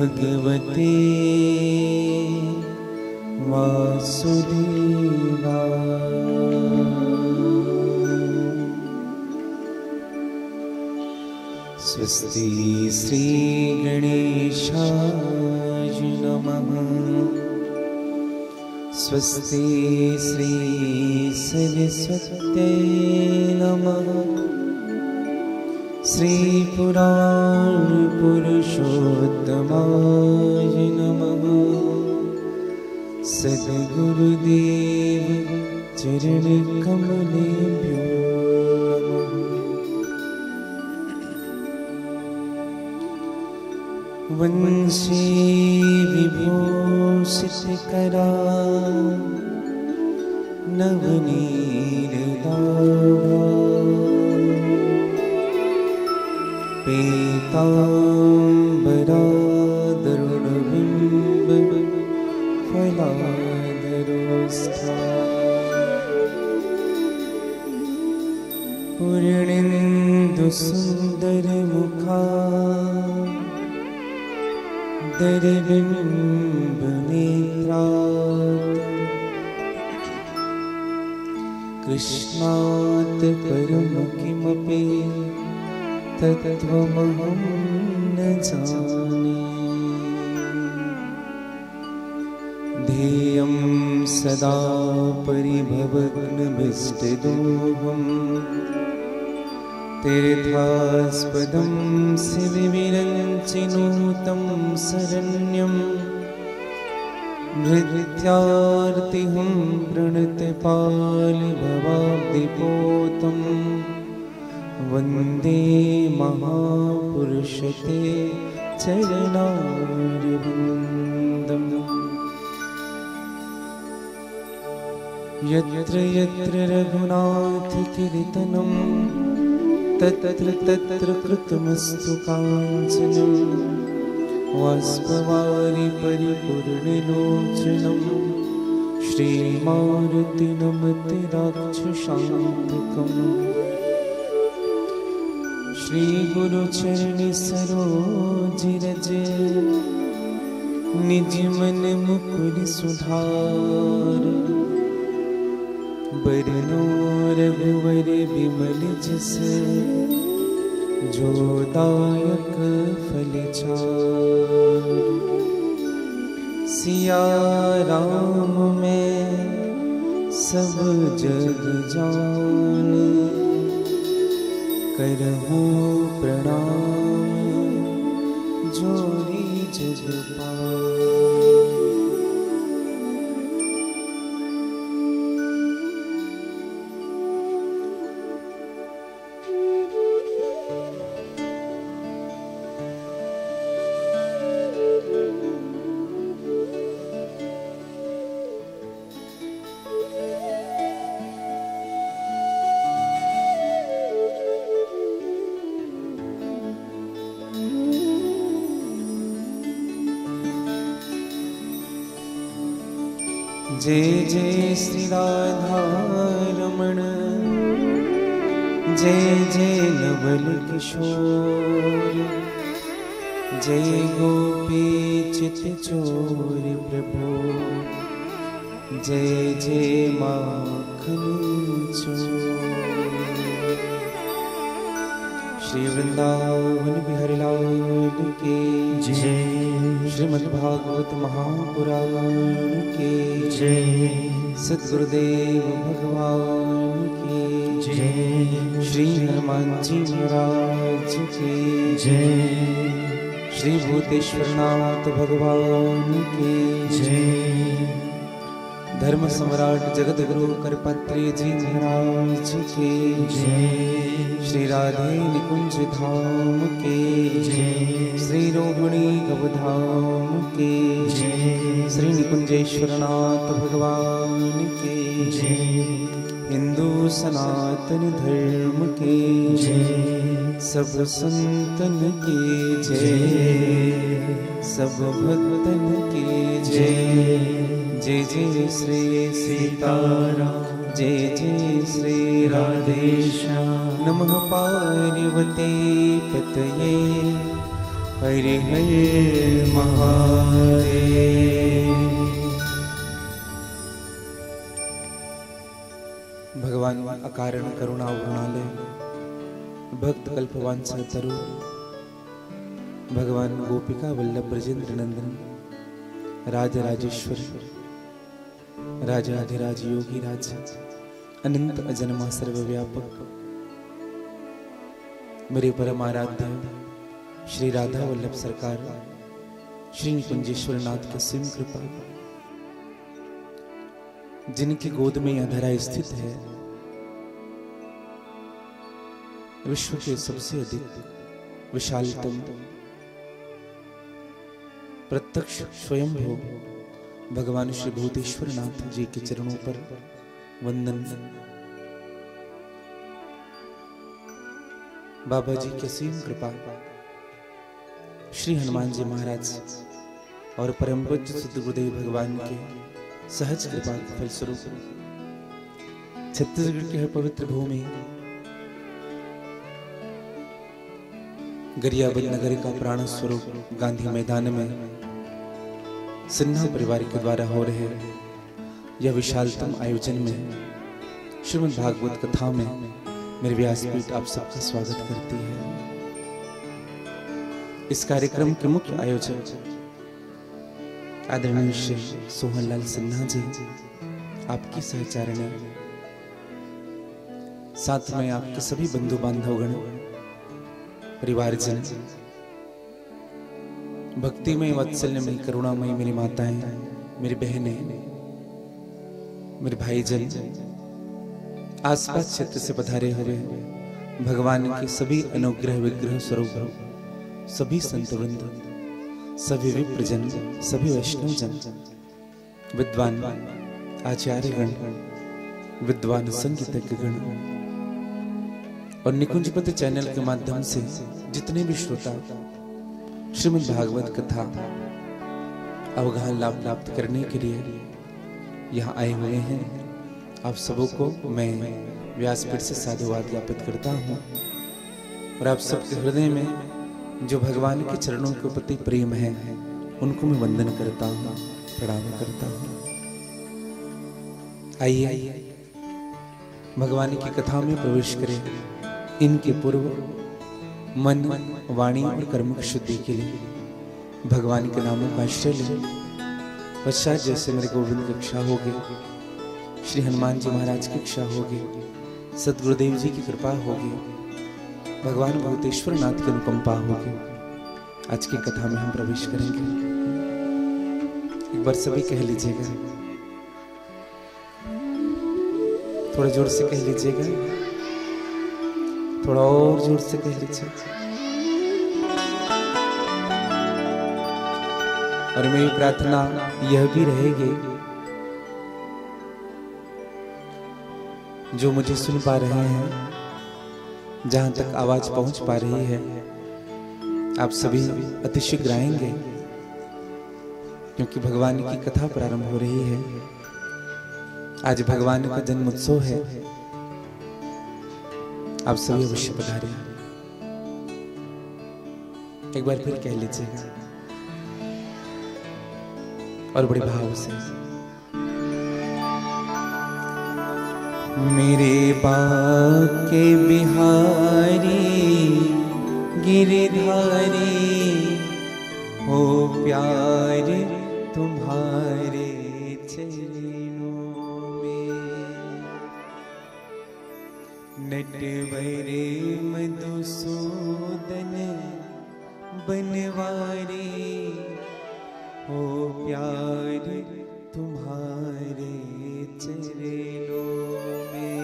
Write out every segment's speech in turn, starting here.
भगवते वासुदेवाय। स्वस्ति श्री गणेशाय नमः। स्वस्ति श्री सरस्वत्यै नमः। श्री पुराण पुरुषोत्तमाय नमः। सद्गुरुदेव चरण कमलेभ्यो नमः। वंशी विभूषित करा नवनीरदाभा। पीताम्बरा दरुणबिम्ब फलाधरोष्ठा। पूर्णेन्दु सुन्दर मुखा दरबिम्ब नेत्रा। कृष्णात् परं किमपि तत्त्वमहं न जाने। ध्येयं सदा परिभवग्नभीष्टदोहम्। तीर्थास्पदं शिवविरञ्चिनुतं शरण्यं। भृत्यार्तिहं प्रणतपालभवाब्धिपोतम्। वन्दे महापुरुषते चरणारविन्दम्। यत्र यत्र रघुनाथकीर्तनं तत्र तत्र कृतमस्तु काञ्चनं। बाष्पवारि परिपूर्णलोचनं। श्रीमारुतिनमते राक्षसान्तकम्। श्री गुरुचरण सरोज रज निज मन मुकुर सुधार। बरनो रघुवर विमल जस जो दायक फलचार। सिया राम में सब जग जान। करहूँ प्रणाम जोरी जग पार। जय जय श्री राधा रमण। जय जय नवल किशोर। जय गोपी चित चोर प्रभु। जय जय माखन चोर। श्री वृंदावन बिहारी लाल के जय। श्रीमद्भागवत महापुराण के जय। सद्गुरुदेव भगवान के जय। श्री हनुमान जी महाराज के जय। श्री भूतेश्वरनाथ भगवान के जय। धर्म सम्राट जगत गुरु करपत्री जी महाराज के जय। श्री राधे निकुंज धाम के जय। श्री रोहिणी गवधाम के जय। श्री निकुंजेश्वरनाथ भगवान के जय। हिंदू सनातन धर्म के जय। सब संतन के जय। सब भक्तन के जय। जय जय श्री सीताराम। जय जय श्री राधेश्याम। नमः पार्वती पतये हरि हर महादेव। भगवान अकारण करुणा वृणालय भक्त कल्पवांछा तरु भगवान गोपिका वल्लभ ब्रजेंद्र नंदन राज राजेश्वर राजाधिराज योगी राज अनंत अजन्मा सर्वव्यापक मेरे परम आराध्य श्री राधा वल्लभ सरकार श्री कुंजेश्वर नाथ की सिम कृपा, जिनकी गोद में यह धरा स्थित है, विश्व के सबसे अधिक विशालतम प्रत्यक्ष स्वयंभू भगवान श्री भूतेश्वर नाथ जी के चरणों पर वंदन। बाबा जी की असीम कृपा, श्री हनुमान जी महाराज और परम पूज्य सद्गुरुदेव भगवान के सहज कृपा के फलस्वरूप छत्तीसगढ़ की पवित्र भूमि गरियाबंद नगर का प्राण स्वरूप गांधी मैदान में सिन्हा परिवार के द्वारा हो रहे यह विशालतम आयोजन में श्रीमद् भागवत कथा में मेरे व्यासपीठ आप सबका स्वागत करती है। इस कार्यक्रम के मुख्य आयोजक आदरणीय श्री सोहनलाल सिन्हा जी, आपकी सहचारिणी, साथ में आपके सभी बंधु बांधवगण, परिवारजन, भक्तिमय वात्सल्यमय करुणामय मेरी माताएं, मेरी बहनें, मेरे भाईजन, आसपास क्षेत्र से पधारे हुए भगवान के सभी अनुग्रह विग्रह स्वरूप सभी संतवृंद, सभी विप्रजन, सभी वैष्णवजन, विद्वान आचार्यगण, विद्वान संगीतज्ञगण और निकुंजपति चैनल के माध्यम से जितने भी श्रोता श्रीमद् भागवत कथा अवगाहन लाभ प्राप्त करने के लिए यहाँ आए हुए हैं, आप सबों को मैं व्यासपीठ से साधुवाद ज्ञापित करता हूँ और आप सबके हृदय में जो भगवान के चरणों के प्रति प्रेम है उनको मैं वंदन करता हूँ, प्रणाम करता हूँ। आइए भगवान की कथा में प्रवेश करें। इनके पूर्व मन, वाणी और कर्म की शुद्धि के लिए भगवान के नामों का आश्रय लें। पश्चात जैसे मेरे गोविंद की इच्छा होगी, श्री हनुमान जी महाराज की इच्छा होगी, सद्गुरुदेव जी की कृपा होगी, भगवान भूतेश्वर नाथ की अनुकंपा होगी, आज की कथा में हम प्रवेश करेंगे। एक बार सभी कह लीजिएगा, थोड़ा जोर से कह लीजिएगा, थोड़ा और जोर से कह लीजिएगा। और मेरी प्रार्थना यह भी रहेगी, जो मुझे सुन पा रहे हैं, जहां तक आवाज पहुंच पा रही है, आप सभी अतिशीघ्र आएंगे क्योंकि भगवान की कथा प्रारंभ हो रही है। आज भगवान का जन्म उत्सव है, आप सभी अवश्य पधारें। एक बार फिर कह लीजिएगा और बड़े भाव से। मेरे बाके बिहारी गिरधारी हो प्यार तुम्हारे चरणों में, नटवरे मधुसूदन बनवारी हो प्यार तुम्हारे चरणों में।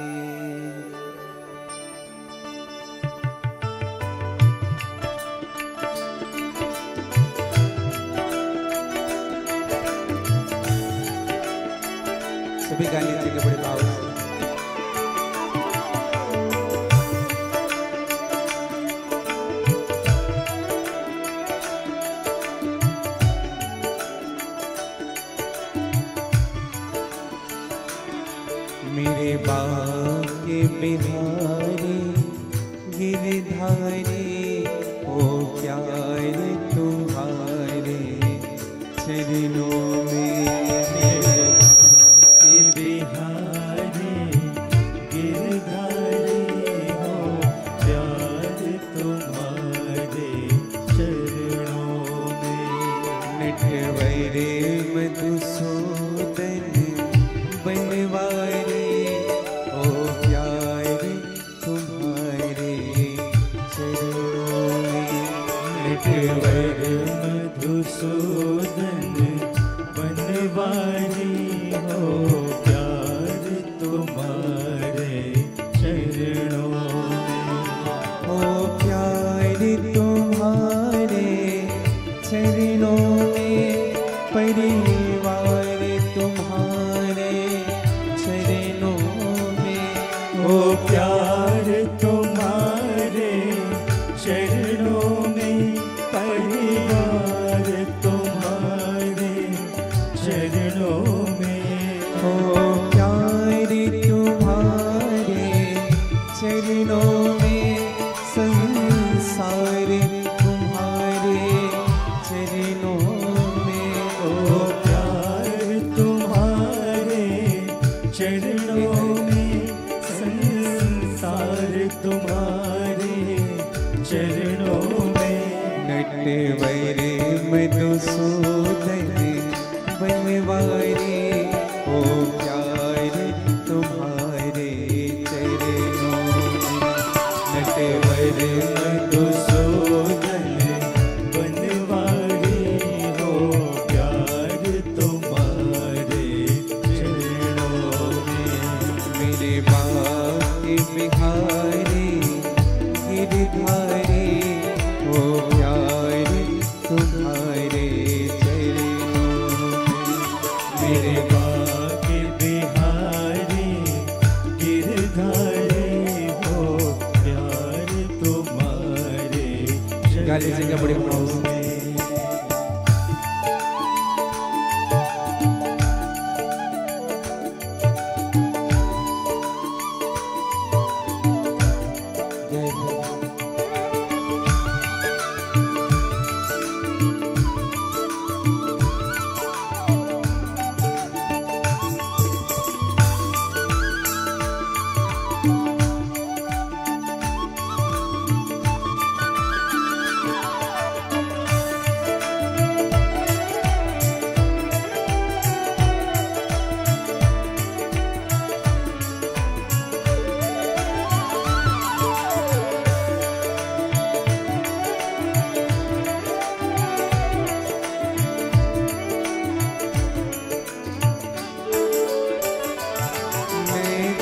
सभी गा लीजिएगा बड़े भाव से। मेरे बाके बिहारी गिरधारी ओ प्यार नटवर मधुसूदन बनवारी हो प्यार तुम्हारे चरणों में, हो प्यार तुम्हारे चरणों में, परिवार तुम्हारे चरणों में, हो प्यार तुम्हारे चरणों में, परिवार तुम्हारे चरणों में, हो प्यार तुम्हारे चरणों में, संसार तुम्हारे चरणों में, हो प्यार तुम्हारे चरणों में, संसार तुम्हारे चरणों में, नटवर मधुसूदन बनवारी हो प्यार तुम्हारे चरणों में, नटवर मधुसूदन बनवारी हो प्यार तुम्हारे चरणों में, मेरे बाके बिहारी गिरधारी हो प्यार तुम्हारे चरणों में, मेरे बाके बिहारी गिरधारी हो प्यार तुम्हारे गाली से क्या बड़ी चरणों प्रभु। में। जय हो।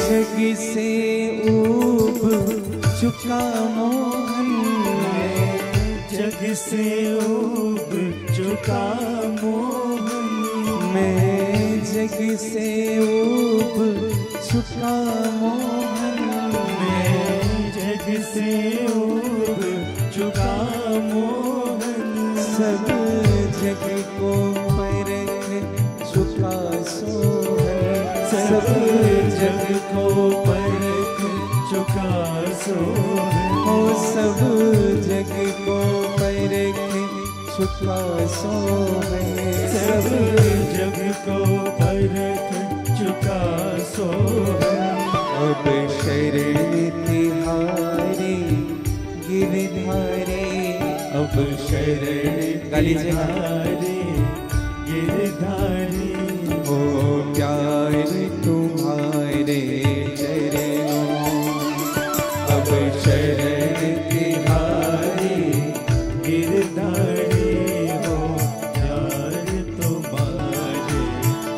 जग से ऊब चुका मोहन में, जग से ऊब चुका मोहन मैं जग से ऊब चुका मोहन में, जग से ऊब चुका मोहन, सब जग को परख चुका सोहन, सब जग को परख चुका सोहन, ओ सब जग को परख चुका सोहन, सब जग को परख चुका सोहन, अब शरण तिहारी गिरधारी, अब शरण गाली से गिरधारी गिरधारी हो प्यार तुम्हारे चरणों, अब शरण तिहारी गिरधारी हो प्यार तुम्हारे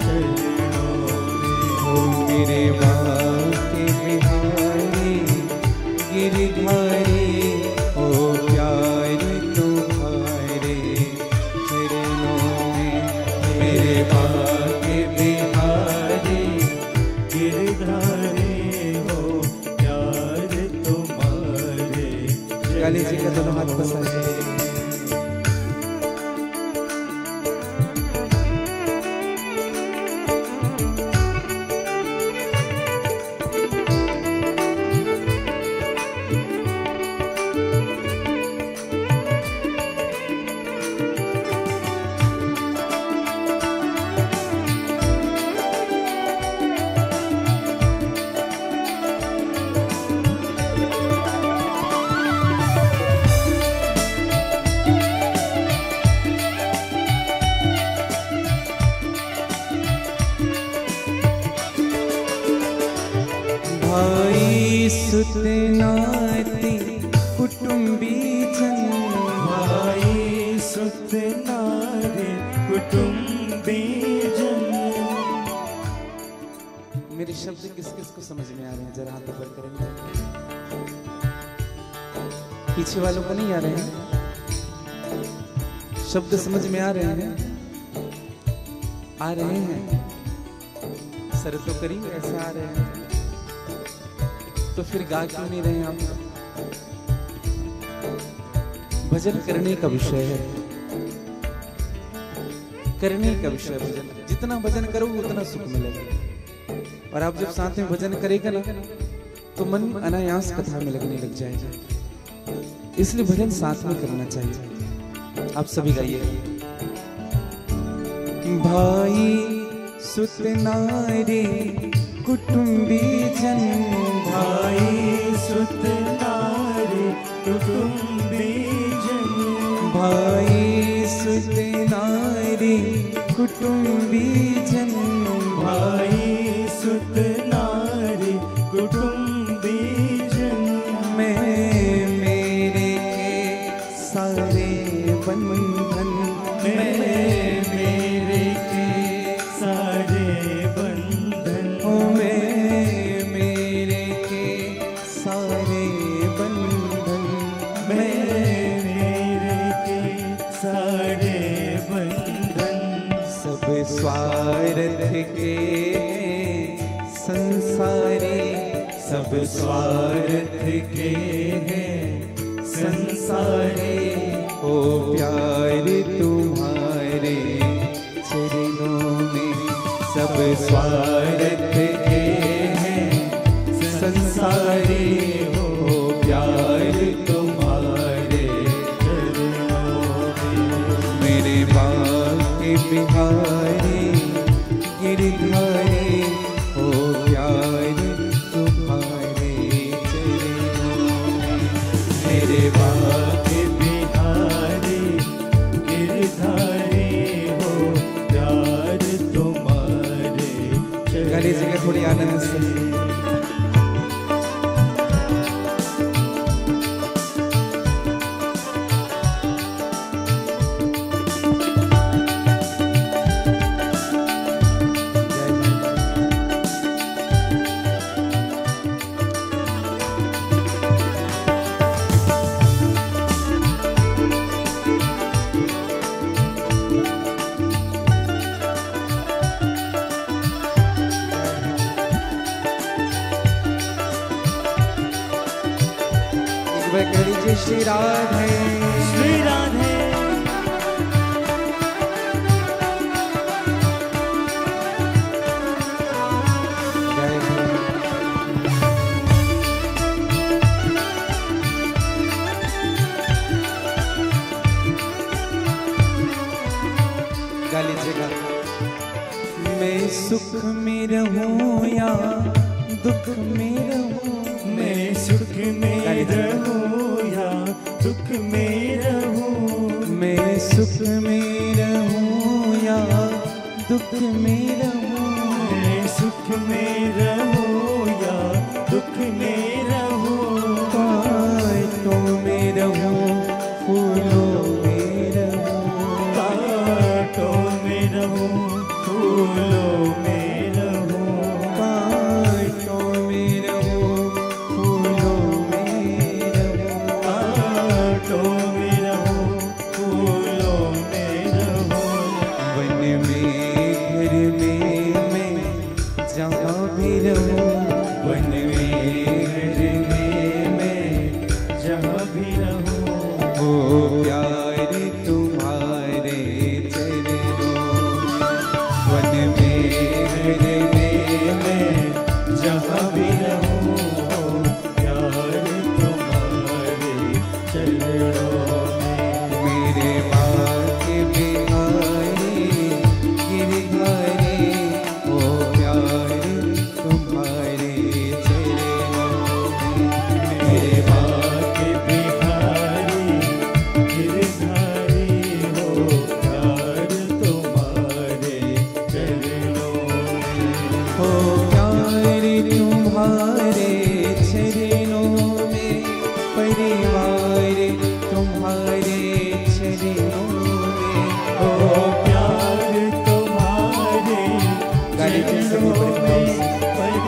चरणों में, हो मेरे बाके बिहारी गिरधारी हो प्यार तुम्हारे चरणों में, मेरे बाके बिहारी गिरधारी हो प्यार तुम्हारे गाली जी का दोनों हाथ बसाइए। मेरे शब्द किस किस को समझ में आ रहे हैं? जरा हाथ ऊपर करेंगे। पीछे वालों को नहीं आ रहे हैं? शब्द समझ में आ रहे हैं? आ रहे हैं? सर तो करिए, ऐसा आ रहे हैं तो फिर गा क्यों नहीं रहे हैं आप? भजन करने का विषय है, करने का विषय भजन। जितना भजन करोगे उतना सुख मिलेगा। और आप जब साथ में भजन करेगा ना तो मन अनायास कथा में लगने लग जाएगा। इसलिए भजन साथ में करना चाहिए। आप सभी गाइए। भाई सुत नारी कुटुंबी जन, भाई सुत नारी कुटुंबी जन, भाई सुत नारी कुटुंबी जन, भाई सुत नारी कुटुंबी जन, मैं मेरे के सारे बंधन, मैं मेरे के सारे बंधन, ओ मैं मेरे के सारे बंधन, मैं मेरे के सारे बंधन, सब स्वार्थ के संसारी, सब स्वार्थ के हैं संसारी, ओ प्यार तुम्हारे चरणों में, सब स्वार्थ के हैं संसारी, हो प्यार तुम्हारे चरणों में, मेरे बाके बिहारी गिरधारी, ओ प्यार तुम्हारे चरणों में, मेरे बाके बिहारी गिरधारी, हो प्यार तुम्हारे गले जगह थोड़ी आनंद से। कह लीजिए श्री राधे, श्री राधे, जय भोले। गा लीजिएगा। मैं सुख में रहूं या दुख में रहूं, मैं सुख में रहूं या दुख में रहूं, मैं सुख में रहूं या दुख में रहूं, मैं सुख में रहूं या दुख में रहूं, कांटों में रहूं फूलों में रहूं, कांटों में रहूं फूलों में रहूं, कांटों में रहूं फूलों में रहूं, कांटों में रहूं फूलों में रहूं, वन में घर में मैं जहाँ भी रहूं, वन में घर में मैं जहाँ भी रहूं, ओ प्यार तुम्हारे चरणों में, वन में घर में मैं जहाँ भी रहूं, प्यार तुम्हारे चरणों में, मेरे बाके बिहारी गिरधारी, ओ प्यार तुम्हारे चरणों में, मेरे बाके बिहारी गिरधारी, हो प्यार तुम्हारे चरणों में, ओ प्यार तुम्हारे चरणों में, परिवार तुम्हारे चरणों में, हो प्यार तुम्हारे गाली के सभी चरणों परिवार में,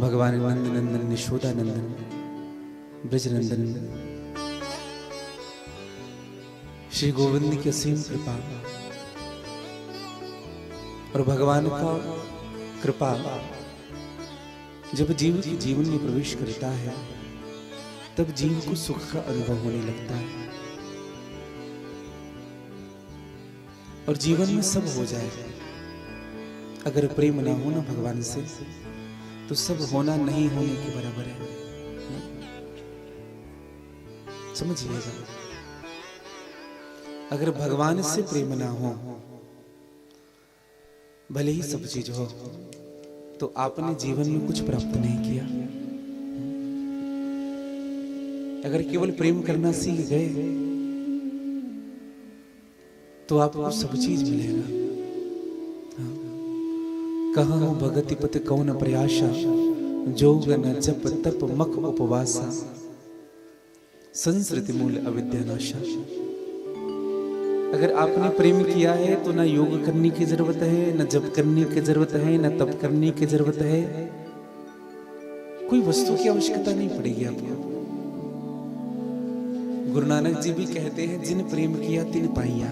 भगवान नंद नंदन यशोदा नंदन ब्रज नंदन श्री गोविंद की असीम कृपा और भगवान का कृपा जब जीव के जीवन में प्रवेश करता है तब जीव को सुख का अनुभव होने लगता है और जीवन में सब हो जाए। अगर प्रेम ना हो ना भगवान से तो सब होना नहीं होने के बराबर है। समझिएगा, अगर भगवान से प्रेम ना हो भले ही सब चीज हो तो आपने जीवन में कुछ प्राप्त नहीं किया। अगर केवल प्रेम करना सीख गए तो आपको सब चीज मिलेगा। कहाँ हो भगति पत कौन प्रयासा जोग न जप तप मख उपवासा संस्कृति मूल अविद्या नाशा। अगर आपने प्रेम किया है तो ना योग करने की जरूरत है, ना जप करने की जरूरत है, ना तप करने की जरूरत है। कोई वस्तु की आवश्यकता नहीं पड़ेगी आपको। गुरु नानक जी भी कहते हैं जिन प्रेम किया तिन पाइया।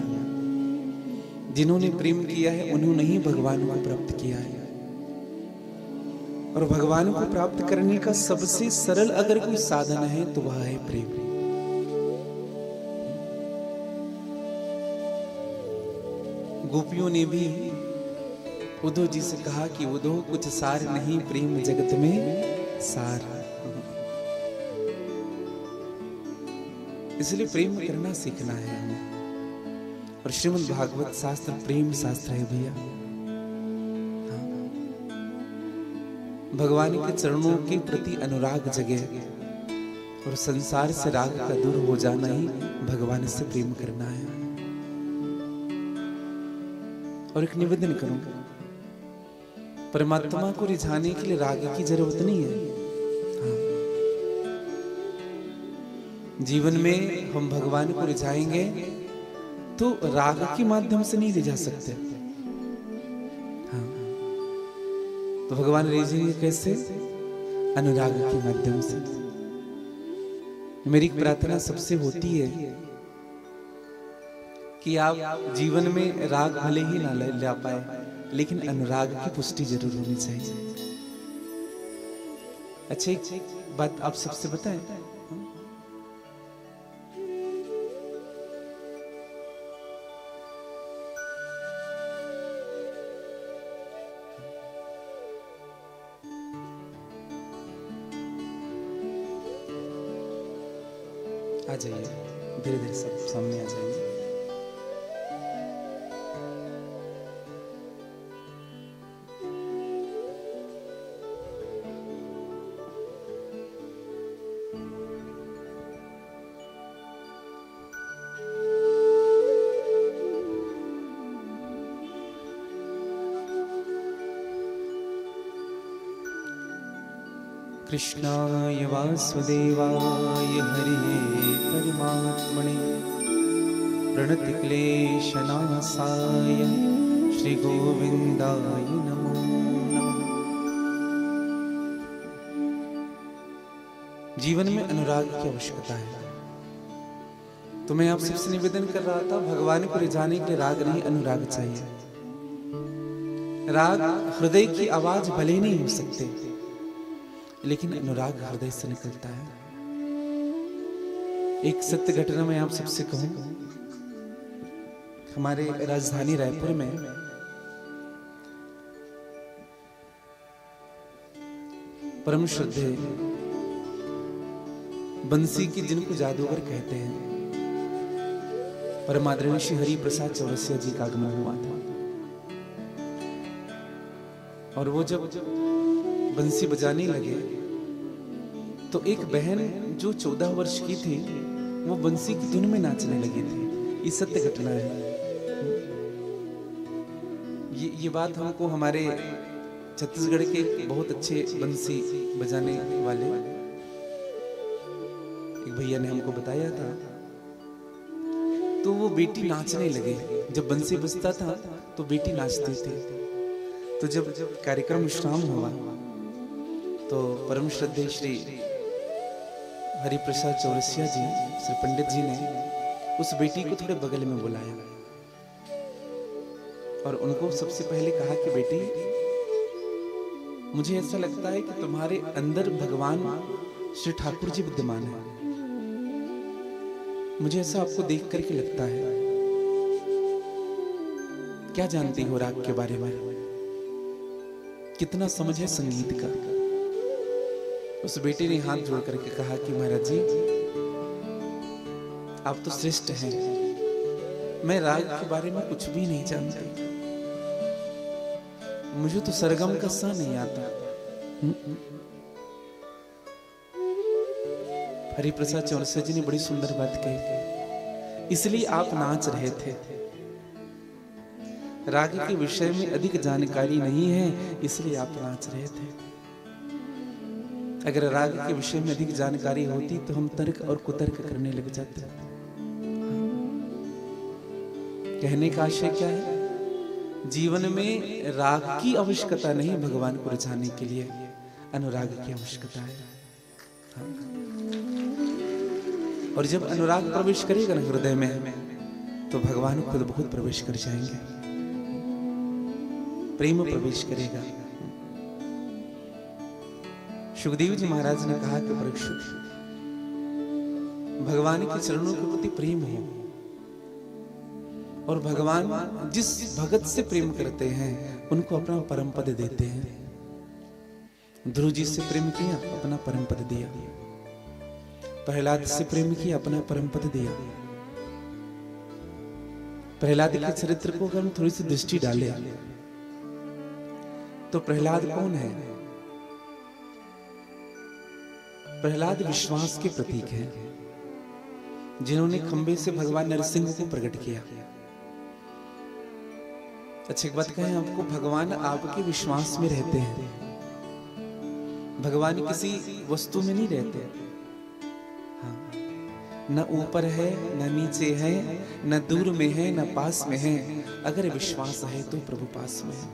जिन्होंने प्रेम किया है उन्होंने ही भगवान को प्राप्त किया है। और भगवान को प्राप्त करने का सबसे सरल अगर कोई साधन है तो वह है प्रेम। गोपियों ने भी उद्धव जी से कहा कि उद्धव कुछ सार नहीं प्रेम जगत में सार। इसलिए प्रेम करना सीखना है हमें। और श्रीमद् भागवत शास्त्र प्रेम शास्त्र है भैया। भगवान के चरणों के प्रति अनुराग जगे और संसार से राग का दूर हो जाना ही भगवान से प्रेम करना है। और एक निवेदन करूंगा, परमात्मा को रिझाने के लिए राग की जरूरत नहीं है। जीवन में हम भगवान को रिझाएंगे तो राग के माध्यम से नहीं रिझा सकते। हाँ, तो भगवान रिझेंगे कैसे? अनुराग के माध्यम से। मेरी प्रार्थना सबसे होती है कि आप जीवन में राग भले ही ना ला पाए लेकिन अनुराग की पुष्टि जरूर होनी चाहिए। अच्छा एक बात आप सबसे बताएं, आ जाइए, धीरे धीरे सब सामने आ जाइए। कृष्णाय वासुदेवाय हरे परमात्मने प्रणतिक्लेशनाशाय श्री गोविंदाय नमो नमः। जीवन में अनुराग की आवश्यकता है। तो मैं आप सबसे निवेदन कर रहा था, भगवान को रिझाने के लिए राग नहीं अनुराग चाहिए। राग हृदय की आवाज भले नहीं हो सकते लेकिन अनुराग हृदय से निकलता है। एक सत्य घटना मैं आप सबसे कहूं, हमारे राजधानी रायपुर में परम श्रद्धेय बंसी की जिनको जादूगर कहते हैं परम आदरणीय श्री हरि प्रसाद चौरसिया जी का आगमन हुआ था। और वो जब बंसी बजाने लगे तो एक बहन जो 14 वर्ष की थी वो बंसी की धुन में नाचने लगी थी। ये सत्य घटना है। ये बात हमको हमारे छत्तीसगढ़ के बहुत अच्छे बंसी बजाने वाले एक भैया ने हमको बताया था। तो वो बेटी नाचने लगे। जब बंसी बजता था तो बेटी नाचती थी। तो जब कार्यक्रम विश्राम हुआ तो परम श्रद्धेय श्री हरिप्रसाद चौरसिया जी, श्री पंडित जी ने उस बेटी को थोड़े बगल में बुलाया और उनको सबसे पहले कहा कि बेटी, मुझे ऐसा लगता है कि तुम्हारे अंदर भगवान श्री ठाकुर जी विद्यमान है। मुझे ऐसा आपको देख करके लगता है। क्या जानती हो राग के बारे में? कितना समझ है संगीत का? उस बेटे ने हाथ जोड़ करके कहा कि महाराज जी, आप तो श्रेष्ठ हैं, मैं राग के बारे में कुछ भी नहीं जानती। मुझे तो सरगम का सा नहीं आता। हरिप्रसाद चौरसिया जी ने बड़ी सुंदर बात कही। इसलिए आप नाच रहे थे। राग के विषय में अधिक जानकारी नहीं है, इसलिए आप नाच रहे थे। अगर राग के विषय में अधिक जानकारी होती तो हम तर्क और कुतर्क करने लग जाते। कहने का आशय क्या है? जीवन में राग की आवश्यकता नहीं, भगवान को रिझाने के लिए अनुराग की आवश्यकता है। और जब अनुराग प्रवेश करेगा ना हृदय में, तो भगवान खुद बहुत प्रवेश कर जाएंगे, प्रेम प्रवेश करेगा। सुखदेव जी महाराज ने कहा कि परीक्षित, भगवान के चरणों के प्रति प्रेम हो, और भगवान जिस भगत से प्रेम करते हैं उनको अपना परम पद देते हैं। ध्रुव जी से प्रेम किया, अपना परम पद दिया। प्रहलाद से प्रेम किया, अपना परम पद दिया। प्रहलाद के चरित्र को अगर हम थोड़ी सी दृष्टि डालें तो प्रहलाद कौन है? प्रहलाद विश्वास के प्रतीक हैं, जिन्होंने खंबे से भगवान नरसिंह को प्रकट किया। अच्छी एक बात कहें आपको, भगवान आपके विश्वास में रहते हैं। भगवान किसी वस्तु में नहीं रहते। हाँ, न ऊपर है, न नीचे है, न दूर में है, न पास में है। अगर विश्वास है तो प्रभु पास में है।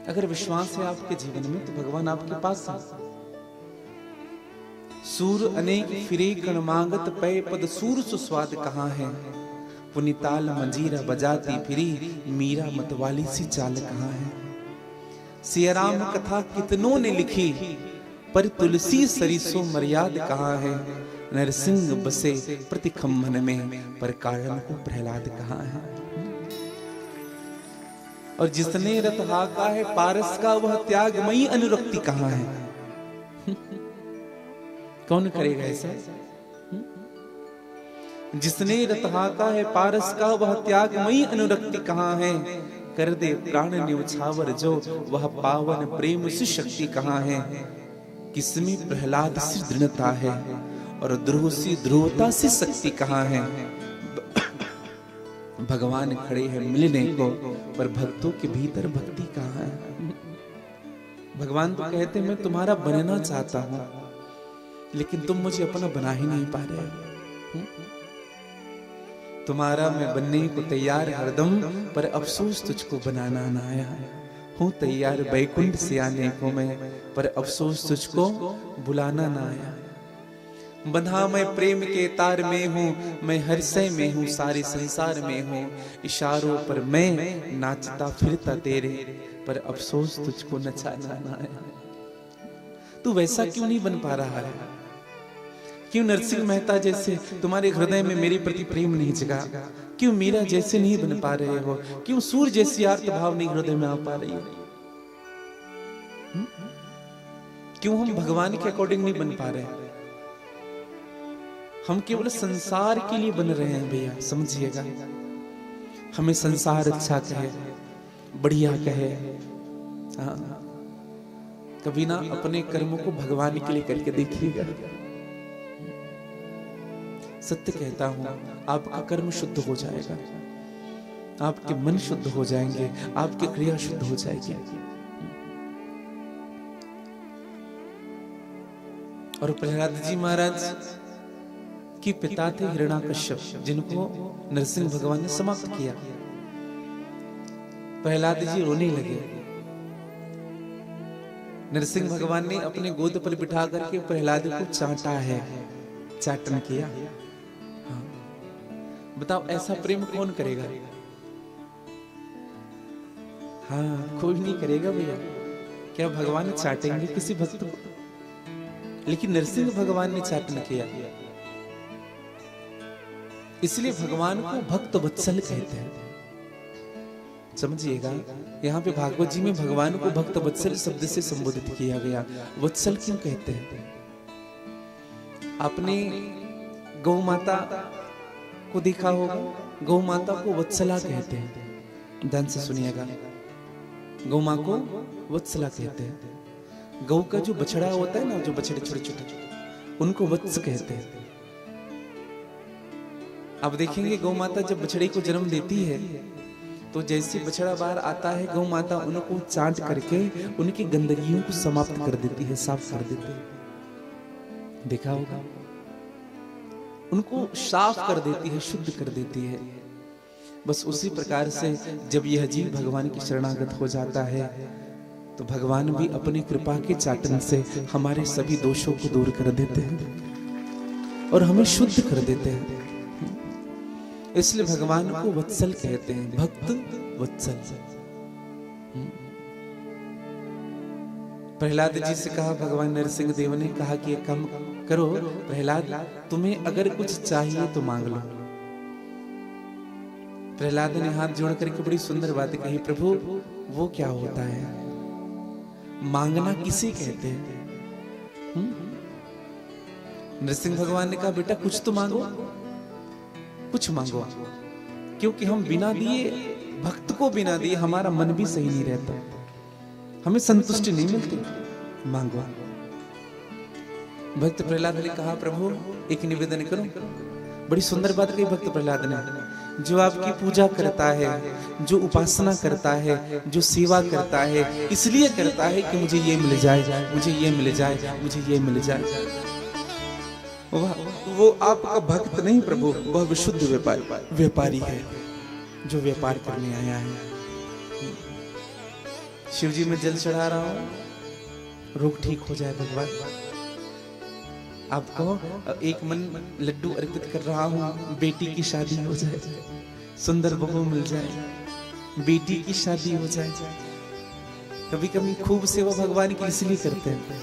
अगर विश्वास है आपके जीवन में तो भगवान आपके पास है। सूर अनेक फिरे कण मांगत पै पद सूर सुस्वाद कहाँ है। पुनिताल मंजीरा बजाती फिरी मीरा मतवाली सी चाल कहाँ है। सियाराम कथा कितनों ने लिखी पर तुलसी सरिसो मर्याद कहाँ है। नरसिंह बसे प्रतिखम्भन में पर कारण को प्रहलाद कहाँ है। और जिसने रत हाका है पारस का, वह त्यागमयी अनुरक्ति कहाँ है। कौन करेगा ऐसा? जिसने रत हाका है पारस का, वह त्यागमयी अनुरक्ति कहाँ है। कर दे प्राण न्यौछावर जो, वह पावन प्रेम सी शक्ति कहाँ है। किसमें प्रहलाद सी दृढ़ता है और ध्रुव सी ध्रुवता सी शक्ति कहाँ है। भगवान खड़े हैं मिलने को, पर भक्तों के भीतर भक्ति कहाँ है। भगवान तो कहते मैं तुम्हारा बनना चाहता हूं, लेकिन तुम मुझे अपना बना ही नहीं पा रहे हो। तुम्हारा मैं बनने को तैयार हरदम, पर अफसोस तुझको बनाना ना आया। हूँ तैयार बैकुंठ से आने को मैं, पर अफसोस तुझको बुलाना ना आया। बंधा मैं प्रेम के तार में हूँ, मैं हर सय में हूँ, सारे संसार में हूँ। इशारों पर मैं नाचता फिरता तेरे, पर अफसोस तुझको नचाना ना आया। तू वैसा क्यों नहीं बन पा रहा है? क्यों नरसिंह मेहता जैसे तुम्हारे हृदय में मेरे प्रति प्रेम नहीं जगा? क्यों मीरा जैसे नहीं बन पा रहे हो? क्यों सूर्य जैसी आर्त भाव नहीं हृदय में आ पा रही हो? क्यों हम भगवान के अकॉर्डिंग नहीं बन पा रहे? हम केवल संसार के लिए बन रहे हैं भैया, समझिएगा। हमें संसार अच्छा कहे, बढ़िया कहे। हाँ, कभी ना अपने कर्मों को भगवान के लिए करके देखिएगा। सत्य कहता हूं, आपका कर्म शुद्ध हो जाएगा, आपके मन शुद्ध हो जाएंगे, आपकी क्रिया शुद्ध हो जाएगी। और प्रहलाद जी महाराज के पिता थे हिरण्याकश्यप, जिनको नरसिंह भगवान ने समाप्त किया। प्रहलाद जी रोने लगे। नरसिंह भगवान ने अपने गोद पर बिठा करके प्रहलाद को चाटा है, चाटन किया। हाँ। बताओ ऐसा प्रेम कौन करेगा? हाँ, कोई नहीं करेगा भैया। क्या भगवान चाटेंगे किसी भक्त को? लेकिन नरसिंह भगवान ने चाटन किया। इसलिए भगवान को भक्त वत्सल कहते हैं। समझिएगा, यहाँ पे भागवत जी में भगवान को भक्त वत्सल शब्द से संबोधित किया गया। वत्सल क्यों कहते हैं? आपने गौ माता को देखा होगा, गौ माता को वत्सला कहते हैं। ध्यान से सुनिएगा, गौ माँ को वत्सला कहते हैं। गौ का जो बछड़ा होता है ना, जो बछड़े छोटे छोटे, उनको वत्स कहते हैं। अब देखेंगे गौ माता जब बछड़े को जन्म देती है तो जैसे बछड़ा बाहर आता है, गौ माता उनको चाट करके उनकी गंदगियों को समाप्त कर देती है, साफ कर देती है। देखा होगा, उनको साफ कर देती है, शुद्ध कर देती है। बस उसी प्रकार से जब यह जीव भगवान की शरणागत हो जाता है तो भगवान भी अपनी कृपा के चाटन से हमारे सभी दोषों को दूर कर देते हैं और हमें शुद्ध कर देते हैं। इसलिए भगवान को वत्सल कहते हैं, भक्त वत्सल। प्रहलाद जी से कहा, भगवान नरसिंह देव ने कहा कि एक काम करो प्रहलाद, तुम्हें अगर कुछ चाहिए तो मांग लो। प्रहलाद ने हाथ जोड़ करके बड़ी सुंदर बात कही, प्रभु वो क्या होता है? मांगना किसे कहते हैं? नरसिंह भगवान ने कहा, बेटा कुछ तो मांगो, कुछ मांगो, क्योंकि हम बिना दिए, भक्त को बिना दिए हमारा मन भी सही नहीं रहता, हमें संतुष्टि नहीं मिलती। मांगो। भक्त प्रहलाद ने कहा, प्रभु एक निवेदन करो। बड़ी सुंदर बात कही भक्त प्रहलाद ने, जो आपकी पूजा करता है, जो उपासना करता है, जो सेवा करता है, इसलिए करता है कि मुझे ये मिल जाए, मुझे ये मिल जाए, मुझे ये मिल जाए, वो आपका भक्त नहीं प्रभु, वह विशुद्ध व्यापारी है जो व्यापार करने आया है। शिव जी में जल चढ़ा रहा हूं, रोग ठीक हो जाए भगवान। आपको एक मन लड्डू अर्पित कर रहा हूं, बेटी की शादी हो जाए, सुंदर बहू मिल जाए, बेटी की शादी हो जाए। कभी कभी खूब सेवा भगवान की इसलिए करते हैं,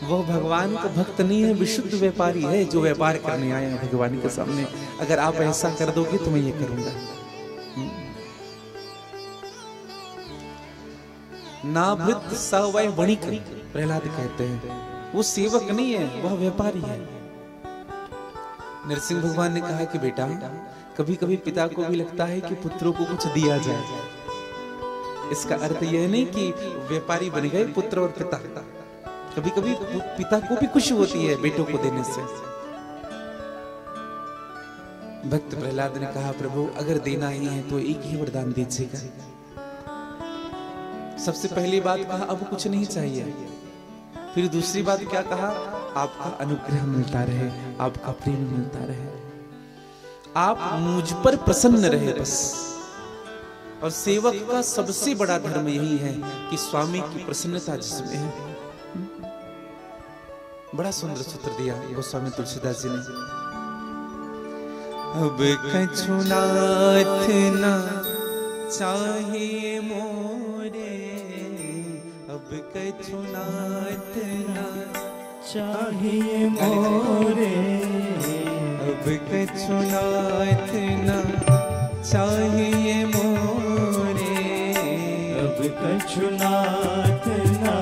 वह भगवान का भक्त नहीं है, विशुद्ध व्यापारी है जो व्यापार करने आया है भगवान के सामने। अगर आप ऐसा कर दोगे तो मैं ये करूंगा। नाभृत सवय वणिक प्रहलाद कहते हैं, वो सेवक नहीं है, वह व्यापारी है। नरसिंह भगवान ने कहा कि बेटा, कभी कभी पिता को भी लगता है कि पुत्रों को कुछ दिया जाए। इसका अर्थ यह नहीं कि व्यापारी बन गए पुत्र और पिता। कभी कभी पिता को भी खुशी होती है बेटों को देने से। भक्त प्रहलाद ने कहा, प्रभु अगर देना ही है तो एक ही वरदान दीजिएगा। सबसे पहली बात कहा, अब कुछ नहीं चाहिए। फिर दूसरी बात क्या कहा, आपका अनुग्रह मिलता रहे, आपका प्रेम मिलता रहे, आप मुझ पर प्रसन्न रहे बस। और सेवक का सबसे बड़ा धर्म यही है कि स्वामी की प्रसन्नता जिसमें है। बड़ा सुंदर सूत्र दिया गोस्वामी तुलसीदास जी ने। अब कछु नाथ ना चाहिए मोरे, अब कछु नाथ ना चाहिए मोरे, अब कछु नाथ ना चाहिए मोरे, अब कछु नाथ ना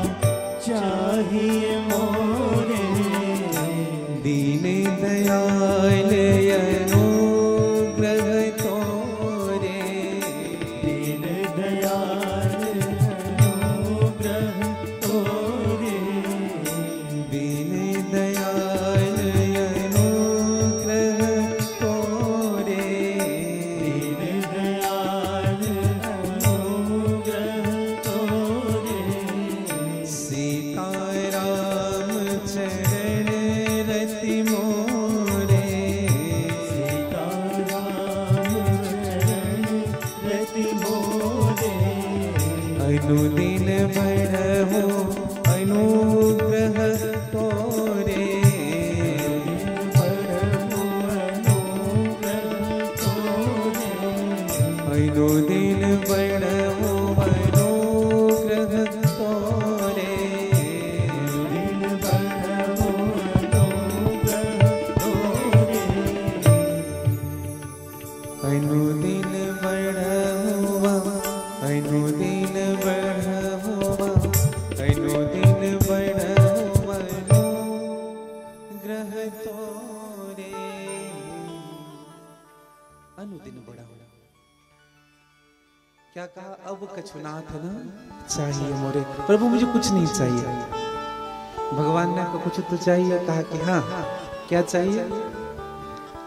चाहिए मोरे, दीन दयाल अनुग्रह तोरे, दीन दयाल अनुग्रह तोरे, दीन दयाल अनुग्रह तोरे, दीन दयाल अनुग्रह तोरे, सीताराम चरण रति मोरे, सीताराम चरण रति मोरे, अनुदिन बढ़हु अनुदिन बढ़ो अनुग्रह तोरे, अनुदिन बढ़ो अनुग्रह तोरे, अनुदिन बढ़ो अनुदिन बढ़ो अनुदिन बढ़ो अनुग्रह तोरे। अनुदिन बढ़ा। क्या कहा? अब कछुनाथ ना चाहिए मोरे, प्रभु मुझे कुछ नहीं चाहिए। भगवान ने आपको कुछ तो चाहिए, कहा कि हाँ क्या चाहिए?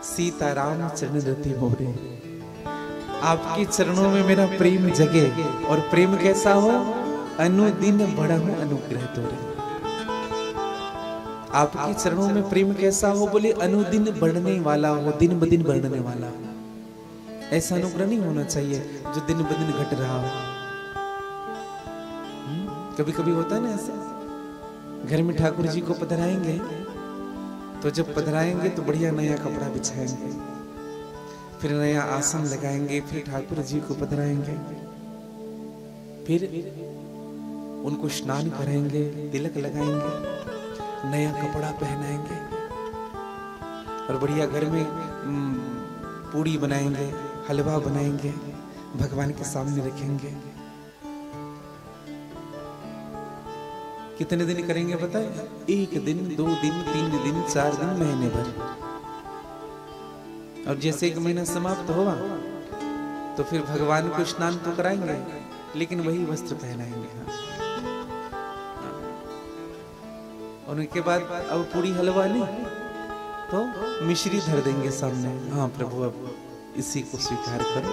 सीताराम चरण रति मोरे, आपके चरणों में मेरा प्रेम जगे। और प्रेम कैसा हो? अनुदिन बढ़ा हो अनुग्रह तोरे। आपके चरणों में प्रेम कैसा हो? बोले अनुदिन बढ़ने वाला हो, दिन ब दिन बढ़ने वाला हो। ऐसा अनुग्रह नहीं होना चाहिए जो दिन ब दिन घट रहा हो। कभी कभी होता है ना ऐसा, घर में ठाकुर जी को पधराएंगे तो जब पधराएंगे तो बढ़िया नया कपड़ा बिछाएंगे, फिर नया आसन लगाएंगे, फिर ठाकुर जी को पधराएंगे, फिर उनको स्नान कराएंगे, तिलक लगाएंगे, नया कपड़ा पहनाएंगे और बढ़िया घर में पूड़ी बनाएंगे, हलवा बनाएंगे, भगवान के सामने रखेंगे। कितने दिन करेंगे पता है? 1 दिन, 2 दिन, 3 दिन, 4 दिन, महीने भर। और जैसे 1 महीना समाप्त होगा तो फिर भगवान को स्नान तो कराएंगे, लेकिन वही वस्त्र पहनाएंगे। और उनके बाद अब पूरी हलवा नहीं तो मिश्री धर देंगे सामने। हाँ प्रभु अब इसी को स्वीकार करो।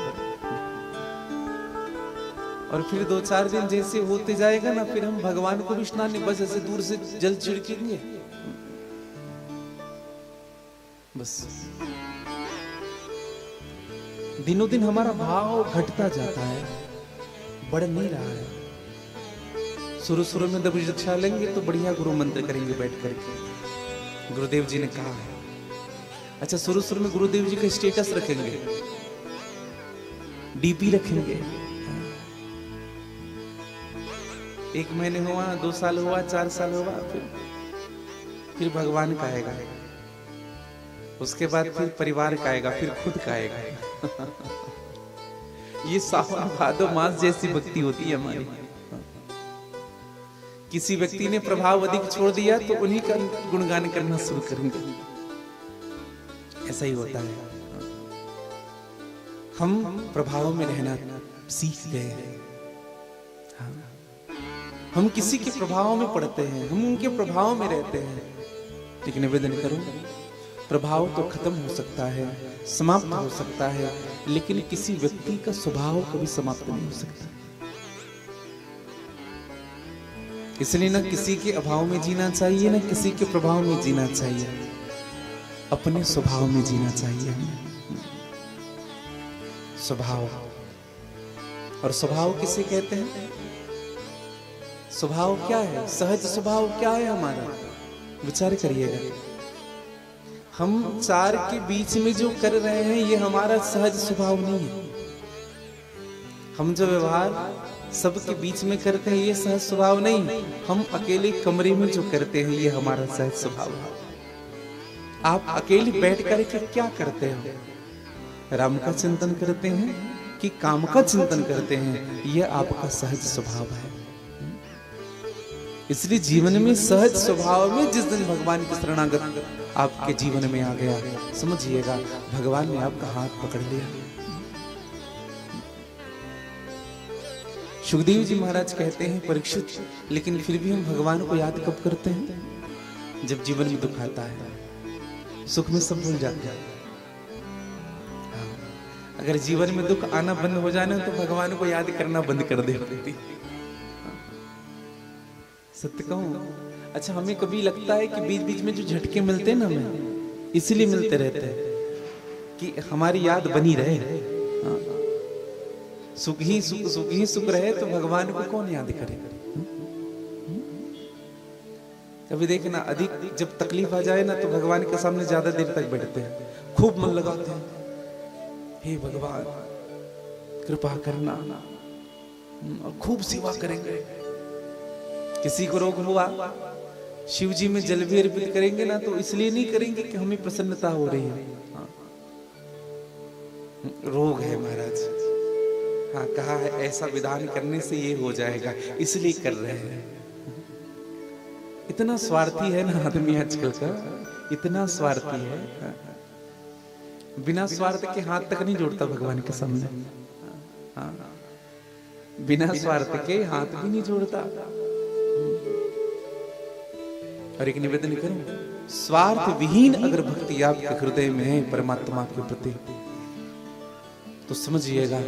और फिर 2-4 दिन जैसे होते जाएगा ना, फिर हम भगवान को भी स्नान नहीं, बस ऐसे दूर से जल छिड़केंगे बस। दिनों दिन हमारा भाव घटता जाता है, बढ़ नहीं रहा है। शुरू में जब दीक्षा लेंगे तो बढ़िया गुरु मंत्र करेंगे बैठ करके, गुरुदेव जी ने कहा है। अच्छा, शुरू में गुरुदेव जी का स्टेटस रखेंगे, डीपी रखेंगे। 1 महीने हुआ, 2 साल हुआ, 4 साल हुआ, फिर भगवान का आएगा, उसके बाद फिर परिवार का आएगा, फिर खुद का आएगा। ये सावन भादो मास जैसी भक्ति होती है हमारी। किसी व्यक्ति ने प्रभाव अधिक छोड़ दिया तो उन्हीं का गुणगान करना शुरू करेंगे। ऐसा ही होता है। हम प्रभाव में रहना सीख गए हैं। हम किसी के प्रभाव में पड़ते हैं, हम उनके प्रभाव में रहते हैं। लेकिन निवेदन करूं, प्रभाव तो खत्म हो सकता है, समाप्त हो सकता है, लेकिन किसी व्यक्ति का स्वभाव कभी समाप्त नहीं हो सकता। इसलिए ना किसी के अभाव में जीना चाहिए, ना किसी के प्रभाव में जीना चाहिए, अपने स्वभाव में जीना चाहिए। स्वभाव, और स्वभाव किसे कहते हैं? स्वभाव क्या है? सहज स्वभाव क्या है हमारा? विचार करिएगा। हम 4 के बीच में जो कर रहे हैं ये हमारा सहज स्वभाव नहीं है। हम जो व्यवहार सबके बीच में करते हैं ये सहज स्वभाव नहीं। हम अकेले कमरे में जो करते हैं ये हमारा सहज स्वभाव है। आप अकेले बैठ करके क्या करते हो? राम का चिंतन करते हैं कि काम का चिंतन करते हैं? यह आपका सहज स्वभाव है। इसलिए जीवन में सहज स्वभाव में जिस दिन भगवान की शरणागत आपके जीवन में आ गया, समझिएगा भगवान ने आपका हाथ पकड़ लिया। सुखदेव जी महाराज कहते हैं, परीक्षित, लेकिन फिर भी हम भगवान को याद कब करते हैं? जब जीवन में दुख आता है, सुख में सब भूल जाते हैं। अगर जीवन में दुख आना बंद हो जाए ना तो भगवान को याद करना बंद कर देती। सत्य कहूं, अच्छा हमें कभी लगता है कि बीच बीच में जो झटके मिलते हैं ना, हमें इसलिए मिलते रहते हैं कि हमारी याद बनी रहे। सुख ही सुख रहे तो भगवान को कौन याद करे? कभी देखना, अधिक जब तकलीफ आ जाए ना तो भगवान के सामने ज्यादा देर तक बैठते हैं, खूब मन लगाते हैं, हे भगवान कृपा करना, और खूब सेवा करेंगे। किसी को रोग हुआ, शिव जी में जल भी अर्पित करेंगे ना, तो इसलिए नहीं करेंगे कि हमें प्रसन्नता हो रही है, रोग है महाराज, हाँ कहा है ऐसा विधान करने से ये हो जाएगा, इसलिए कर रहे हैं। इतना स्वार्थी है ना आदमी आजकल का, इतना स्वार्थी है, बिना स्वार्थ के हाथ तक नहीं जोड़ता भगवान के सामने। हाँ, बिना स्वार्थ के हाथ भी नहीं जोड़ता। और एक निवेदन करूं, स्वार्थ विहीन अगर भक्ति आपके हृदय में है परमात्मा के प्रति, तो समझिएगा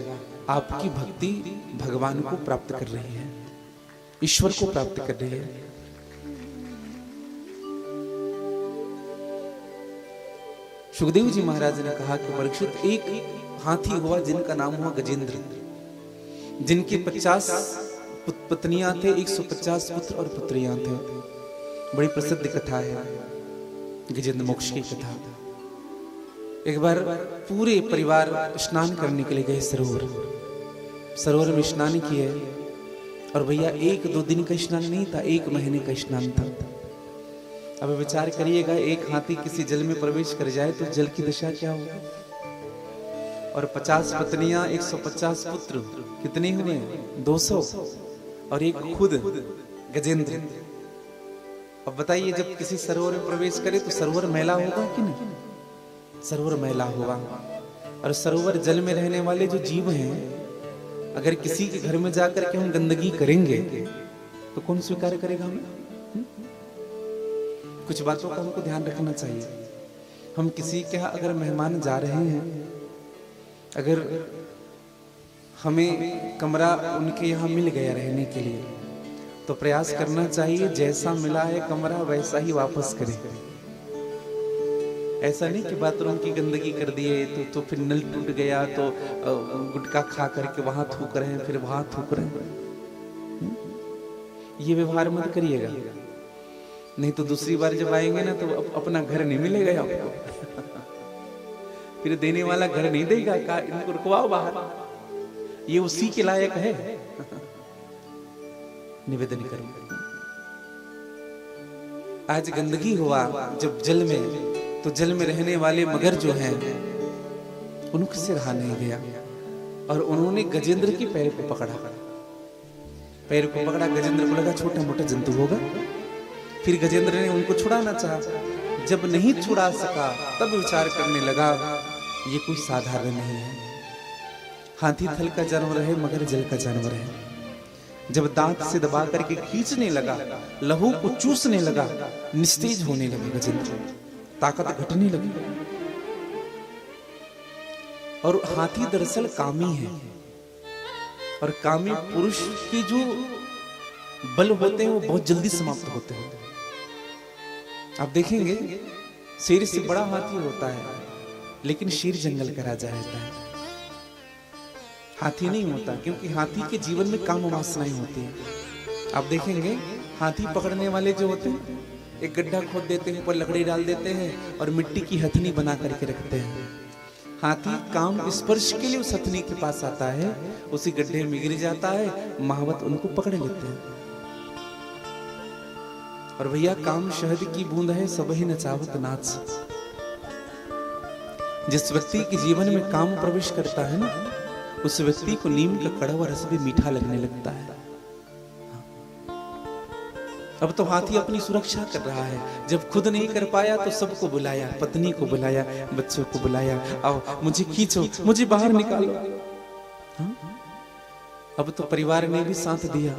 आपकी भक्ति भगवान को प्राप्त कर रही है, ईश्वर को प्राप्त कर रही है। सुखदेव जी महाराज ने कहा कि परीक्षित, एक हाथी हुआ जिनका नाम हुआ गजेंद्र, जिनके 50 पत्नियां थे, 150 पुत्र और पुत्रियां थे। बड़ी प्रसिद्ध कथा है गजेंद्र मोक्ष की कथा। एक बार पूरे परिवार स्नान करने के लिए गए सरोवर में स्नान किए, और भैया 1-2 दिन का स्नान नहीं था, 1 महीने का स्नान था। अब विचार करिएगा, एक हाथी किसी जल में प्रवेश कर जाए तो जल की दशा क्या होगी। और 50 पत्नियां, 150 पुत्र, कितने हुए? 200, और एक खुद गजेंद्र। अब बताइए, जब किसी सरोवर में प्रवेश करे तो सरोवर मैला होगा कि नहीं? सरोवर मैला होगा। और सरोवर जल में रहने वाले जो जीव हैं, अगर किसी के घर में जाकर के हम गंदगी करेंगे तो कौन स्वीकार करेगा हमें? कुछ बातों का हमको ध्यान रखना चाहिए। हम किसी के यहाँ अगर मेहमान जा रहे हैं, अगर हमें कमरा उनके यहाँ मिल गया रहने के लिए, तो प्रयास करना चाहिए जैसा मिला है कमरा वैसा ही वापस करें। ऐसा नहीं कि बाथरूम की गंदगी कर दिए तो फिर नल टूट गया तो गुटखा खा करके वहां थूक रहे हैं, फिर वहां थूक रहे हैं। ये व्यवहार मत करिएगा, नहीं तो दूसरी बार जब आएंगे ना तो अपना घर नहीं मिलेगा आपको। फिर देने वाला घर नहीं देगा, इनको रुकवाओ बाहर, ये उसी के लायक है। निवेदन करूं, आज गंदगी हुआ जब जल में, तो जल में रहने वाले मगर जो हैं उनको से रहा नहीं गया, और उन्होंने गजेंद्र के पैर को पकड़ा। पैर को पकड़ा, गजेंद्र को लगा छोटा मोटा जंतु होगा। फिर गजेंद्र ने उनको छुड़ाना चाहा, जब नहीं छुड़ा सका तब विचार करने लगा ये कोई साधारण नहीं है। हाथी थल का जानवर है, मगर जल का जानवर है। जब दांत से दबा करके खींचने लगा, लहू को चूसने लगा, निस्तेज होने लगा गजेंद्र, ताकत घटने लगी। और हाथी दरअसल कामी है, और कामी पुरुष के जो बल होते हैं वो बहुत जल्दी समाप्त होते हैं। आप देखेंगे शेर से बड़ा हाथी होता है, लेकिन शेर जंगल का राजा रहता है, हाथी नहीं होता, क्योंकि हाथी के जीवन में काम वासनाएं होती हैं। आप देखेंगे हाथी पकड़ने वाले जो होते हैं, एक गड्ढा खोद देते हैं, ऊपर लकड़ी डाल देते हैं और मिट्टी की हथनी बना करके रखते हैं। हाथी काम स्पर्श के लिए उस हथनी के पास आता है, उसी गड्ढे में गिर जाता है, महावत उनको पकड़ लेते हैं। और भैया काम शहद की बूंद है, सब ही नचावत नाच। जिस व्यक्ति के जीवन में काम प्रवेश करता है ना, उस व्यक्ति को नीम का कड़वा रस भी मीठा लगने लगता है। अब तो हाथी अपनी सुरक्षा कर रहा है, जब खुद नहीं कर पाया तो सबको बुलाया, पत्नी को बुलाया, बच्चों को बुलाया, आओ मुझे खींचो, मुझे बाहर निकालो। अब तो परिवार ने भी साथ दिया।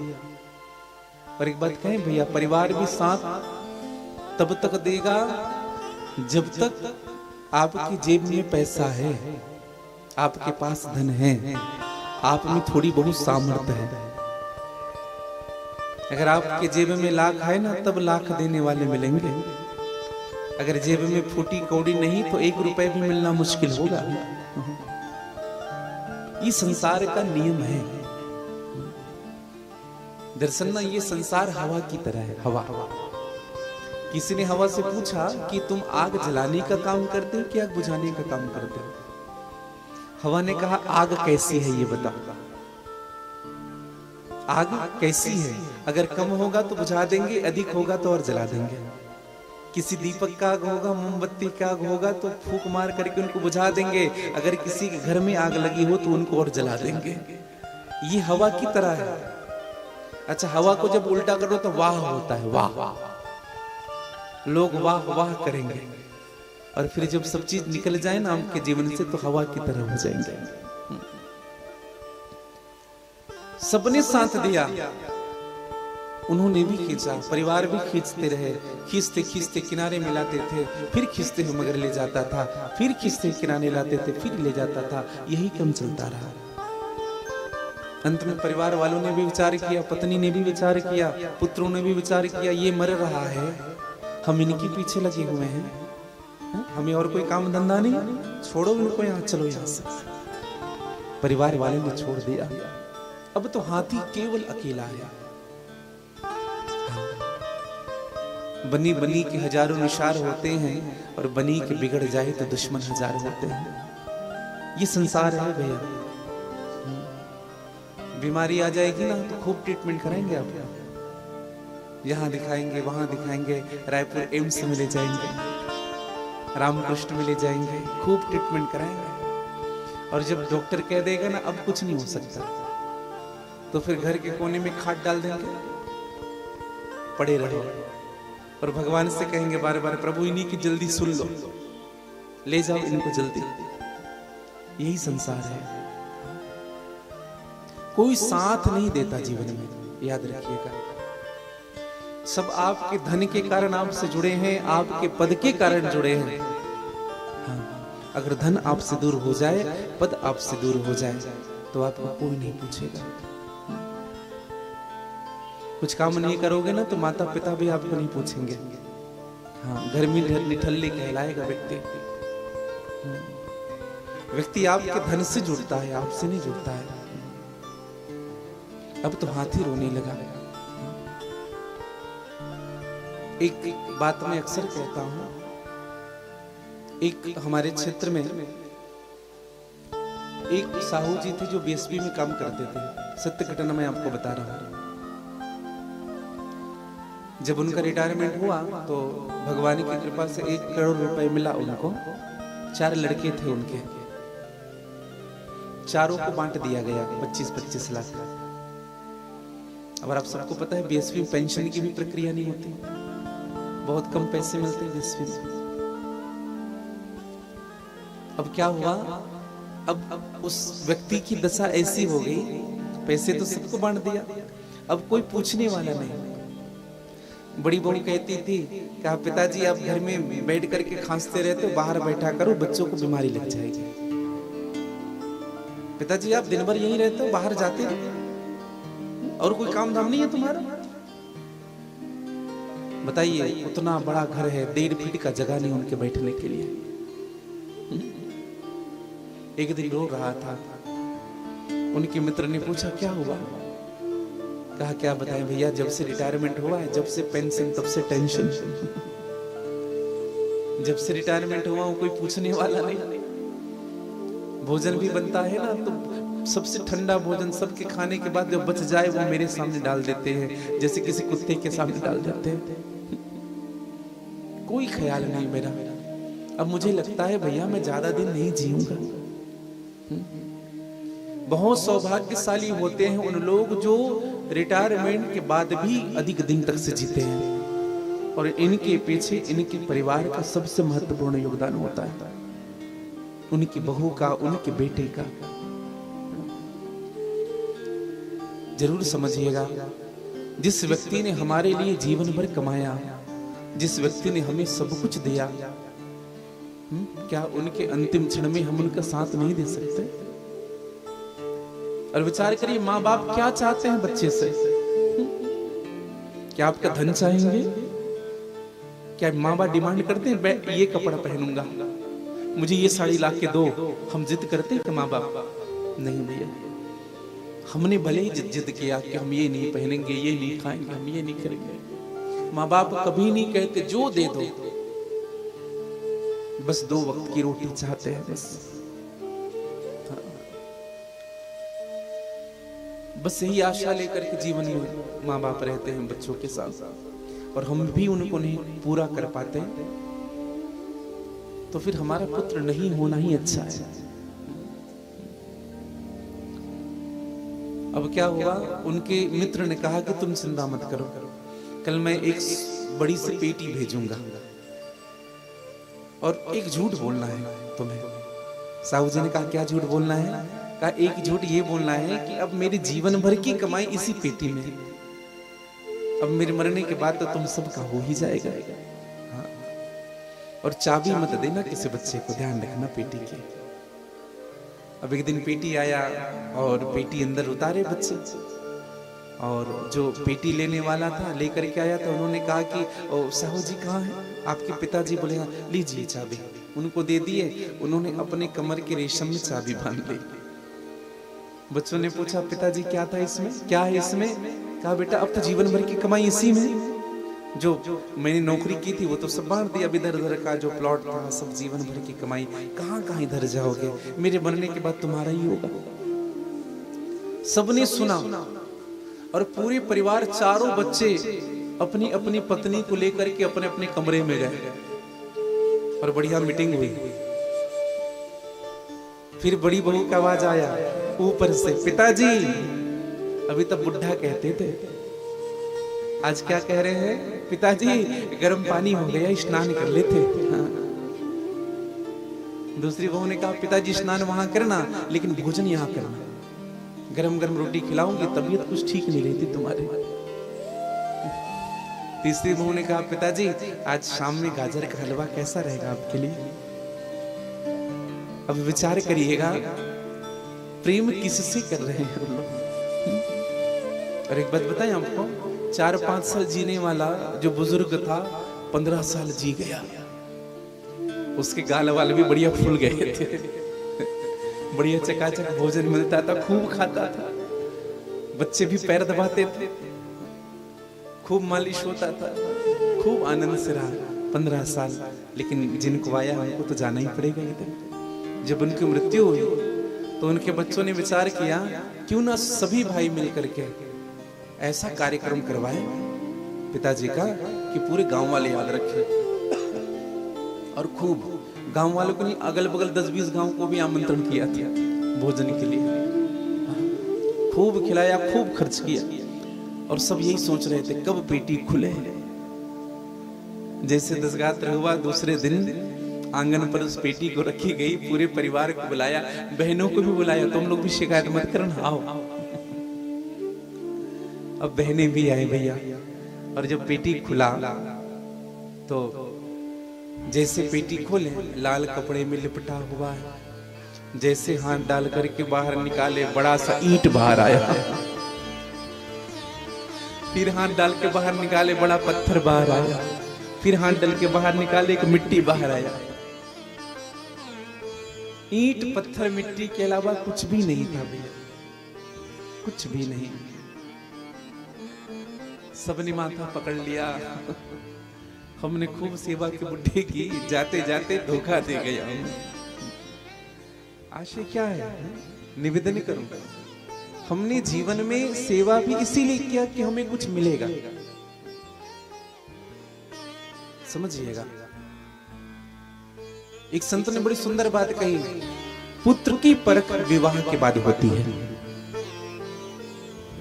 और एक बात कहें भैया, परिवार भी साथ तब तक देगा जब तक आपकी जेब में पैसा है, आपके पास धन है, आप में थोड़ी बहुत सामर्थ्य है। अगर आपके जेब में लाख है ना, तब लाख देने वाले मिलेंगे। अगर जेब में फूटी कौड़ी नहीं तो 1 रुपए भी मिलना मुश्किल होगा। ये संसार का नियम है। दरअसल ना ये संसार हवा की तरह है, हवा। किसी ने हवा से पूछा कि तुम आग जलाने का काम करते हो कि आग बुझाने का काम करते हो? हवा ने कहा आग कैसी है ये बता, आग कैसी है, अगर कम होगा तो बुझा देंगे, अधिक होगा तो और जला देंगे। किसी दीपक का आग होगा, मोमबत्ती का आग होगा तो फूंक मार करके उनको बुझा देंगे, अगर किसी के घर में आग लगी हो तो उनको और जला देंगे। ये हवा की तरह है। अच्छा, हवा को जब उल्टा करो तो वाह होता है, वाह, लोग वाह वाह करेंगे, और फिर जब सब चीज निकल जाए ना आपके जीवन से तो हवा की तरह हो जाएंगे। सबने साथ दिया, उन्होंने भी खींचा, परिवार भी खींचते रहे, खींचते खींचते किनारे में लाते थे, फिर खींचते हुए मगर ले जाता था, फिर खींचते किनारे लाते थे, फिर ले जाता था, यही क्रम चलता रहा। अंत में परिवार वालों ने भी विचार किया, पत्नी ने भी विचार किया, पुत्रों ने भी विचार किया, ये मर रहा है, हम इनके पीछे लगे हुए हैं, हमें और कोई काम धंधा नहीं, छोड़ो इनको यहाँ, चलो यहाँ से। परिवार वाले ने छोड़ दिया। अब तो हाथी केवल अकेला है। बनी बनी के हजारों निशार होते हैं, और बनी के बिगड़ जाए तो दुश्मन हजार होते हैं। ये संसार है भैया। बीमारी आ जाएगी ना तो खूब ट्रीटमेंट कराएंगे आप, यहाँ दिखाएंगे वहां दिखाएंगे, रायपुर एम्स में ले जाएंगे, रामकृष्ण में ले जाएंगे, खूब ट्रीटमेंट कराएंगे। और जब डॉक्टर कह देगा ना अब कुछ नहीं हो सकता, तो फिर घर के कोने में खाट डाल देंगे, पड़े रहो, और भगवान से कहेंगे बार बार, प्रभु इन्हीं की जल्दी सुन लो, ले जाओ इनको जल्दी। यही संसार है। कोई साथ नहीं देता जीवन में, याद रखिएगा। सब आपके धन के कारण आपसे जुड़े हैं, आपके पद के कारण जुड़े हैं। हाँ, अगर धन आपसे दूर हो जाए, पद आपसे दूर हो जाए, तो आपको कोई नहीं पूछेगा। कुछ काम नहीं करोगे ना तो माता पिता भी आपको नहीं पूछेंगे। हाँ, घर में निठल्ले कहलाएगा व्यक्ति। व्यक्ति आपके धन से जुड़ता है, आपसे नहीं जुड़ता है। अब तो हाथी रोने लगा। एक बात मैं अक्सर कहता हूं, एक हमारे क्षेत्र में एक साहू जी थे जो बीएसपी में काम करते थे। सत्य घटना मैं आपको बता रहा हूं। जब उनका रिटायरमेंट हुआ तो भगवान की कृपा से 1 करोड़ रुपए मिला उनको। 4 लड़के थे उनके, चारों को बांट दिया गया 25-25 लाख। अब आप सबको पता है बीएसपी में पेंशन की भी प्रक्रिया नहीं होती, बहुत कम पैसे मिलते हैं बीएसपी में। अब क्या हुआ, अब उस व्यक्ति की दशा ऐसी हो गई, पैसे तो सबको बांट दिया, अब कोई पूछने वाला नहीं। बड़ी बहू कहती थी, कहा पिताजी आप घर में बैठ करके खांसते रहते हो, बाहर बैठा करो, बच्चों को बीमारी लग जाएगी। पिताजी आप दिन भर यहीं रहते हो, बाहर जाते हो और कोई काम धाम नहीं है तुम्हारा? बताइए, उतना बड़ा घर है, 1.5 फीट का जगह नहीं उनके बैठने के लिए। एक दिन रो रहा था, उनके मित्र ने पूछा क्या हुआ? कहा क्या बताएं भैया, जब से रिटायरमेंट हुआ है, जब से पेंशन तब से टेंशन। जब से रिटायरमेंट हुआ हूं कोई पूछने वाला नहीं। भोजन भी बनता है ना तो सबसे ठंडा भोजन सबके खाने के बाद जब बच जाए वो मेरे सामने डाल देते हैं, जैसे किसी कुत्ते के सामने डाल देते हैं। कोई ख्याल नहीं मेरा। अब मुझे लगता है भैया मैं ज्यादा दिन नहीं जीऊंगा। बहुत सौभाग्यशाली होते हैं उन लोग जो रिटायरमेंट के बाद भी अधिक दिन तक से जीते हैं, और इनके पीछे इनके परिवार का सबसे महत्वपूर्ण योगदान होता है, उनकी बहू का, उनके बेटे का। जरूर समझिएगा, जिस व्यक्ति ने हमारे लिए जीवन भर कमाया, जिस व्यक्ति ने हमें सब कुछ दिया, क्या उनके अंतिम क्षण में हम उनका साथ नहीं दे सकते? और विचार करिए, माँ बाप क्या चाहते हैं बच्चे से? क्या आपका धन चाहेंगे? क्या माँ बाप डिमांड करते हैं मैं ये कपड़ा पहनूंगा, मुझे ये साड़ी ला के दो? हम जिद करते हैं कि माँ बाप? नहीं भैया, हमने भले ही जिद किया कि हम ये नहीं पहनेंगे, ये नहीं खाएंगे, हम ये नहीं करेंगे। माँ बाप कभी नहीं कहते जो दे दो, बस 2 वक्त की रोटी चाहते हैं बस। बस यही आशा लेकर के जीवन में माँ बाप रहते हैं बच्चों के साथ, और हम भी उनको नहीं पूरा कर पाते, तो फिर हमारा पुत्र नहीं होना ही अच्छा है। अब क्या हुआ, उनके मित्र ने कहा कि तुम चिंता मत करो, कल मैं एक बड़ी सी पेटी भेजूंगा और एक झूठ बोलना है तुम्हें। साहू जी ने कहा क्या झूठ बोलना है? कहा एक झूठ ये बोलना है कि अब मेरे जीवन भर की कमाई इसी पेटी में है, अब मेरे मरने के बाद तो तुम सबका हो ही जाएगा। हाँ। और चाबी मत देना किसी बच्चे को, ध्यान रखना पेटी की। अब एक दिन पेटी आया और पेटी अंदर उतारे बच्चे, और जो पेटी लेने वाला था लेकर के आया था, उन्होंने कहा कि ओ साहू जी कहाँ हैं आपके पिताजी? बोले हाँ, लीजिए चाबी। उनको दे दिए, उन्होंने अपने कमर के रेशम में चाबी बांध ली। बच्चों ने पूछा पिताजी क्या था इसमें, क्या है इसमें? कहा बेटा अब तो जीवन भर की कमाई इसी में, जो मैंने नौकरी की थी वो तो सब बांट दिया, अब इधर उधर का जो प्लॉट था सब जीवन भर की कमाई, कहाँ कहाँ इधर जाओगे, मेरे मरने के बाद तुम्हारा ही होगा। सबने सुना और पूरे परिवार, चारों बच्चे अपनी अपनी पत्नी को लेकर के अपने अपने कमरे में गए और बढ़िया मीटिंग हुई। फिर बड़ी बहू का आवाज आया ऊपर से, पिताजी, अभी तब बुढ़ा कहते थे, आज क्या कह रहे हैं? पिताजी गर्म पानी हो गया, स्नान कर लेते। हाँ। दूसरी बहू ने कहा पिताजी स्नान वहां करना, लेकिन भोजन यहाँ करना, गरम गरम रोटी खिलाऊंगी, तबीयत कुछ ठीक नहीं रहती तुम्हारी। तीसरी बहू ने कहा पिताजी आज शाम में गाजर का हलवा कैसा रहेगा आपके लिए? अब विचार करिएगा, प्रेम किससे कर रहे हैं हम लोग। और एक बात बताएं आपको, 4-5 साल जीने वाला जो बुजुर्ग था 15 साल जी गया, उसके गाल वाल भी बढ़िया फूल गए थे, बढ़िया चकाचक भोजन मिलता था, खूब खाता था, बच्चे भी पैर दबाते थे, खूब मालिश होता था, खूब आनंद से रहा 15 साल। लेकिन जिनको आया उनको तो जाना ही पड़ेगा इधर। जब उनकी मृत्यु हुई तो उनके बच्चों ने विचार किया क्यों ना सभी भाई मिलकर के ऐसा कार्यक्रम करवाए पिताजी का कि पूरे गांव वाले याद रखें, और खूब गांव वालों को नहीं, अगल बगल 10-20 गांव को भी आमंत्रण किया था भोजन के लिए, खूब खिलाया, खूब खर्च किया, और सब यही सोच रहे थे कब पेटी खुले। जैसे दसगात्र हुआ, दूसरे दिन आंगन पर उस पेटी को रखी गई, पूरे परिवार को बुलाया, बहनों को भी बुलाया, तुम लोग भी शिकायत मत करना, आओ। अब बहनें भी आए भैया, और जब पेटी खुला तो जैसे पेटी खोले, लाल कपड़े में लिपटा हुआ है, जैसे हाथ डाल करके बाहर निकाले, बड़ा सा ईंट बाहर आया, फिर हाथ डाल के बाहर निकाले, बड़ा पत्थर बाहर आया, फिर हाथ डाल के बाहर निकाले, एक मिट्टी बाहर आया। ईंट पत्थर मिट्टी के अलावा कुछ भी नहीं था भैया, कुछ भी नहीं। सबने माथा पकड़ लिया, हमने खूब सेवा के बुढ़े की, जाते जाते धोखा दे गया। आशय क्या है? निवेदन करूंगा, हमने जीवन में सेवा भी इसीलिए किया कि हमें कुछ मिलेगा, समझिएगा। एक संत ने बड़ी सुंदर बात कही, पुत्र की परख विवाह के बाद होती है,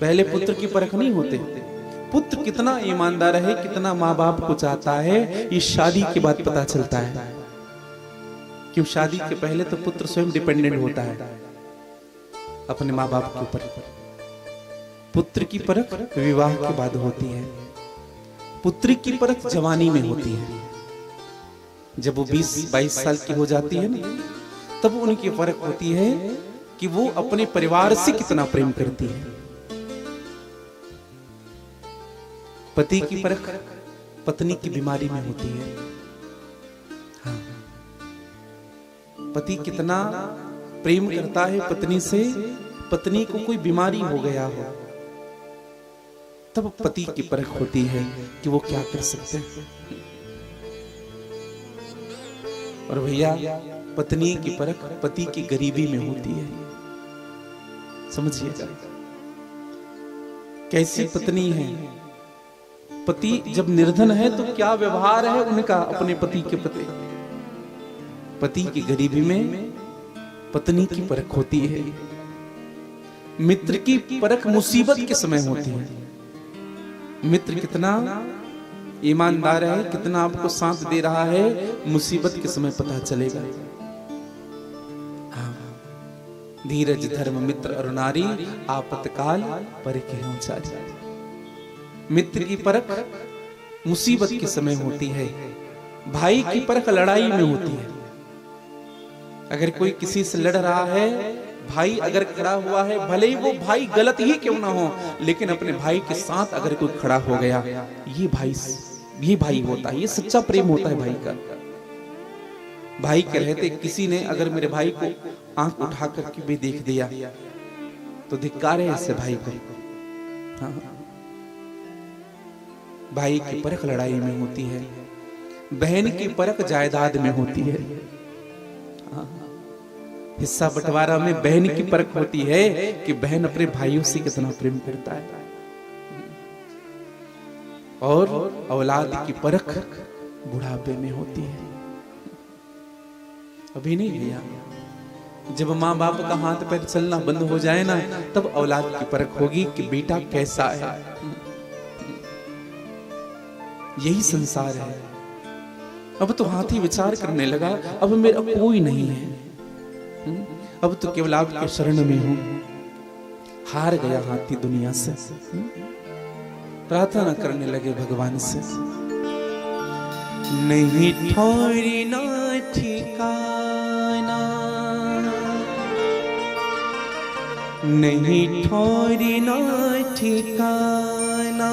पहले पुत्र की परख नहीं होते। पुत्र कितना ईमानदार है, कितना माँ बाप को चाहता है, ये शादी के बाद पता चलता है। क्यों? शादी के पहले तो पुत्र स्वयं डिपेंडेंट होता है अपने माँ बाप के ऊपर। पुत्र की परख विवाह के बाद होती है, पुत्री की परख जवानी में होती है। जब वो 20-22 साल की हो जाती है ना, तब उनकी परख होती है कि वो अपने परिवार से कितना प्रेम करती है। पति की परख पत्नी की बीमारी में होती है। हाँ। पति कितना प्रेम करता है पत्नी से, पत्नी को कोई बीमारी हो गया हो, तब पति की परख होती है कि वो क्या कर सकते हैं। और भैया पत्नी की परख पति की गरीबी में होती है, समझिएगा। कैसी पत्नी है। पति जब निर्धन है तो क्या व्यवहार है उनका अपने पति के प्रति। पति की गरीबी में पत्नी की परख होती है। मित्र की परख मुसीबत के समय होती है। मित्र कितना ईमानदार है, कितना आपको साथ दे रहा है, मुसीबत के समय पता चलेगा। धीरज धर्म मित्र और नारी, आपतकाल परखें उचारी। मित्र की परख मुसीबत के समय होती है। भाई की परख लड़ाई में होती है। अगर कोई किसी से लड़ रहा है, भाई अगर खड़ा हुआ है, भले ही वो भाई गलत ही क्यों ना हो, लेकिन अपने भाई के साथ अगर कोई खड़ा हो गया, ये भाई होता है, ये सच्चा प्रेम होता है भाई का। भाई के रहते किसी ने अगर मेरे भाई को आंख उठा करके भी देख दिया तो धिक्कार है ऐसे भाई को। हाँ। भाई की परख लड़ाई में होती है, बहन की परख जायदाद में होती है। हाँ। हिस्सा बंटवारा में बहन की परख होती है कि बहन अपने भाइयों से कितना प्रेम करता है। और औलाद की परख बुढ़ापे में होती है। अभी नहीं भैया, जब माँ बाप का हाथ पैर चलना बंद हो जाए ना, तब औलाद की परख होगी कि बेटा कैसा है। यही संसार है। अब तो हाथी विचार करने लगा, अब मेरा कोई नहीं है, अब तो केवल आपके शरण में हूं। हार गया हाथी दुनिया से। प्रार्थना करने लगे भगवान से, नहीं ठौरी ना ठिकाना, नहीं ठौरी ना ठिकाना,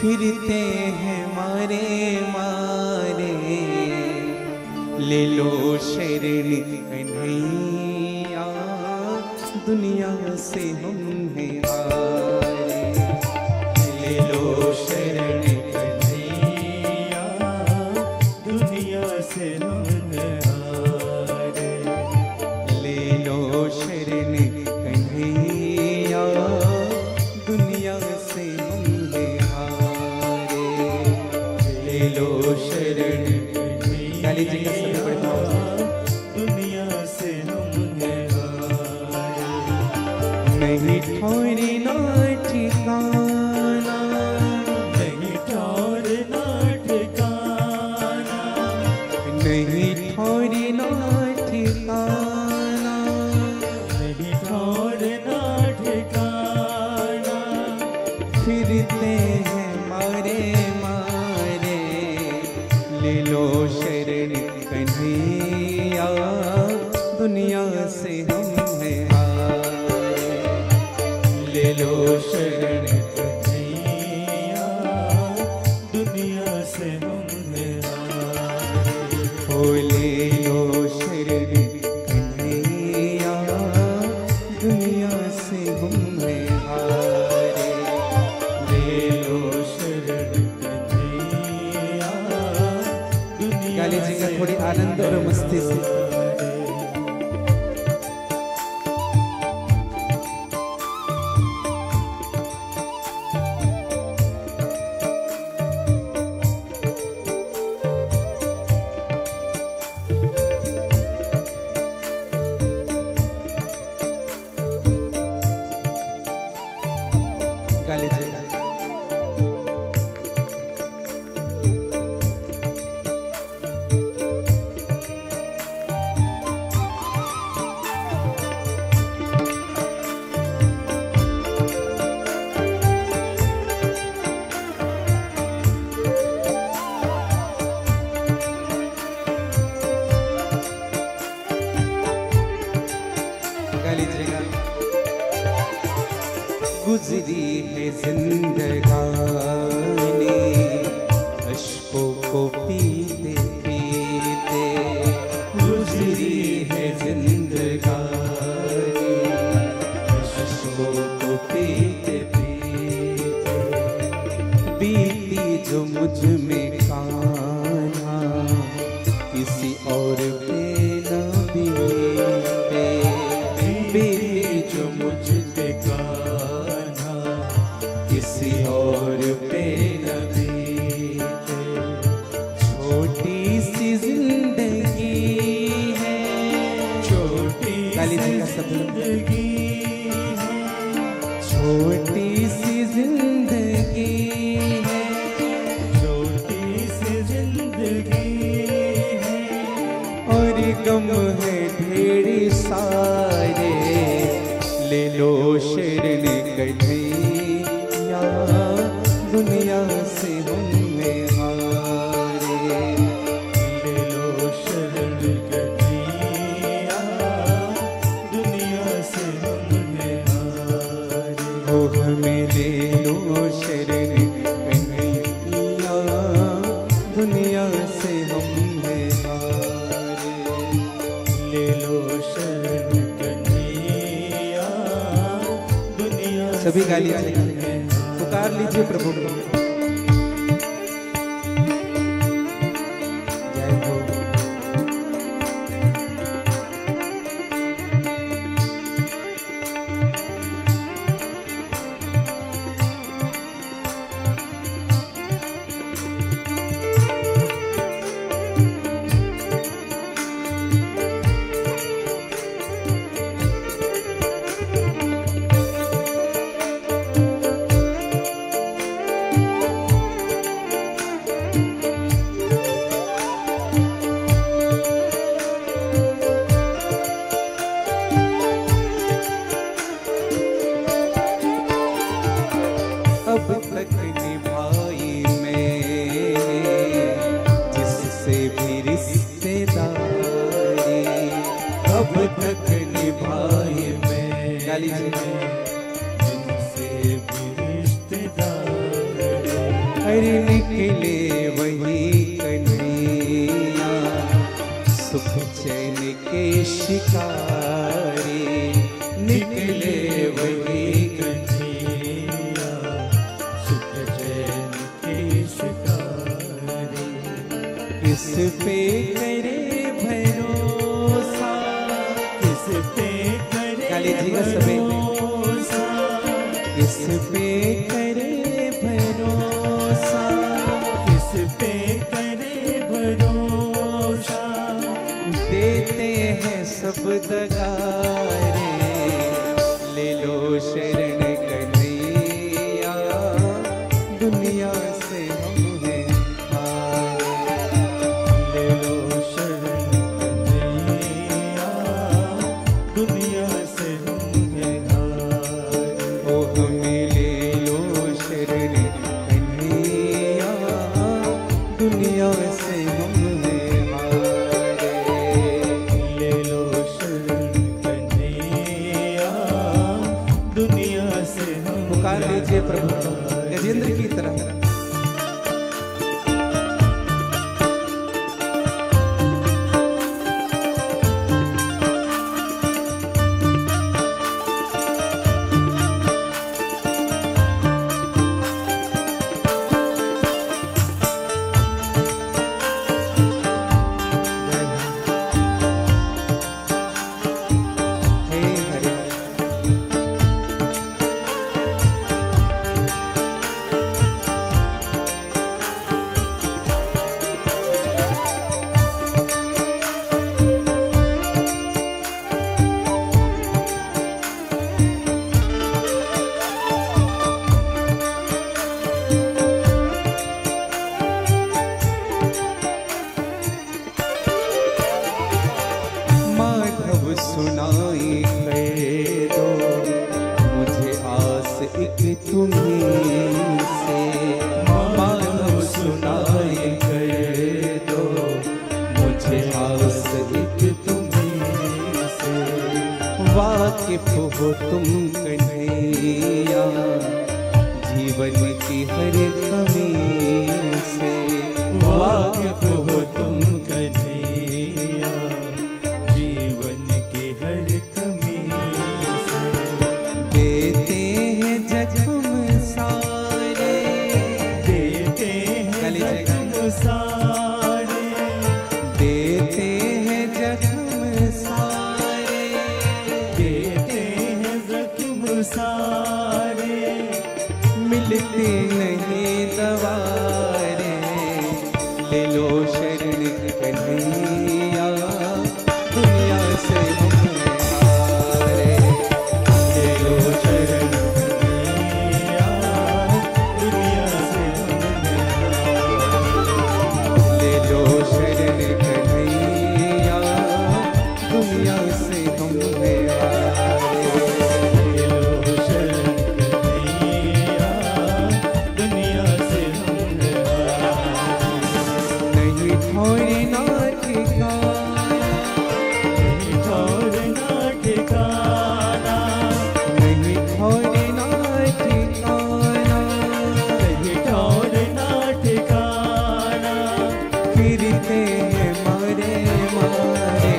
फिरते हैं मारे मारे, ले लो शरण कन्हैया, दुनिया से हम हैं हारे, ले लो शरण कन्हैया, दुनिया से हम हैं हारे, ले लो शरण कन्हैया, दुनिया से हम हैं हारे, ले लो शरण काली जी का समय पढ़ता हूँ। दुनिया से हम हैं हारे, नहीं ठौरी ना ठिकाना, नहीं ठौरी ना ठिकाना, नहीं ठौरी ना ठिकाना, नहीं ठौरी ना ठिकाना, फिरते हैं मारे मारे, ले लो शरण कन्हैया, दुनिया से हम हैं हारे, ले लो शरण कन्हैया, दुनिया से हम हैं हारे, ओ ले लो शरण कन्हैया, दुनिया से हम हैं हारे, ले लो शरण कन्हैया, काली जी का थोड़ी आनंद और मस्ती से काली जी गुजरी है जिंदगानी अश्कों को पीते पीते, गुजरी है जिंदगानी अश्कों को पीते पीते, बीती जो मुझ में कान्हा किसी और पे न बीते, बीती जो मुझ पे कान्हा छोटी सी जिंदगी है, छोटी काली जी का जिंदगी है, छोटी सी जिंदगी है, छोटी सी जिंदगी है, और गम है ढेर सारे, ले लो शरण कन्हैया, दुनिया से हमने हारे। ले लो शरण कन्हैया, दुनिया से हमने हारे। ओ हमें ले लो शरण कन्हैया, दुनिया से हमने हारे। ले लो शरण कन्हैया, दुनिया सभी से गाली हमने पुकार लीजिए प्रभु को। जय हो। अब तक निभाई मैं जिससे भी रिश्तेदारी, अब तक निभाई मैं। गाली जी। जिनसे भी रिश्तेदार, अरे निकले वही कन्हैया, सुख चैन के शिकारी, निकले वही कन्हैया, सुख चैन के शिकारी। किस पे करे भरोसा, किस पे करे काली जी का समय में। भरोसा, किस पे करे भरोसा, किस पे करे भरोसा। देते हैं सब दगारे, ले लो शरण कन्हैया, दुनिया से हम हैं हारे। ले लो शरण कन्हैया, दुनिया से हमने हारे। ओ हमें ले लो शरण कन्हैया, दुनिया से हम हैं हारे। ले लो शरण कन्हैया, दुनिया से हम पुकार लीजिए प्रभु गजेंद्र की तरह। हे हरे माधव सुनाई कर दो मुझे आस एक तुम्हीं से, माधव सुनाई कर दो मुझे आस एक तुम्हीं से। वाकिफ हो तुम कन्हैया जीवन की हर कमी से, वाकिफ हो तुम कन्हैया, जीवन की हर कमी से। देते हैं जख्म सारे, देते हैं जख्म सारे, देते हैं जख्म सारे, देते हैं जख्म सारे। मिलते नहीं दवारे, ले लो शरण कन्हैया, दुनिया से हम हारे। ले लो शरण कन्हैया, दुनिया से हम हारे। ले लो शरण कन्हैया, दुनिया से हम हारे। ले लो शरण कन्हैया, दुनिया से हम हारे। नहीं छोड़ना ठिकाना, नहीं छोड़ना ठिकाना, नहीं छोड़ना ठिकाना, नहीं छोड़ना ठिकाना। फिरते हैं मारे मारे,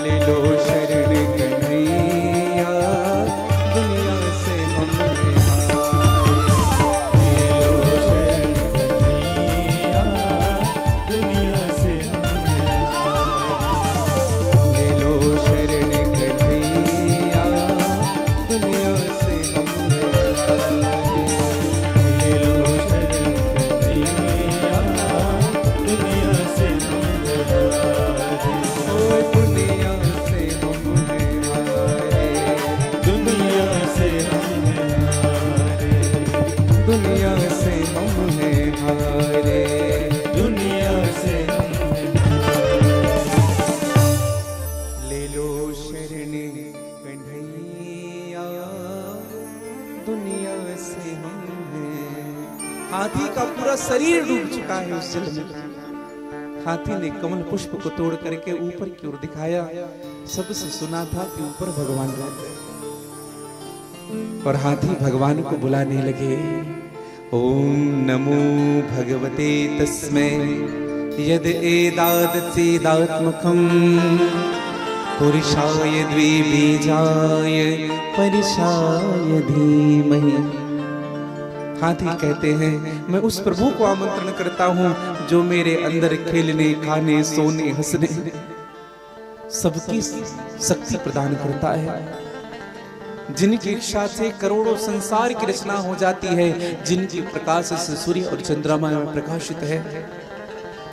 ले लो शरण कन्हैया, दुनिया से हम हारे। ले लो शरण कन्हैया, दुनिया से हम हारे। ले लो शरण कन्हैया, दुनिया से हम हारे। ले लो शरण कन्हैया, दुनिया से हम हारे। ओ दुनिया से हम हारे, दुनिया से हम हारे, दुनिया से हम हारे, दुनिया से हम हारे। ले लो शरण कन्हैया, दुनिया से हम हैं। हाथी का पूरा शरीर डूब चुका है उस जल में। हाथी ने कमल पुष्प को तोड़ करके ऊपर की ओर दिखाया। सबसे सुना था कि ऊपर भगवान रहते हैं। और हाथी भगवान को बुलाने लगे। ओम नमो भगवते तस्मै यद एदादत्सेदात्मकं पुरुषाय द्विबीजाय परिशाय धीमहि। हाथी कहते हैं, मैं उस प्रभु को आमंत्रण करता हूं जो मेरे अंदर खेलने, खाने, सोने, हंसने सबकी शक्ति प्रदान करता है। जिनकी इच्छा से करोड़ों संसार की रचना हो जाती है, जिनकी प्रकाश से सूर्य और चंद्रमा में प्रकाशित है,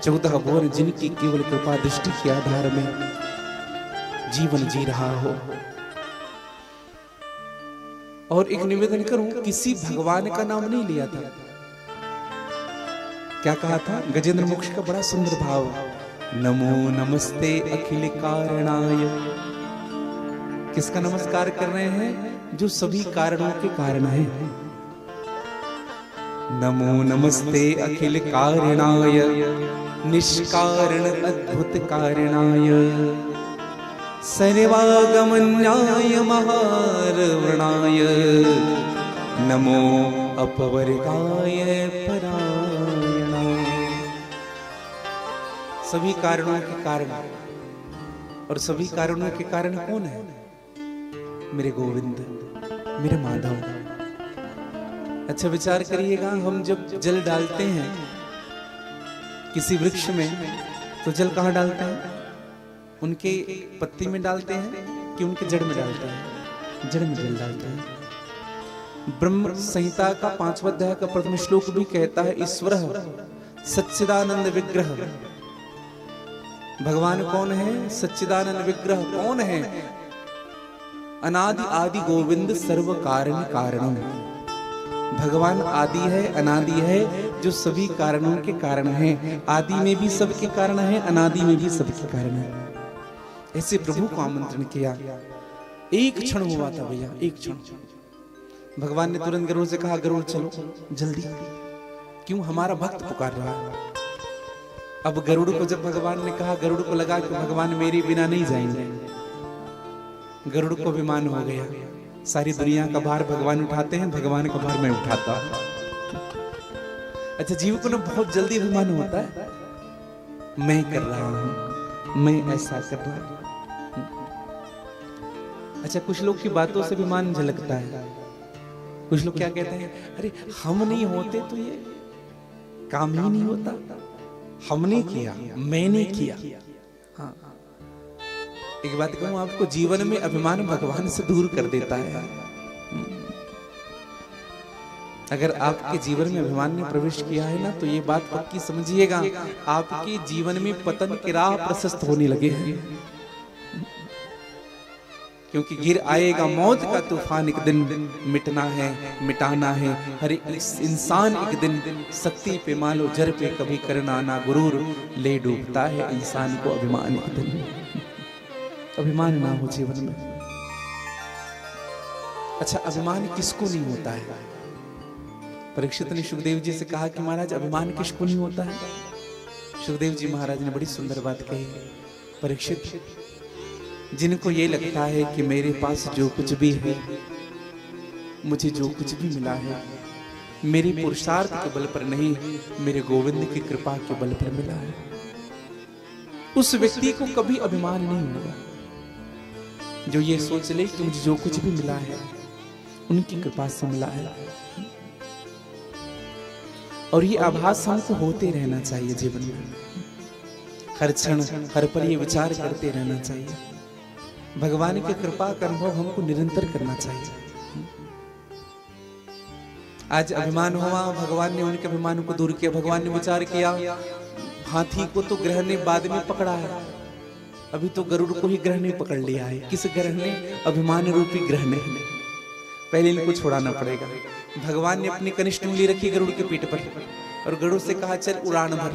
14 भुवन जिनकी केवल कृपा दृष्टि के आधार में जीवन जी रहा हो। और एक निवेदन करूं, किसी भगवान का नाम नहीं लिया था। क्या कहा था? गजेंद्र मोक्ष का बड़ा सुंदर भाव, नमो नमस्ते अखिल कारणाय। किसका नमस्कार कर रहे हैं? जो सभी कारणों के कारण है। नमो नमस्ते अखिल कारणाय निष्कारण अद्भुत कारणाय सर्वागमन्याय महारवणाय नमो अपवर्गाय परायणाय। सभी कारणों के कारण, और सभी कारणों के कारण कौन है? मेरे गोविंद, मेरे माधव। अच्छा विचार करिएगा, हम जब जल डालते हैं किसी वृक्ष में तो जल कहाँ डालते हैं? उनके पत्ती में डालते हैं कि उनके जड़ में डालते हैं? जड़ में जल डालते हैं। ब्रह्म संहिता का 5वां अध्याय का प्रथम श्लोक भी कहता है, ईश्वर सच्चिदानंद विग्रह। भगवान कौन है? सच्चिदानंद विग्रह कौन है? अनादि आदि गोविंद सर्व कारण कारणम। भगवान आदि है, अनादि है, जो सभी कारणों के कारण है। आदि में भी सबके कारण है, अनादि में भी सबके कारण है। ऐसे प्रभु को आमंत्रण किया। एक क्षण हुआ था भैया, एक क्षण। भगवान ने तुरंत गरुड़ से कहा, गरुड़ चलो जल्दी, क्यों? हमारा भक्त पुकार रहा है। अब गरुड़ को जब भगवान ने कहा, गरुड़ को लगा कि भगवान मेरे बिना नहीं जाएंगे। गरुड़ को अभिमान हो गया, सारी दुनिया का भार भगवान उठाते हैं, भगवान का भार मैं उठाता। अच्छा, जीव को ना बहुत जल्दी अभिमान होता है, मैं कर रहा हूं, मैं ऐसा कर रहा हूं। अच्छा, कुछ लोग की बातों से अभिमान झलकता है। कुछ लोग क्या कहते हैं, अरे हम नहीं होते तो ये काम ही नहीं होता, हमने किया, मैंने किया। हाँ, एक बात कहूं आपको, जीवन में अभिमान भगवान से दूर कर देता है। अगर आपके जीवन में अभिमान ने प्रवेश किया है ना, तो ये बात पक्की समझिएगा, आपके जीवन में पतन की राह प्रशस्त होने लगे हैं। क्योंकि गिर आएगा मौत का तूफान एक दिन, मिटना है मिटाना है हर एक इंसान एक दिन, शक्ति पे मालो जर पे कभी करना ना गुरूर, ले डूबता है इंसान को अभिमान एक दिन। अभिमान ना हो जीवन में। अच्छा, अभिमान किसको नहीं होता है? परीक्षित ने सुखदेव जी से कहा कि महाराज अभिमान किसको नहीं होता है? सुखदेव जी महाराज ने बड़ी सुंदर बात कही, परीक्षित, जिनको ये लगता है कि मेरे पास जो कुछ भी है, मुझे जो कुछ भी मिला है, मेरे पुरुषार्थ के बल पर नहीं, मेरे गोविंद की कृपा के बल पर मिला है, उस व्यक्ति को कभी अभिमान नहीं होगा। जो ये सोच ले कि मुझे जो कुछ भी मिला है उनकी कृपा से मिला है। और ये आभास हमको होते रहना चाहिए जीवन में, हर क्षण हर पल ये विचार करते रहना चाहिए। भगवान की कृपा का अनुभव हमको निरंतर करना चाहिए। आज अभिमान हुआ, भगवान ने उनके अभिमान को दूर किया। भगवान ने विचार किया, हाथी को तो ग्रह ने बाद में पकड़ा है, अभी तो गरुड़ को ही ग्रह ने पकड़ लिया है। किस ग्रह ने? अभिमान रूपी ग्रह ने। पहले इनको छुड़ाना पड़ेगा। भगवान ने अपनी कनिष्ठ उंगली रखी गरुड़ के पीठ पर और गरुड़ से कहा, चल उड़ान भर।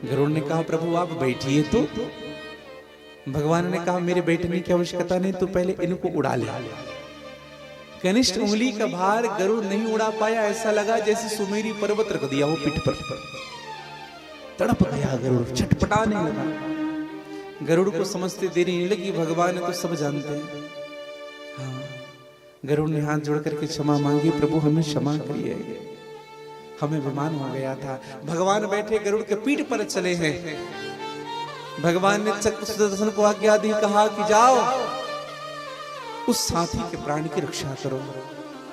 गरुड़ ने कहा, प्रभु आप बैठिए तो। भगवान ने कहा, मेरे बैठने की आवश्यकता नहीं, तो पहले इनको उड़ा ले। कनिष्ठ उंगली का भार गरुड़ नहीं उड़ा पाया, ऐसा लगा जैसे सुमेरी पर्वत रख दिया हो पीठ पर। तड़प गया गरुड़, छटपटाने लगा। गरुड़ को समझते देरी नहीं लगी, भगवान तो सब जानते हैं। हाँ, गरुड़ ने हाथ जोड़ करके क्षमा मांगी, प्रभु हमें क्षमा करिए, हमें अभिमान हो गया था। भगवान बैठे गरुड़ के पीठ पर चले हैं। भगवान ने चक्र सुदर्शन को आज्ञा दी, कहा कि जाओ उस हाथी के प्राण की रक्षा करो।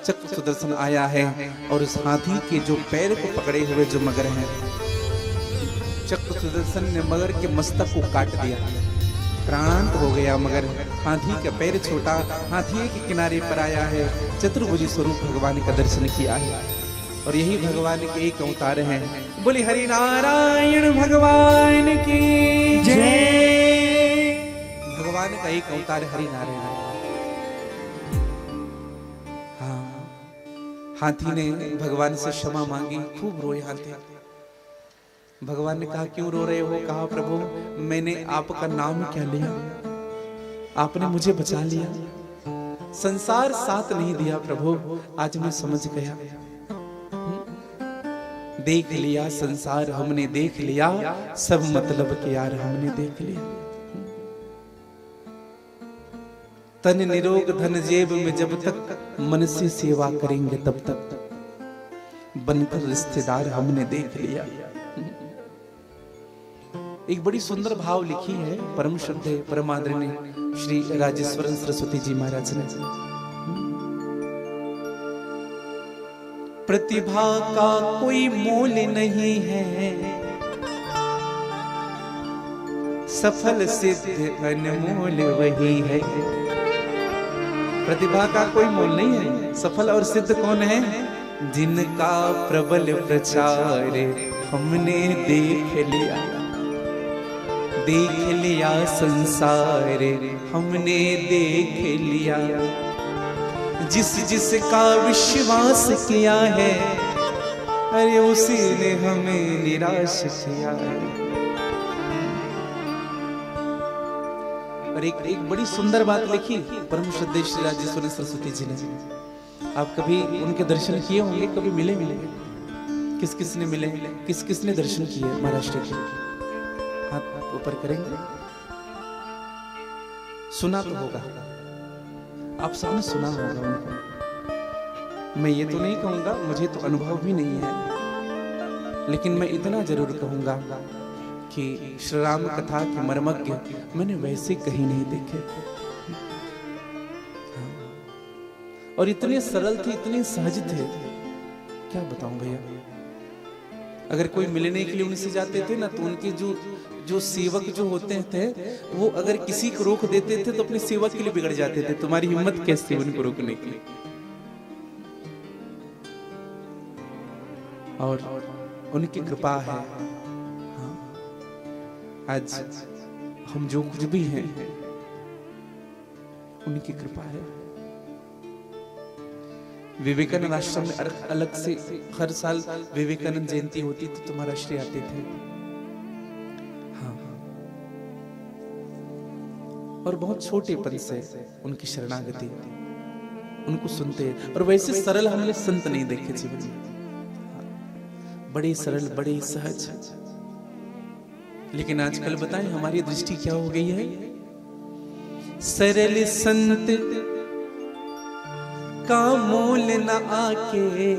चक्र सुदर्शन आया है और उस हाथी के जो पैर को पकड़े हुए जो मगर हैं, चक्र सुदर्शन ने मगर के मस्तक को काट दिया, प्राणांत हो गया मगर। हाथी का पैर छोटा, हाथी के किनारे पर आया है। चतुर्भुज स्वरूप भगवान का दर्शन किया है और यही भगवान के एक अवतार हैं। बोले हरि नारायण भगवान की जय। भगवान का एक अवतार हरि नारायण। हाँ, हाथी ने भगवान से क्षमा मांगी, खूब रोए हाथी। भगवान ने कहा, क्यों रो रहे हो? कहा, प्रभु मैंने आपका नाम क्या लिया, आपने मुझे बचा लिया, संसार साथ नहीं दिया प्रभु, आज मैं समझ गया। देख लिया संसार हमने, देख लिया सब मतलब के यार हमने देख लिया। तन निरोग धन जेब में जब तक, मन से सेवा करेंगे तब तक, बनकर रिश्तेदार हमने देख लिया। एक बड़ी सुंदर भाव लिखी है परम श्रद्धेय परम आदरणीय श्री राजेश्वरन सरस्वती जी महाराज ने। प्रतिभा का कोई मोल नहीं है, सफल सिद्ध अनमोल वही है। प्रतिभा का कोई मोल नहीं है, सफल और सिद्ध कौन है? जिनका प्रबल प्रचार हमने देख लिया, देख लिया संसार हमने देख लिया। जिस जिसका विश्वास किया है, अरे उसी ने हमें निराश किया है। और एक बड़ी सुंदर बात लिखी परम श्रद्धेय श्री राजेश्वरी सरस्वती जी ने। आप कभी उनके दर्शन किए होंगे, कभी मिले किस किस ने मिले, किस किस ने दर्शन किए महाराष्ट्र के? हाथ ऊपर करेंगे। सुना तो होगा, आप सबने सुना होगा उनको। मैं ये तो नहीं कहूंगा, मुझे तो अनुभव भी नहीं है, लेकिन मैं इतना जरूर कहूंगा कि श्री राम कथा के मर्मज्ञ मैंने वैसे कहीं नहीं देखे। और इतने सरल थे, इतने सहज थे, क्या बताऊं भैया। अगर कोई मिलने के लिए उनसे जाते थे ना, तो उनके जो सेवक जो होते थे, वो अगर किसी को रोक देते थे तो अपने सेवक के लिए बिगड़ जाते थे। तुम्हारी हिम्मत कैसे उनको रोकने की? और उनकी कृपा है। हाँ, आज हम जो कुछ भी हैं उनकी कृपा है। विवेकानंद आश्रम में अलग से हर साल विवेकानंद जयंती होती तो तुम्हारा श्री आते थे। हाँ, और बहुत छोटेपन से उनकी शरणागति, उनको सुनते। और वैसे सरल हमने संत नहीं देखे जीवन में, बड़े सरल, बड़े सहज। लेकिन आजकल बताएं हमारी दृष्टि क्या हो गई है? सरल संत का मोल न आके।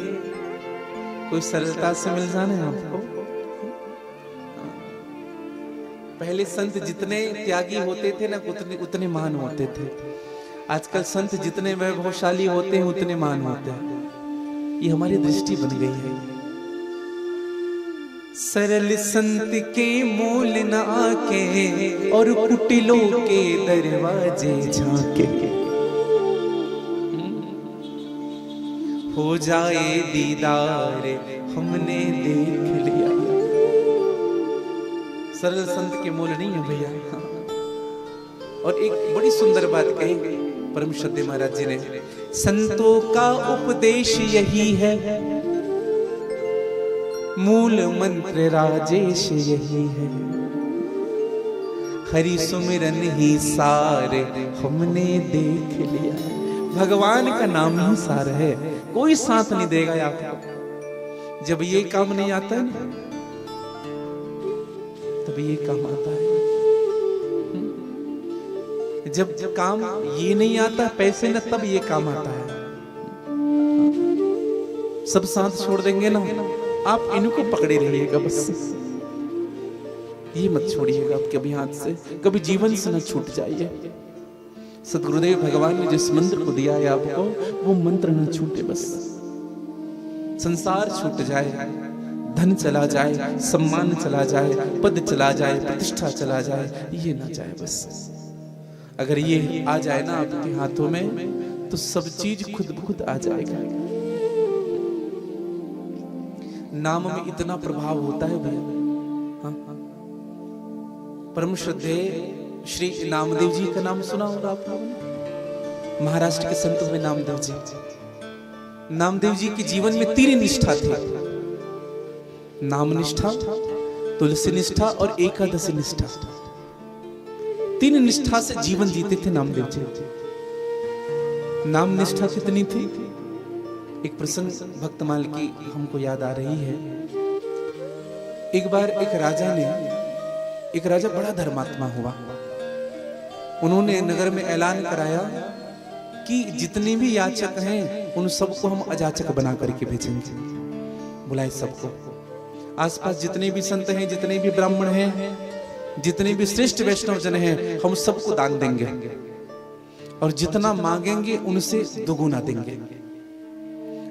कोई सरलता से मिल जाना है आपको? पहले संत जितने त्यागी होते थे ना उतने महान होते थे। आजकल संत जितने वैभवशाली होते हैं उतने महान होते हैं। ये हमारी दृष्टि बन गई है। सरल संत के मोल न आके और कुटिलों के दरवाजे झांके। हो जाए दीदार हमने देख लिया। सरल संत के मोल नहीं है भैया। और एक बड़ी सुंदर बात कही परम श्रद्धेय महाराज जी ने, संतों का उपदेश यही है, मूल मंत्र राजेश यही है, हरि सुमिरन ही सार हमने देख लिया। भगवान का नाम ही सार है, कोई साथ नहीं देगा आपको। जब ये काम नहीं आता है ना तब ये काम आता है। जब काम ये नहीं आता पैसे न, तब ये काम आता है। सब साथ छोड़ देंगे ना, आप इनको पकड़े रहिएगा बस। ये मत छोड़िएगा आप कभी हाथ से, कभी जीवन से न छूट जाइए। सद्गुरुदेव भगवान ने जिस मंत्र को दिया है आपको, वो मंत्र न छूटे बस। संसार छूट जाए, धन चला जाए, सम्मान चला जाए, पद चला जाए, प्रतिष्ठा चला जाए, ये ना जाए बस। अगर ये आ जाए ना आपके हाथों में तो सब चीज खुद ब खुद आ जाएगा। नाम में इतना प्रभाव होता है भैया। हाँ? परम श्रद्धेय श्री नामदेव जी का नाम सुना होगा आप लोगों ने। महाराष्ट्र के संत हुए नामदेव जी। नामदेव जी के जीवन में 3 निष्ठा थी, नाम निष्ठा, तुलसी निष्ठा और एकादशी निष्ठा। 3 निष्ठा से जीवन जीते थे नामदेव जी। नाम निष्ठा कितनी थी? एक प्रसंग भक्तमाल की हमको याद आ रही है। एक बार एक राजा बड़ा धर्मात्मा हुआ। उन्होंने नगर में ऐलान कराया कि जितने भी याचक हैं उन सबको हम अजाचक बना करके भेजेंगे। बुलाए सबको, आसपास जितने भी संत हैं, जितने भी ब्राह्मण हैं, जितने भी श्रेष्ठ वैष्णव जन हैं, हम सबको दान देंगे और जितना मांगेंगे उनसे दुगुना देंगे।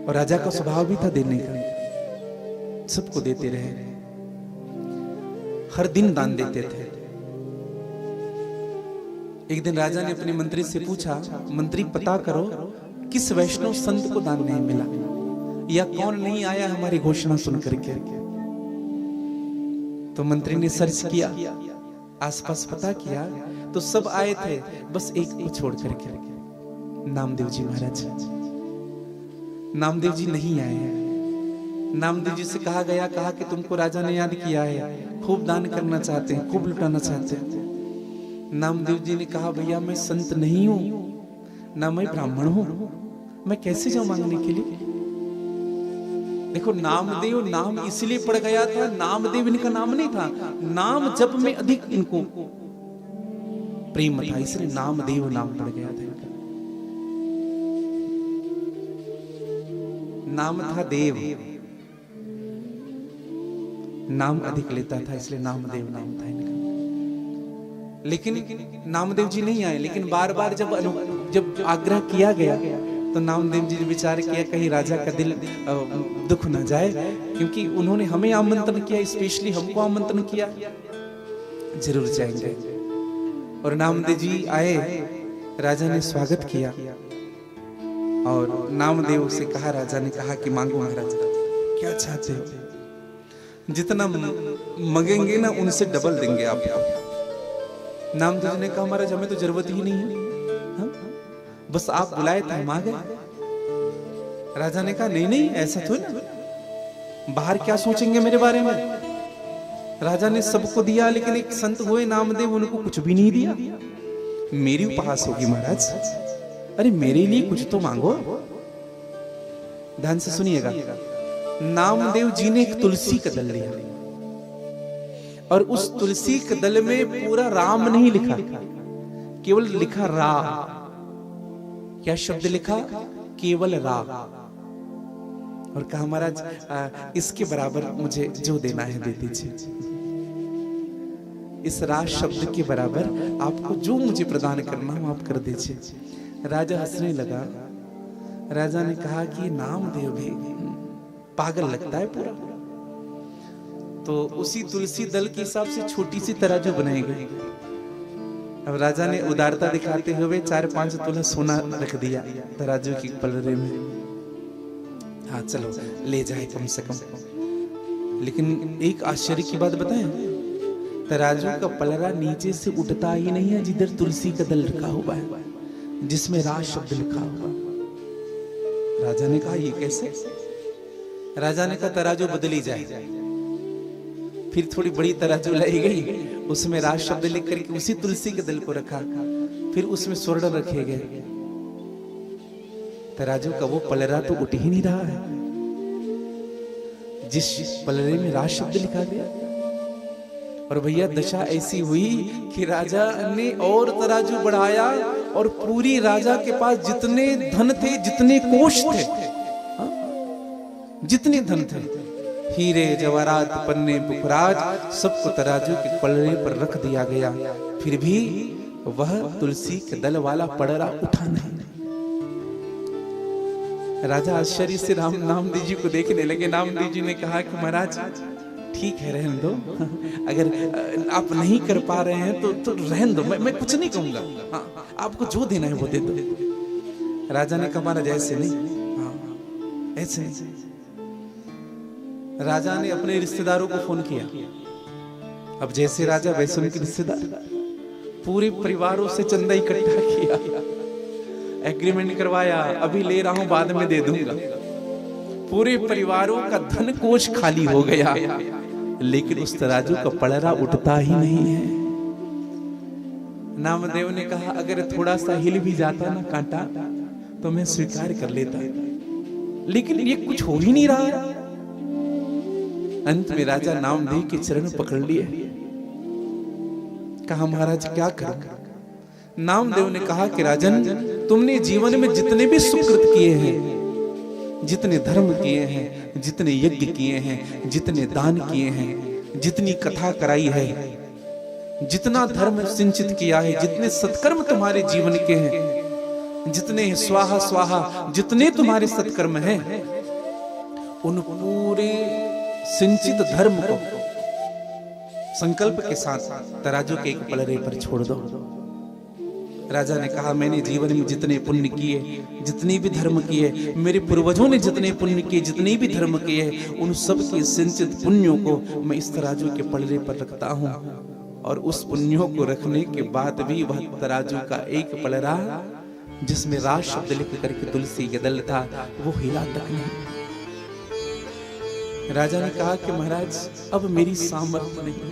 और राजा का स्वभाव भी था देने का, सबको देते रहे, हर दिन दान देते थे। एक दिन राजा ने अपने मंत्री से पूछा, मंत्री पता करो किस वैष्णव संत को दान नहीं मिला, या कौन नहीं आया हमारी घोषणा सुन करके। तो मंत्री ने सर्च किया, आसपास पता किया तो सब आए थे, बस एक को छोड़ करके, नामदेव जी महाराज। नामदेव जी नहीं आए हैं। नामदेव जी से कहा कि तुमको राजा ने याद किया है, खूब दान करना चाहते हैं, खूब लुटाना चाहते हैं। नामदेव जी ने कहा, भैया मैं संत नहीं हूं, ना मैं ब्राह्मण हूं, मैं कैसे जाऊं मांगने के लिए। देखो नामदेव नाम इसलिए पड़ गया था, नामदेव इनका नाम नहीं था, नाम जप में अधिक इनको प्रेम था, इसलिए नामदेव नाम पड़ गया था इनका। नाम था देव, नाम अधिक लेता था, इसलिए नामदेव नाम था इनका। लेकिन नामदेव जी नहीं आए। लेकिन बार बार जब आग्रह किया गया तो नामदेव जी ने विचार किया कहीं राजा का दिल दुख न जाए, क्योंकि उन्होंने हमें आमंत्रण किया, स्पेशली हमको आमंत्रण किया, जरूर जाएंगे। और नामदेव जी आए, राजा ने स्वागत किया और नामदेव से कहा, राजा ने कहा कि मांगो महाराज, क्या चाहते हो? जितना मंगेंगे ना उनसे डबल देंगे आपको। नामदेव ने कहा महाराज हमें तो जरूरत ही नहीं है, हाँ? बस आप बुलाए थे हम आ गए। राजा ने कहा नहीं नहीं ऐसा थोड़ी ना, बाहर क्या सोचेंगे मेरे बारे में। राजा ने सबको दिया लेकिन एक संत हुए नामदेव, उनको कुछ भी नहीं दिया। मेरी उपहास होगी महाराज, अरे मेरे लिए कुछ तो मांगो। ध्यान से सुनिएगा, नामदेव जी ने एक तुलसी का दल लिया और उस तुलसी के दल में पूरा राम नहीं लिखा, केवल लिखा रा। क्या शब्द लिखा? केवल रा। और कहा महाराज इसके बराबर मुझे जो देना है दे दीजिए, इस रा शब्द के बराबर आपको जो मुझे प्रदान करना हो आप कर दीजिए। राजा हंसने लगा। राजा ने कहा कि नामदेव भी पागल लगता है पूरा। तो उसी तुलसी दल के हिसाब से छोटी सी तराजू बनाई गई। अब राजा ने उदारता दिखाते हुए 4-5 तोला सोना रख दिया तराजू की पलरे में। हाँ चलो ले जाए कम से कम। लेकिन एक आश्चर्य की बात बताएं, तराजू का पलरा नीचे से उठता ही नहीं है जिधर तुलसी का दल रखा हुआ है, जिसमें राज शब्द लिखा हुआ। राजा ने कहा ये कैसे? राजा ने कहा तराजू बदली जाए। फिर थोड़ी बड़ी तराजू लाई गई, उसमें राज शब्द लिख करके उसी तुलसी के दल को रखा, फिर उसमें स्वर्ण रखे गए। तराजू का वो पलरा तो उठ ही नहीं रहा है जिस पलरे में राज शब्द लिखा गया। और भैया दशा ऐसी हुई कि राजा ने और तराजू बढ़ाया और पूरी राजा के पास जितने धन थे, जितने कोष थे, जितने धन थे, हीरे जवाहरात पन्ने पुखराज, सबको तराजू के पलड़े पर रख दिया गया। फिर भी वह तुलसी के दल वाला पलड़ा उठा नहीं। राजा आश्चर्य से नामदेव जी को देखने लगे। नामदेव जी ने कहा कि महाराज ठीक है रहने दो, अगर आप नहीं कर पा रहे हैं तो रहने दो, मैं कुछ नहीं कहूंगा। हाँ, आपको जो देना है वो दे दो। राजा ने कहा महाराज ऐसे नहीं, हाँ ऐसे नहीं। राजा ने अपने रिश्तेदारों को फोन किया। अब जैसे राजा वैसे उनके रिश्तेदार, पूरे परिवारों से चंदा इकट्ठा किया, एग्रीमेंट करवाया, अभी ले रहा हूं बाद में दे दूंगा। पूरे परिवारों का धन कोष खाली हो गया, लेकिन उस तराजू का पलड़ा उठता ही नहीं है। नामदेव ने कहा अगर थोड़ा सा हिल भी जाता ना कांटा तो मैं स्वीकार कर लेता, लेकिन ये कुछ हो ही नहीं रहा है। अंत में राजा नामदेव के चरण पकड़ लिए। कहा महाराज क्या करूं? नामदेव ने कहा कि राजन, तुमने जीवन में जितने भी सुकृत किए हैं, जितने धर्म किए हैं, जितने यज्ञ किए हैं, जितने दान किए हैं, जितनी कथा कराई है, जितना धर्म सिंचित किया है, जितने सत्कर्म तुम्हारे जीवन के हैं, जितने स्वाहा स्वाहा जितने तुम्हारे सत्कर्म हैं, उन पूरे सिंचित धर्म को संकल्प के साथ तराजू के एक पलड़े पर छोड़ दो। राजा ने कहा मैंने जीवन में जितने पुण्य किए, जितने भी धर्म किए, मेरे पूर्वजों ने जितने पुण्य किए, जितने भी धर्म किए, उन सब के सिंचित पुण्यों को मैं इस तराजू के पलड़े पर रखता हूं। और उस पुण्यों को रखने के बाद भी वह तराजू का एक पलड़ा जिसमें राज शब्द लिख करके तुलसी के दल था, वो हिला तक नहीं। राजा ने कहा कि महाराज अब मेरी सामर्थ्य नहीं,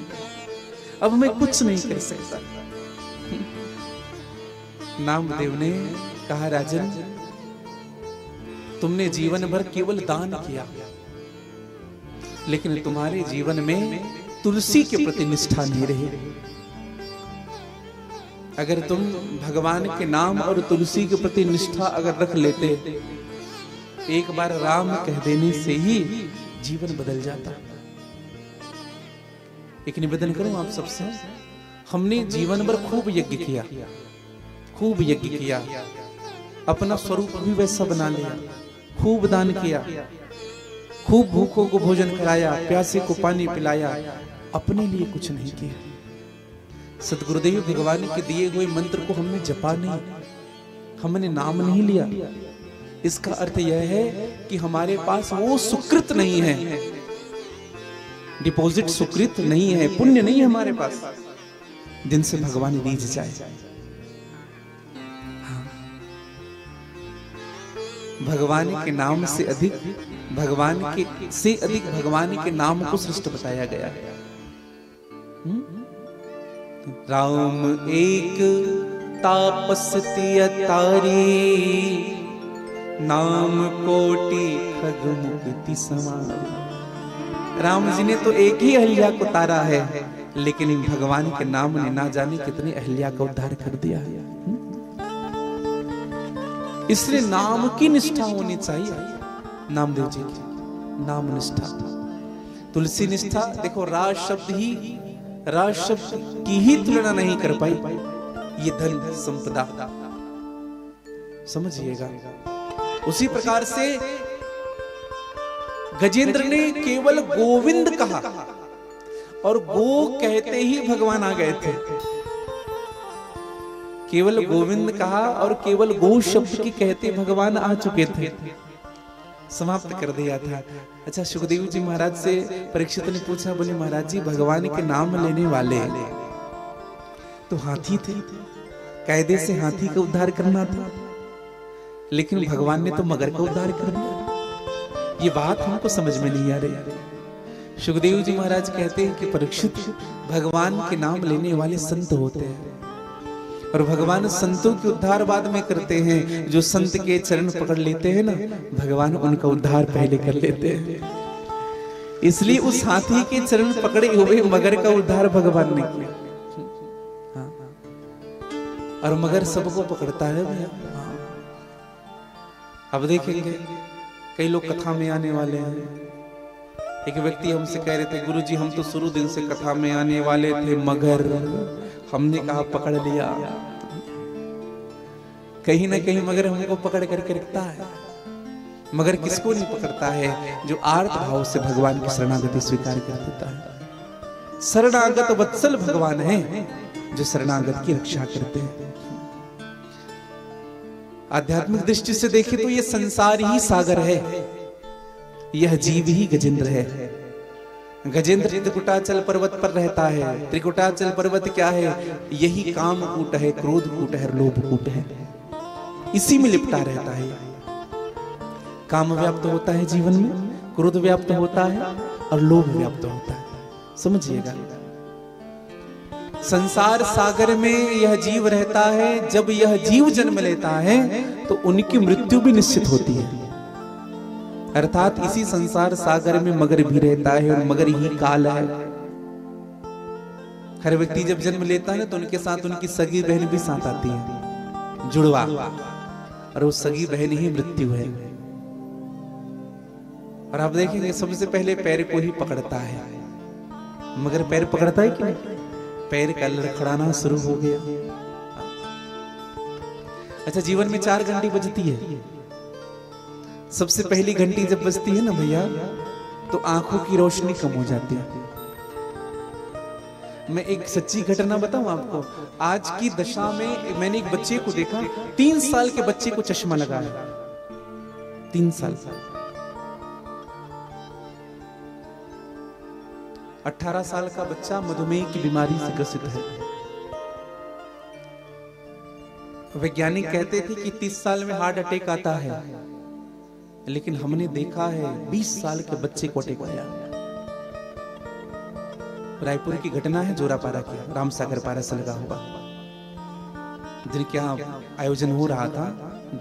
अब मैं कुछ नहीं कर सकता। नामदेव ने कहा राजन, तुमने जीवन भर केवल दान किया, लेकिन तुम्हारे जीवन में तुलसी के प्रति निष्ठा नहीं रही। अगर तुम भगवान के नाम और तुलसी के प्रति निष्ठा अगर रख लेते, एक बार राम कह देने से ही जीवन बदल जाता। एक निवेदन करूं आप सबसे, हमने जीवन भर खूब यज्ञ किया, खूब यज्ञ किया, अपना स्वरूप भी वैसा बना लिया, खूब दान किया, खूब भूखों को भोजन कराया, प्यासे को पानी पिलाया, अपने लिए कुछ नहीं किया। सतगुरुदेव भगवान के दिए हुए मंत्र को हमने जपा नहीं, हमने नाम नहीं लिया, इसका अर्थ यह है कि हमारे पास वो सुकृत नहीं है, डिपॉजिट सुकृत नहीं है, पुण्य नहीं है हमारे पास जिनसे भगवान रीझ जाए। हाँ। भगवान के नाम से अधिक भगवान के नाम को श्रेष्ठ बताया गया है। राम एक तापस्ती तारी, नाम कोटि खग मुक्ति समान। राम जी ने तो एक ही अहिल्या को तारा है, लेकिन भगवान के नाम ने ना जाने कितनी अहिल्या का उद्धार कर दिया है। इसलिए नाम की निष्ठा होनी चाहिए। नामदेव जी की नाम निष्ठा, तुलसी निष्ठा। देखो राज शब्द की ही तुलना नहीं कर पाई ये धन संपदा, समझिएगा। उसी प्रकार से गजेंद्र ने केवल गोविंद कहा और गो कहते ही भगवान आ गए थे। केवल गोविंद कहा और केवल गो शब्द की कहते भगवान आ चुके थे, समाप्त कर दिया था। अच्छा, सुखदेव जी महाराज से परीक्षित ने पूछा, बोले महाराज जी भगवान के नाम लेने वाले तो हाथी थे, कायदे से हाथी का उद्धार करना था, लेकिन भगवान ने तो मगर का उद्धार कर दिया। ये बात हमको समझ में नहीं आ रही। सुखदेव जी महाराज कहते हैं कि परीक्षित, भगवान के नाम लेने वाले संत होते हैं और भगवान संतों के उद्धार बाद में करते हैं। जो संत के चरण पकड़ लेते हैं ना, भगवान उनका उद्धार पहले कर लेते हैं। इसलिए उस हाथी के चरण पकड़े हुए मगर का उद्धार भगवान ने किया। हाँ। और मगर सबको पकड़ता है भैया। हाँ। अब देखेंगे कई लोग कथा में आने वाले हैं। एक व्यक्ति हमसे कह रहे थे, गुरुजी हम तो शुरू दिन से कथा में आने वाले थे, मगर हमने कहा पकड़ लिया। कहीं ना कहीं मगर हमको पकड़ करके रखता है। मगर किसको नहीं पकड़ता है? जो आर्त भाव से भगवान की शरणागति स्वीकार कर देता है। शरणागत वत्सल भगवान है जो शरणागत की रक्षा करते हैं। आध्यात्मिक दृष्टि से देखें तो ये संसार ही सागर है, यह जीव ही गजेंद्र है। गजेंद्र त्रिकुटाचल पर्वत पर रहता है। त्रिकुटाचल पर्वत क्या है? यही काम कूट है, क्रोध कूट है, लोभ कूट है, इसी में लिपटा रहता है। काम व्याप्त होता है जीवन में, क्रोध व्याप्त होता है और लोभ व्याप्त होता है, समझिएगा। संसार सागर में यह जीव रहता है। जब यह जीव जन्म लेता है तो उनकी मृत्यु भी निश्चित होती है। अर्थात इसी संसार सागर में मगर भी रहता है और मगर ही काल है। हर व्यक्ति जब जन्म लेता है ना तो उनके साथ उनकी सगी बहन भी साथ आती है, जुड़वा, और वो सगी बहन ही मृत्यु है। और आप देखेंगे सबसे पहले पैर को ही पकड़ता है। मगर पैर पकड़ता है कि नहीं? पैर का लड़खड़ाना शुरू हो गया। अच्छा, जीवन में 4 घंटी बजती है। सबसे पहली घंटी जब बजती है ना भैया, तो आंखों की रोशनी कम हो जाती है। मैं एक सच्ची घटना बताऊं आपको। आज की दशा में मैंने एक बच्चे को देखा, 3 साल के बच्चे को चश्मा लगा है। 3 साल। 18 साल का बच्चा मधुमेह की बीमारी से ग्रसित है। वैज्ञानिक कहते थे कि 30 साल में हार्ट अटैक आता है, लेकिन हमने देखा है 20 साल के बच्चे को अटैक आया। रायपुर की घटना है, जोरापारा की, रामसागर पारा से लगा हुआ, जिनके यहाँ आयोजन हो रहा था।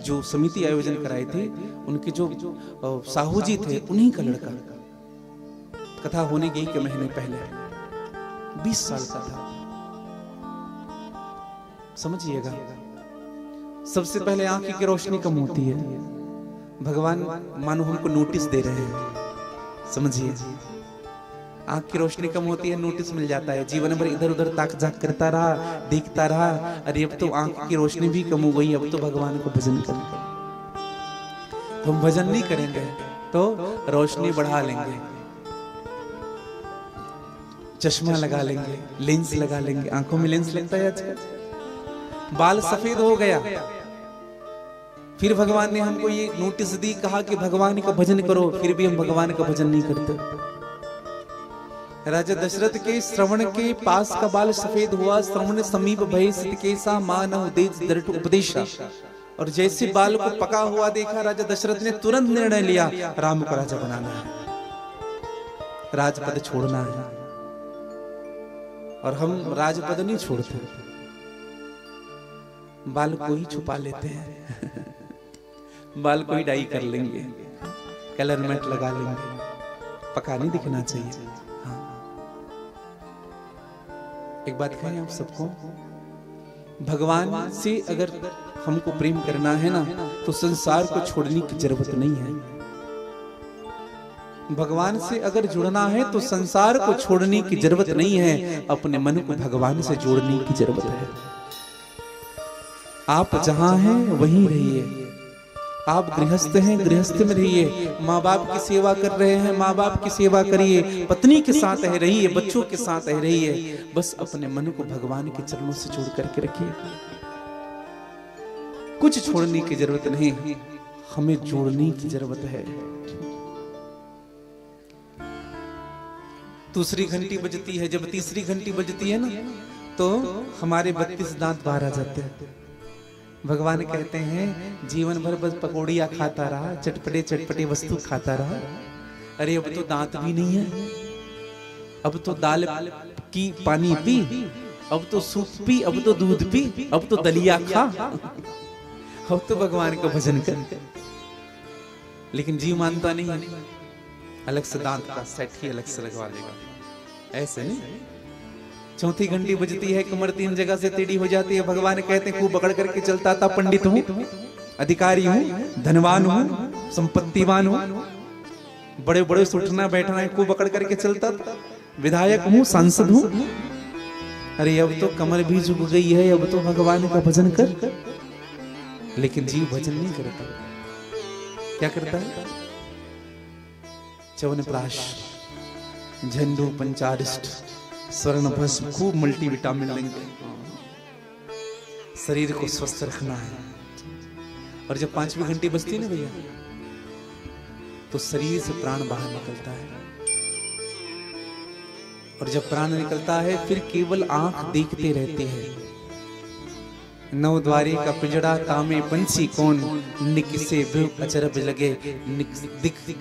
जो समिति आयोजन कराई थी, उनके जो साहू जी थे, उन्हीं का लड़का। कथा होने गई के महीने पहले, 20 साल का था, समझिएगा। सबसे पहले आंख की रोशनी कम होती है। भगवान मानो हमको नोटिस दे रहे हैं, समझिए। आंख की रोशनी कम होती है, नोटिस मिल जाता है। जीवन भर इधर उधर ताक झाक करता रहा, देखता रहा, अरे अब तो आंख की रोशनी भी कम हो गई, अब तो भगवान को भजन करेंगे। तो हम भजन नहीं करेंगे तो रोशनी बढ़ा लेंगे, चश्मा लगा लेंगे, लेंस लगा लेंगे। आंखों में लेंस लगता है आजकल। बाल सफेद हो गया, फिर भगवान ने हमको ये नोटिस दी, कहा कि भगवान का भजन करो, फिर भी हम भगवान का भजन नहीं करते। राजा दशरथ के श्रवण के पास का बाल सफेद हुआ, श्रवण समीप भय सितकेसा मानव देश दृढ़ उपदेशा। और जैसे बाल को पका हुआ देखा राजा दशरथ ने तुरंत निर्णय लिया, राम को राजा बनाना है, राजपद छोड़ना है। और हम राजपद नहीं छोड़ते, बाल को ही छुपा लेते हैं बाल को ही डाई कर लेंगे, कलरमेंट लगा लेंगे, पका नहीं दिखना चाहिए। हाँ। एक बात कहें आप सबको, भगवान से अगर हमको प्रेम करना है ना, तो संसार को छोड़ने की जरूरत नहीं है। भगवान से अगर जुड़ना है तो संसार को छोड़ने की जरूरत नहीं है, अपने मन को भगवान से जोड़ने की जरूरत है। आप जहां हैं वहीं रहिए। आप गृहस्थ हैं, गृहस्थ में रहिए। माँ बाप की सेवा कर रहे हैं, माँ बाप की सेवा करिए। पत्नी के साथ रहिए, बच्चों के साथ रहिए। बस अपने मन को भगवान के चरणों से जोड़ करके रखिए। कुछ छोड़ने की जरूरत नहीं, हमें जोड़ने की जरूरत है। दूसरी घंटी बजती है, जब तीसरी घंटी बजती है ना, तो हमारे 32 दांत बाहर आ जाते हैं। भगवान कहते हैं जीवन भर बस पकौड़ियाँ खाता रहा, चटपटे चटपटे वस्तु खाता रहा। अरे अब तो दांत भी नहीं है, अब तो दाल की पानी पी, अब तो सूप पी, अब तो दूध पी, अब तो दलिया खा, अब तो भगवान का भजन कर। लेकिन जीव मानता नहीं, अलग से दांत का सेट ही अलग से लगवा लेगा। ऐसे नहीं। चौथी घंटी बजती है, कमर 3 जगह से टेढ़ी हो जाती है। भगवान कहते हैं खूब पकड़ करके चलता था, पंडित हूँ, अधिकारी हूँ, धनवान हूँ, संपत्तिवान हूँ, बड़े बड़े उठना बैठना है, खूब पकड़ करके चलता था, विधायक हूँ, सांसद हूँ। अरे अब तो कमर भी झुक गई है, अब तो भगवान का भजन कर। लेकिन जीव भजन नहीं करता। क्या करता है? च्यवनप्राश, झंडू, पंचारिष्ट, स्वर्ण भस्म, खूब मल्टीविटामिन लेंगे। शरीर को स्वस्थ रखना है। और जब 5वीं घंटी बजती है ना भैया, तो शरीर से प्राण बाहर निकलता है। और जब प्राण निकलता है फिर केवल आंख देखते रहते हैं। 9 द्वारे का पिंजड़ा, तामे पंछी कौन, निकसे बेव अचरब लगे,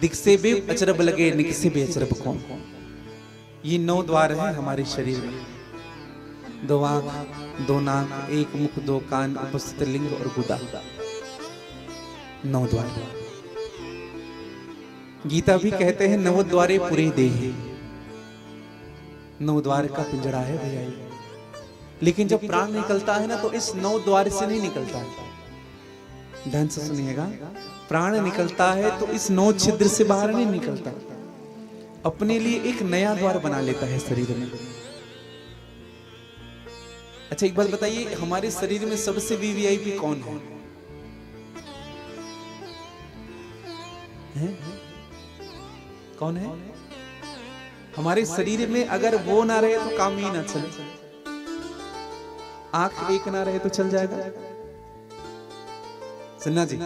दिख से बेव अचरब लगे, निकसे बे अचरब कौन। ये 9 द्वार है हमारे शरीर में। 2 आंख, 2 नाक, 1 मुख, 2 कान, उपस्थित लिंग और गुदा। 9 द्वार। गीता भी कहते हैं 9 द्वारे पूरे देह। 9 द्वार का पिंजड़ा है भैया। लेकिन जब प्राण निकलता है ना, तो इस 9 द्वार से नहीं निकलता है। ध्यान से सुनिएगा, प्राण निकलता है तो इस 9 छिद्र से बाहर नहीं निकलता, अपने लिए एक नया द्वार बना लेता है शरीर में। अच्छा एक बात बताइए, हमारे शरीर में सबसे वीवीआईपी कौन है? कौन है? हमारे शरीर में अगर वो ना रहे तो काम ही ना चले। आंख एक ना रहे तो चल जाएगा? सुनना जी,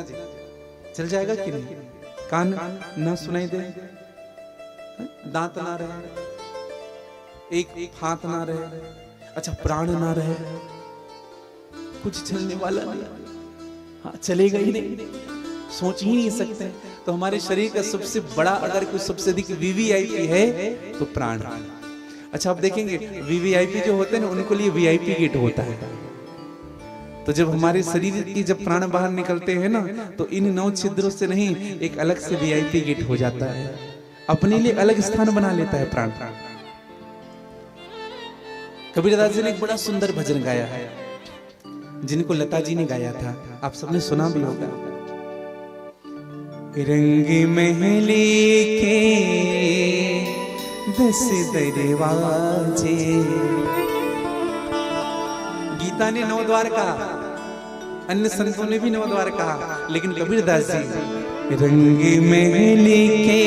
चल जाएगा कि नहीं? कान ना सुनाई दे, दांत ना रहे, एक हाथ ना रहे, अच्छा प्राण ना रहे, कुछ चलने वाला नहीं, हाँ चलेगा ही नहीं, सोच ही नहीं सकते। तो हमारे शरीर का सबसे बड़ा, अगर कोई सबसे अधिक वीवीआईपी है तो प्राण। अच्छा आप देखेंगे वीवीआईपी जो होते हैं ना, उनको लिए वीआईपी गेट होता है। तो जब हमारे शरीर की जब प्राण बाहर निकलते हैं ना, तो इन 9 छिद्रों से नहीं, एक अलग से वीआईपी गेट हो जाता है, अपने लिए अलग स्थान बना लेता है प्राण। कबीरदास जी ने एक बड़ा सुंदर भजन गाया है, जिनको लता जी ने गाया था, आप सबने सुना भी होगा। रंग महली के 10 दरवाजे। गीता ने 9 द्वार कहा, अन्य संतों ने भी 9 द्वार कहा, लेकिन कबीरदास जी रंग महली के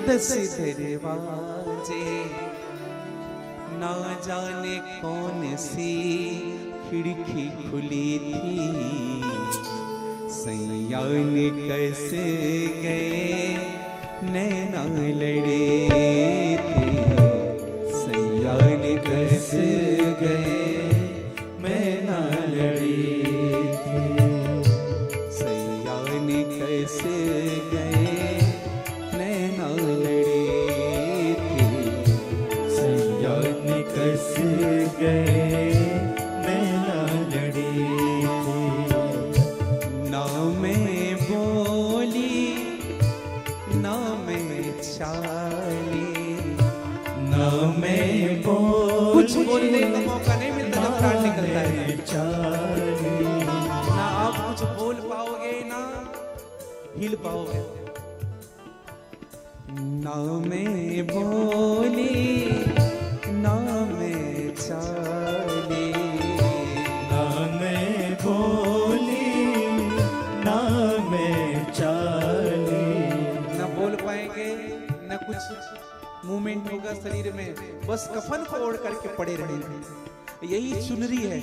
10 दरवाजे, ना जाने कौन सी खिड़की खुली थी, सैयान कैसे गए नैना लड़े थे, सैयान कैसे गए नैना लड़े थे, सैयान कैसे गए नैना लड़े थे, सैयान कैसे गए नैना लड़े थे। ना मैं बोली ना मैं चाली, ना मैं बोली, कुछ बोलने का मौका नहीं मिलता जब प्राण निकलता है। चाली, ना आप कुछ बोल पाओगे ना हिल पाओगे। ना मैं बोली ना मैं चाली, ना मैं बोली ना मैं चाली। ना बोल पाएंगे ना कुछ मूवमेंट होगा शरीर में, बस कफन को ओढ़ करके पड़े रहेंगे। यही चुनरी है,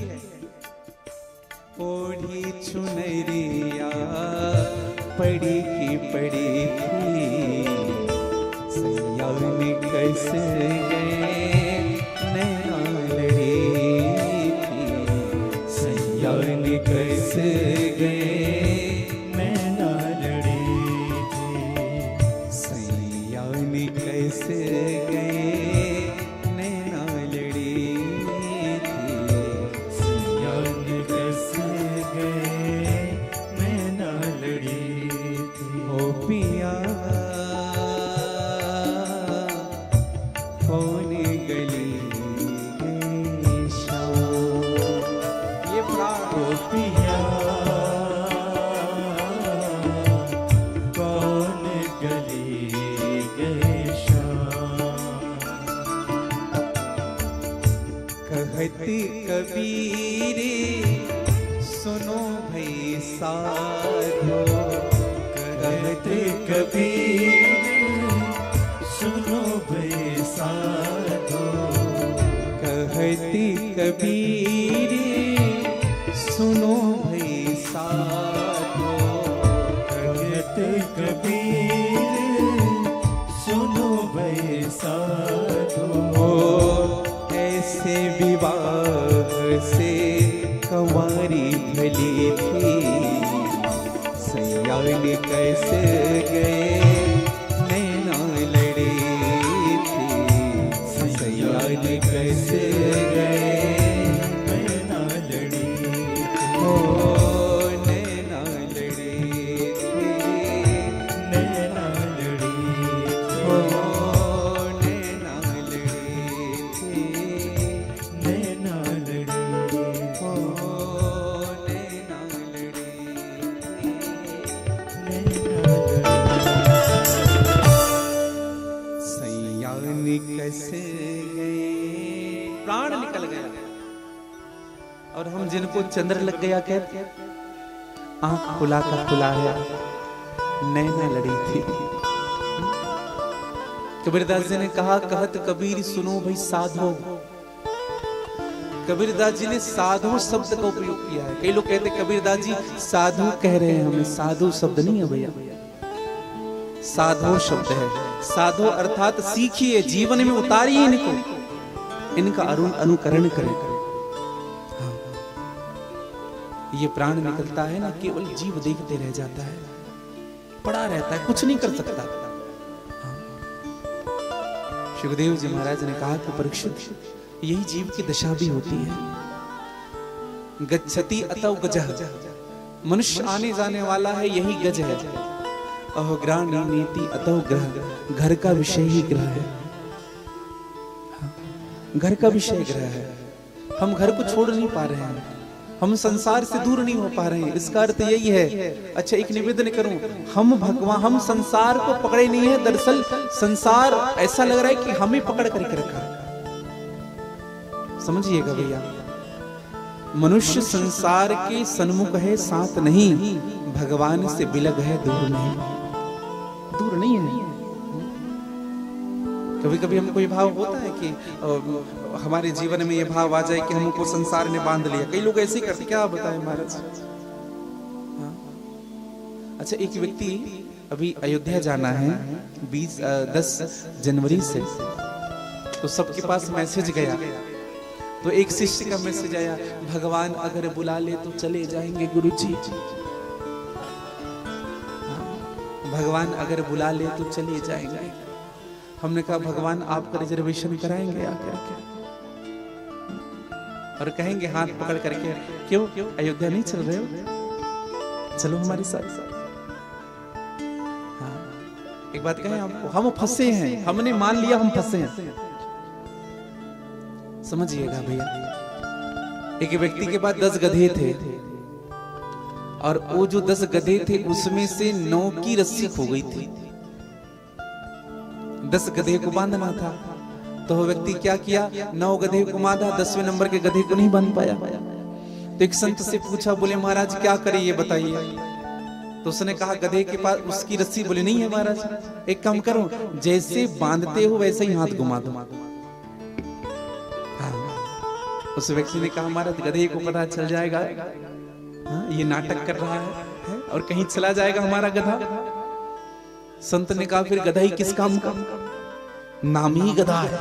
ओढ़ी चुनरिया पड़ी की पड़ी थी, सैयान कैसे गए नैना लड़ी थी, सैयान कैसे गए नैना लड़ी थी, सैयान कैसे गए नैना लड़ी थी, सैयान कैसे गए नैना लड़ी थी। ओ पिया कौन गली गई शाम। ये प्राण ओ पिया कौन गली गए शाम। कहती कबीर सुनो भई साधो, कहते कबीर सुनो भई साधो। कहती कबीर सुनो भई साधो, कहते कबीर सुनो भई साधो। ओ ऐसे विवाह से कंवारी भली थी, सैयान कैसे गए नैना लड़ी थी, सैयान कैसे गए नैना लड़ी ओ नैना लड़ी थी, नैना लड़ी ओ नैना लड़ी थी, नैना लड़ी ओ नैना लड़ी थी। नैना लड़ी। सैयान कैसे गए, प्राण निकल गया। और हम जिनको चंद्र लग गया कहते, आंख खुला का खुला है नैना लड़ी थी। कबीरदास जी ने कहा, कहत कबीर सुनो भाई साधो। कबीरदास जी ने साधु शब्द का उपयोग किया है। कई लोग कहते कबीरदास जी साधु कह रहे हैं, हमें साधु शब्द नहीं है भैया, साधो शब्द है। साधो अर्थात सीखिए, जीवन में उतारिए इनको, इनका अनुकरण करें। हाँ। ये प्राण निकलता है ना, केवल जीव देखते रह जाता है, पड़ा रहता है, कुछ नहीं कर सकता। हाँ। सुखदेव जी महाराज ने कहा कि परीक्षित, यही जीव की दशा भी होती है। गच्छति अतौ गजः, मनुष्य आने जाने वाला है, यही गज है। अहोग्राणी नीति अतौ ग्रह, घर का विषय ही ग्रह है। घर का विषय ग्रह है। हम घर को छोड़ नहीं पा रहे हैं, हम संसार से दूर नहीं हो पा रहे हैं। इसका अर्थ यही है। अच्छा, एक निवेदन करूं, हम भगवान, हम संसार को पकड़े नहीं है। दरअसल संसार ऐसा लग रहा है कि हमें पकड़ करके रखा है। समझिएगा भैया, मनुष्य संसार के सन्मुख है, साथ नहीं, भगवान से बिलग है, दूर नहीं, दूर नहीं है। कभी कभी हमको ये भाव होता है कि हमारे जीवन में ये भाव आ जाए कि हमको संसार ने बांध लिया। कई लोग ऐसे ही करते, क्या बताएं महाराज। हाँ? अच्छा, एक व्यक्ति अभी अयोध्या जाना है 10 जनवरी से, तो सबके पास मैसेज गया, तो एक शिष्य का मैसेज आया, भगवान अगर बुला ले तो चले जाएंगे गुरुजी। भगवान अगर बुला ले तो चले जाएंगे। हमने कहा भगवान आपका रिजर्वेशन कराएंगे आकर के, और कहेंगे हाथ पकड़ करके, क्यों अयोध्या नहीं चल रहे हो, चलो हमारे साथ। हाँ, एक बात कहें आपको, हम फंसे हैं, हमने मान लिया हम फंसे हैं, समझिएगा भैया। एक व्यक्ति के पास 10 गधे थे, और वो जो 10 गधे थे उसमें से 9 की रस्सी खो गई थी। 10 गधे को बांधना था, तो वो व्यक्ति क्या किया, 9 गधे को बांधा, 10वें नंबर के गधे को नहीं बांध पाया। तो एक संत से पूछा, बोले महाराज क्या करे ये बताइए। तो उसने कहा गधे के पास उसकी रस्सी, बोले नहीं है महाराज, एक काम करो, जैसे बांधते हो वैसे ही हाथ घुमा दो। उस व्यक्ति ने कहा महाराज गधे को पता चल जाएगा, हाँ, ये नाटक कर रहा है और कहीं चला जाएगा हमारा गधा। संत ने कहा फिर गधा ही किस काम का, नाम ही गधा है।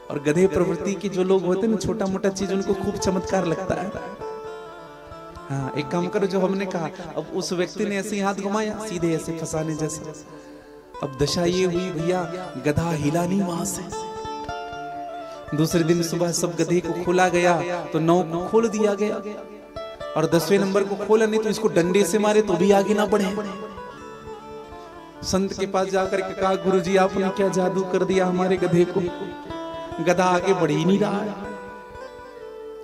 और गधे प्रवृत्ति के जो लोग होते हैं ना, छोटा मोटा चीज उनको खूब चमत्कार लगता है। हाँ, एक काम करो जो हमने कहा। अब उस व्यक्ति ने ऐसे ही हाथ घुमाया, सीधे ऐसे फंसाने जैसे। अब दशा ये हुई भैया, गधा हिला नहीं वहां से। दूसरे दिन सुबह सब गधे को खोला गया, तो 9 को खोल दिया गया, और 10वें नंबर को खोला नहीं तो इसको डंडे से मारे तो भी आगे ना बढ़े। संत के पास जाकर के कहा, गुरुजी आपने क्या जादू कर दिया हमारे गधे को, गधा आगे बढ़ ही नहीं रहा है।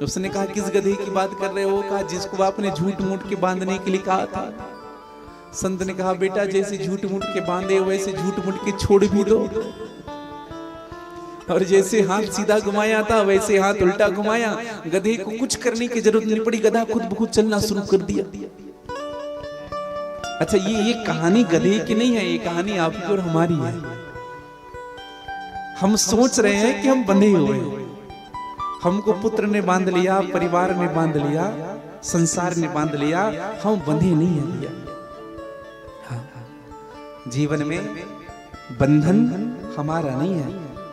उसने कहा किस गधे की बात कर रहे हो। कहा जिसको आपने झूठ मूठ के बांधने के लिए कहा था। संत ने कहा बेटा जैसे झूठ मूठ के बांधे वैसे झूठ मूठ के छोड़ भी दो, और जैसे हाथ सीधा घुमाया था वैसे हाथ उल्टा घुमाया। गधे को कुछ करने की जरूरत नहीं पड़ी, गधा खुद ब खुद चलना शुरू कर दिया। अच्छा, ये कहानी गधे की नहीं है, ये कहानी आपकी और हमारी है। हम सोच रहे हैं कि हम बंधे हुए हैं, हमको पुत्र ने बांध लिया, परिवार ने बांध लिया, संसार ने बांध लिया, हम बंधे नहीं है भैया। हाँ, जीवन में बंधन हमारा नहीं है,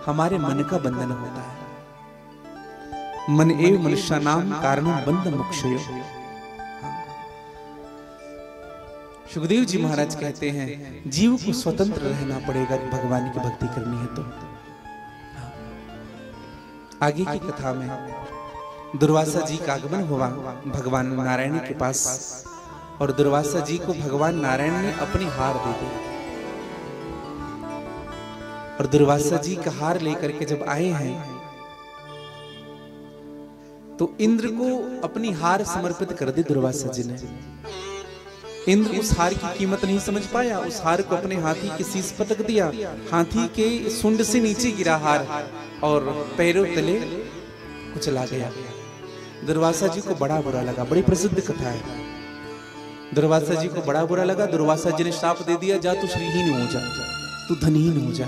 हमारे मन का बंधन होता है। मन एव मनुष्य नाम कारणम बंध मोक्षयो। सुखदेव जी महाराज कहते हैं जीव को स्वतंत्र रहना पड़ेगा, भगवान की भक्ति करनी है तो। आगे की कथा में दुर्वासा जी का आगमन हुआ भगवान नारायण के पास, और दुर्वासा जी को भगवान नारायण ने अपनी हार दे दी। और दुर्वासा जी का हार लेकर के जब आए हैं तो इंद्र को अपनी हार समर्पित कर दी दुर्वासा जी ने। इंद्र उस हार की कीमत नहीं समझ पाया, उस हार को अपने हाथी के शीश पटक दिया। हाथी के सुंड से नीचे गिरा हार और पैरों तले कुचला गया। दुर्वासा जी को बड़ा बुरा लगा, बड़ी प्रसिद्ध कथा है। दुर्वासा जी को बड़ा बुरा लगा, दुर्वासा जी ने श्राप दे दिया, जा तू श्रीहीन हो जा, तू धनहीन हो जा।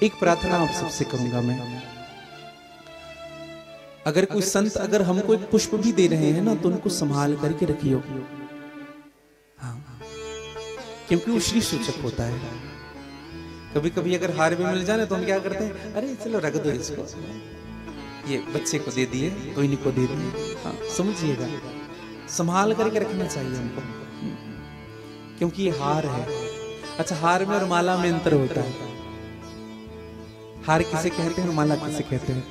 एक प्रार्थना आप सबसे करूंगा मैं, अगर कोई संत अगर हमको एक पुष्प भी दे रहे हैं ना तो उनको संभाल करके रखियो। हाँ, क्योंकि वो श्री सूचक होता है। कभी कभी अगर हार भी मिल जाए तो हम क्या करते हैं, अरे चलो रख दो इसको, ये बच्चे को दे दिए तो इन्हीं को दे दिए। हाँ, समझिएगा, संभाल करके रखना चाहिए हमको, क्योंकि ये हार है। अच्छा, हार में और माला में अंतर होता है। हार किसे कहते हैं और माला किसे कहते हैं?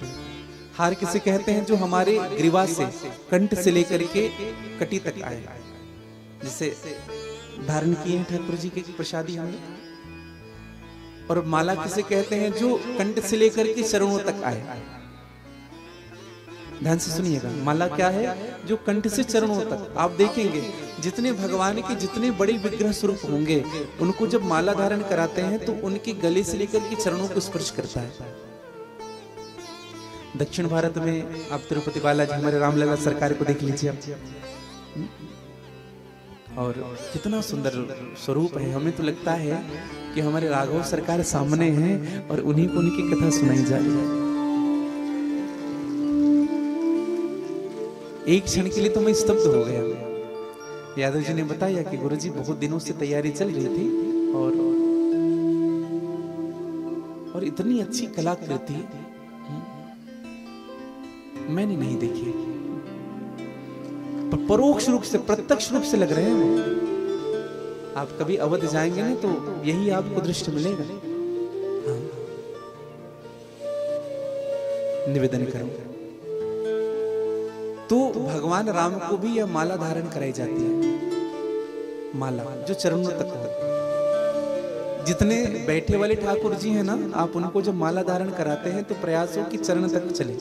हार किसे कहते हैं जो हमारे ग्रीवा से, कंठ से लेकर के कटी तक आए, जिसे धारण किए हैं ठाकुर जी के प्रसादी हमने। और माला किसे कहते हैं जो कंठ से लेकर के चरणों तक आए। ध्यान से सुनिएगा, माला क्या है? जो कंठ से चरणों तक। आप देखेंगे जितने भगवान के जितने बड़े विग्रह स्वरूप होंगे, उनको जब माला धारण कराते हैं तो उनके गले से लेकर के चरणों को स्पर्श करता है। दक्षिण भारत में आप तिरुपति बालाजी हमारे रामलला सरकार को देख लीजिए आप, और कितना सुंदर स्वरूप है। हमें तो लगता है कि हमारे राघव सरकार सामने हैं और उन्हीं को उनकी कथा सुनाई जा रही है। एक क्षण के लिए तो मैं स्तब्ध हो गया। यादव जी ने बताया कि गुरुजी बहुत दिनों से तैयारी चल रही थी और इतनी अच्छी कलाकृति मैंने नहीं देखी, पर परोक्ष रूप से, प्रत्यक्ष रूप से लग रहे हैं वो। आप कभी अवध जाएंगे ना तो यही आपको दृश्य मिलेगा। हाँ। निवेदन करो तो भगवान राम को भी यह माला धारण कराई जाती है, माला जो चरणों तक हो। जितने बैठे वाले ठाकुर जी हैं ना, आप उनको जब माला धारण कराते हैं तो प्रयास हो कि चरण तक चले।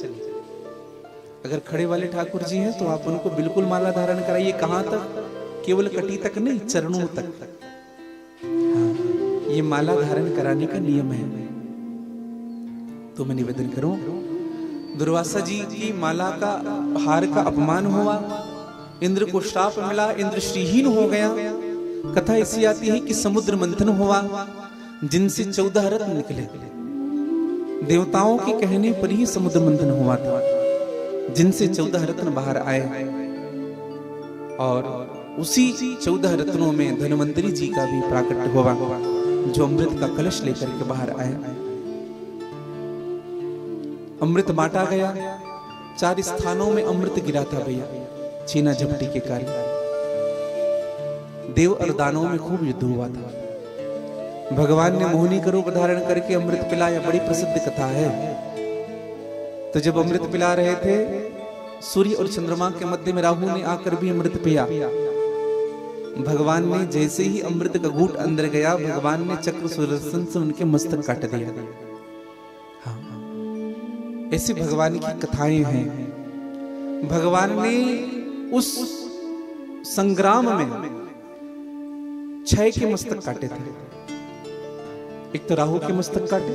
अगर खड़े वाले ठाकुर जी हैं तो आप उनको बिल्कुल माला धारण कराइए। कहां तक? केवल कटी तक नहीं, चरणों तक। हाँ, ये माला धारण कराने का नियम है। तो मैं निवेदन करूं, दुर्वासा जी की माला का हार का अपमान हुआ, इंद्र को श्राप मिला, इंद्र श्रीहीन हो गया। कथा ऐसी आती है कि समुद्र मंथन हुआ, जिनसे 14 रत्न निकले। देवताओं के कहने पर ही समुद्र मंथन हुआ था, जिनसे 14 रत्न बाहर आए। और उसी 14 रत्नों में धन्वंतरी जी का भी प्राकट्य हुआ, जो अमृत का कलश लेकर के बाहर आए। अमृत बांटा गया, 4 स्थानों में अमृत गिरा था भैया, छीना झपटी के कारण। देव और दानवों में खूब युद्ध हुआ था। भगवान ने मोहिनी का रूप धारण करके अमृत पिलाया, बड़ी प्रसिद्ध कथा है। तो जब अमृत पिला रहे थे, सूर्य और चंद्रमा के मध्य में राहु ने आकर भी अमृत पिया। भगवान ने जैसे ही अमृत का घूंट अंदर गया, भगवान ने चक्र सुदर्शन से उनके मस्तक काट दिया। हाँ, ऐसी भगवान की कथाएं हैं। भगवान ने उस संग्राम में 6 के मस्तक काटे थे। एक तो राहु के मस्तक काटे,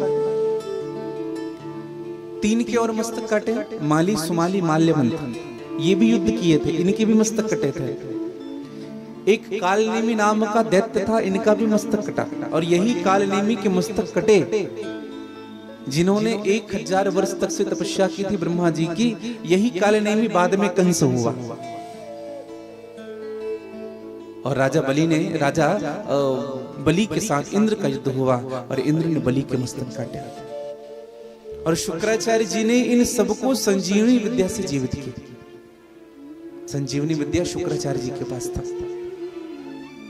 3 के और मस्तक काटे, माली, सुमाली, माल्यवंत, ये भी युद्ध किए थे, इनके भी मस्तक कटे थे। एक कालनेमी नाम का दैत्य था, इनका भी मस्तक कटा। और यही कालनेमी के मस्तक कटे जिन्होंने 1000 वर्ष तक से तपस्या की थी ब्रह्मा जी की, यही कालनेमी बाद में कंस हुआ। और राजा बलि के साथ इंद्र का युद्ध हुआ और इंद्र ने बलि के मस्तक काटे। और शुक्राचार्य जी ने इन सबको संजीवनी विद्या से जीवित किया। संजीवनी विद्या शुक्राचार्य जी के पास था।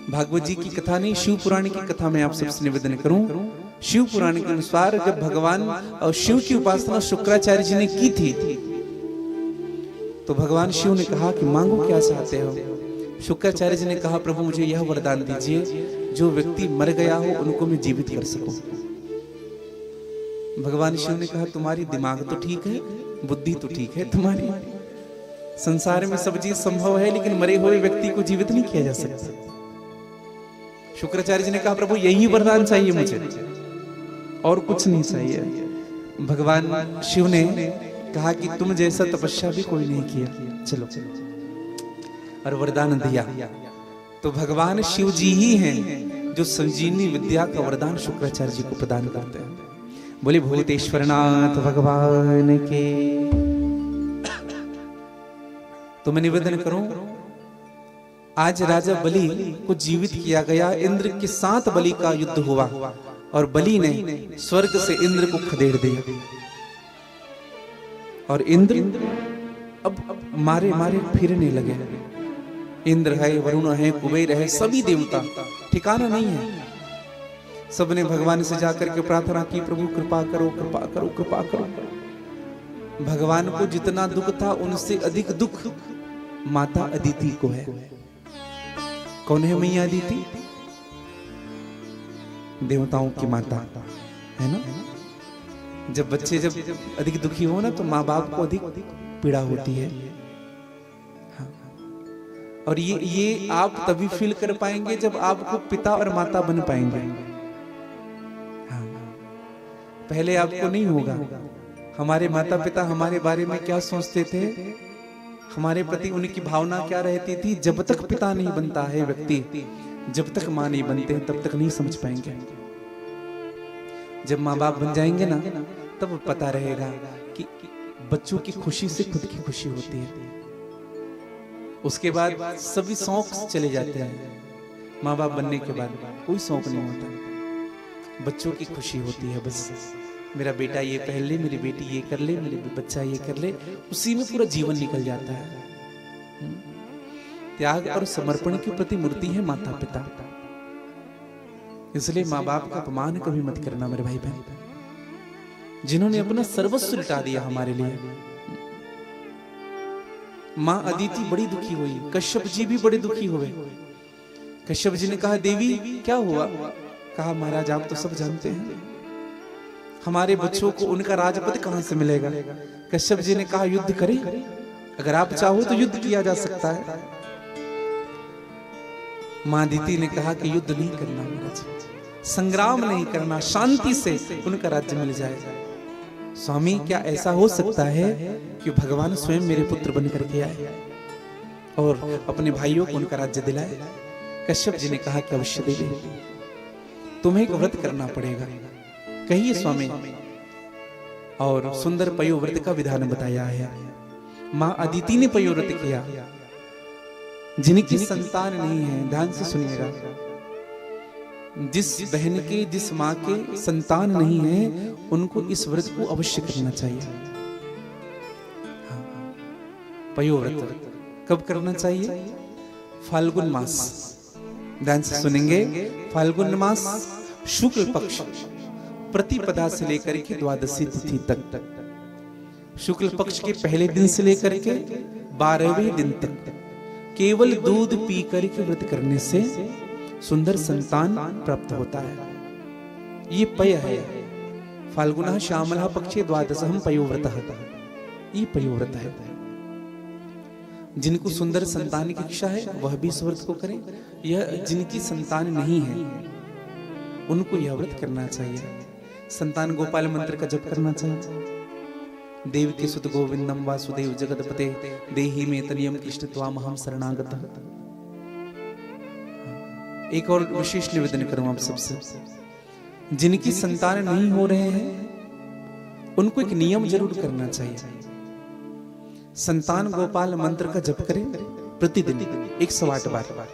भागवत जी की कथा नहीं, शिव पुराण की कथा में आप सबसे निवेदन करूं। शिव पुराण के अनुसार जब भगवान और शिव की उपासना शुक्राचार्य जी ने की थी, तो भगवान शिव ने कहा कि मांगो क्या चाहते हो। शुक्राचार्य जी ने कहा, प्रभु मुझे यह वरदान दीजिए, जो व्यक्ति मर गया हो उनको मैं जीवित कर सकूं। भगवान शिव ने कहा, तुम्हारी दिमाग तो ठीक है, बुद्धि तो ठीक है तुम्हारी, संसार में सब चीज संभव है, लेकिन मरे हुए व्यक्ति को जीवित नहीं किया जा सकता। शुक्राचार्य जी ने कहा, प्रभु यही वरदान चाहिए मुझे, और कुछ नहीं चाहिए। भगवान शिव ने कहा कि तुम जैसा तपस्या भी कोई नहीं किया, चलो, और वरदान दिया। तो भगवान शिव जी ही हैं जो संजीवनी विद्या का वरदान शुक्राचार्य जी को प्रदान करते हैं। बोले भूतेश्वरनाथ भगवान के। तो मैं निवेदन करूं, आज राजा बलि को जीवित किया गया, इंद्र के साथ बलि का युद्ध हुआ और बलि ने स्वर्ग से इंद्र को खदेड़ दिया। और इंद्र अब मारे मारे फिरने लगे। इंद्र है, वरुण है, कुबेर है, सभी देवता, ठिकाना नहीं है। सबने भगवान से जाकर के प्रार्थना की, प्रभु कृपा करो, कृपा करो, कृपा करो। भगवान को जितना दुख था, उनसे अधिक दुख माता अदिति को है। कौन है मैया अदिति? देवताओं की माता है ना। जब बच्चे जब अधिक दुखी हो ना, तो माँ बाप को अधिक पीड़ा होती है। हाँ। और ये आप तभी फील कर पाएंगे जब आपको पिता और माता बन पाएंगे। हाँ। पहले आपको नहीं होगा। हमारे माता पिता हमारे बारे में क्या सोचते थे, हमारे प्रति उनकी भावना क्या रहती थी, जब तक पिता नहीं बनता है व्यक्ति, जब तक माँ नहीं बनते हैं, तब तक नहीं समझ पाएंगे। जब माँ बाप बन जाएंगे ना, तब पता रहेगा कि बच्चों की खुशी से खुद की खुशी होती है। उसके बाद सभी शौक चले जाते हैं। माँ बाप बनने के बाद कोई शौक नहीं होता, बच्चों की खुशी होती है। बस मेरा बेटा ये पहन ले, मेरी बेटी ये कर ले, मेरे बच्चा ये कर ले, उसी में पूरा जीवन निकल जाता है। त्याग और समर्पण के प्रति मूर्ति है माता पिता। इसलिए माँ बाप का अपमान कभी मत करना मेरे भाई बहन, जिन्होंने अपना सर्वस्व लुटा दिया हमारे लिए। माँ अदिति बड़ी दुखी हुई, कश्यप जी भी बड़े दुखी हुए। कश्यप जी ने कहा देवी क्या हुआ? कहा महाराज आप तो सब जानते हैं, हमारे बच्चों को उनका राजपद कहां से मिलेगा। कश्यप जी ने कहा युद्ध करें, अगर आप चाहो तो युद्ध किया जा सकता है। मां अदिति ने कहा कि युद्ध नहीं करना महाराज, संग्राम नहीं करना, शांति से उनका राज्य मिल जाएगा। स्वामी क्या ऐसा हो सकता है कि भगवान स्वयं मेरे पुत्र बन करके आए और अपने भाइयों को उनका राज्य दिलाए? कश्यप जी ने कहा कि अवश्य देवी, तुम्हें एक व्रत करना पड़ेगा। कहिए स्वामी। और सुंदर पयोव्रत का विधान बताया है। मां अदिति ने पयोव्रत किया। जिनकी संतान नहीं है, ध्यान से सुनिएगा, जिस बहन के, जिस माँ के संतान नहीं है, उनको इस व्रत को अवश्य करना चाहिए। पयोव्रत कब करना चाहिए? फाल्गुन मास। ध्यान से सुनेंगे, फाल्गुन मास शुक्ल पक्ष प्रतिपदा से लेकर के द्वादशी तिथि तक, शुक्ल पक्ष के पहले दिन से लेकर के 12वें दिन तक केवल दूध पी करके व्रत करने से सुंदर संतान प्राप्त होता है। ये पय है। फाल्गुनः श्यामलः पक्षे द्वादशहं पयोव्रतः, ये पयोव्रत है। जिनको सुंदर संतान की इच्छा है वह भी इस व्रत को करें। यह जिनकी संतान नहीं है उनको यह व्रत करना चाहिए। संतान गोपाल मंत्र का जप करना चाहिए। देव के सुत गोविंदम वासुदेव जगतपते देहि में तनियम कृष्ण त्वामहं शरणागतः। एक और विशेष निवेदन करूं आप सबसे, जिनकी संतान नहीं हो रहे हैं उनको एक नियम जरूर करना चाहिए। संतान गोपाल मंत्र का जप करें प्रतिदिन 108 बार।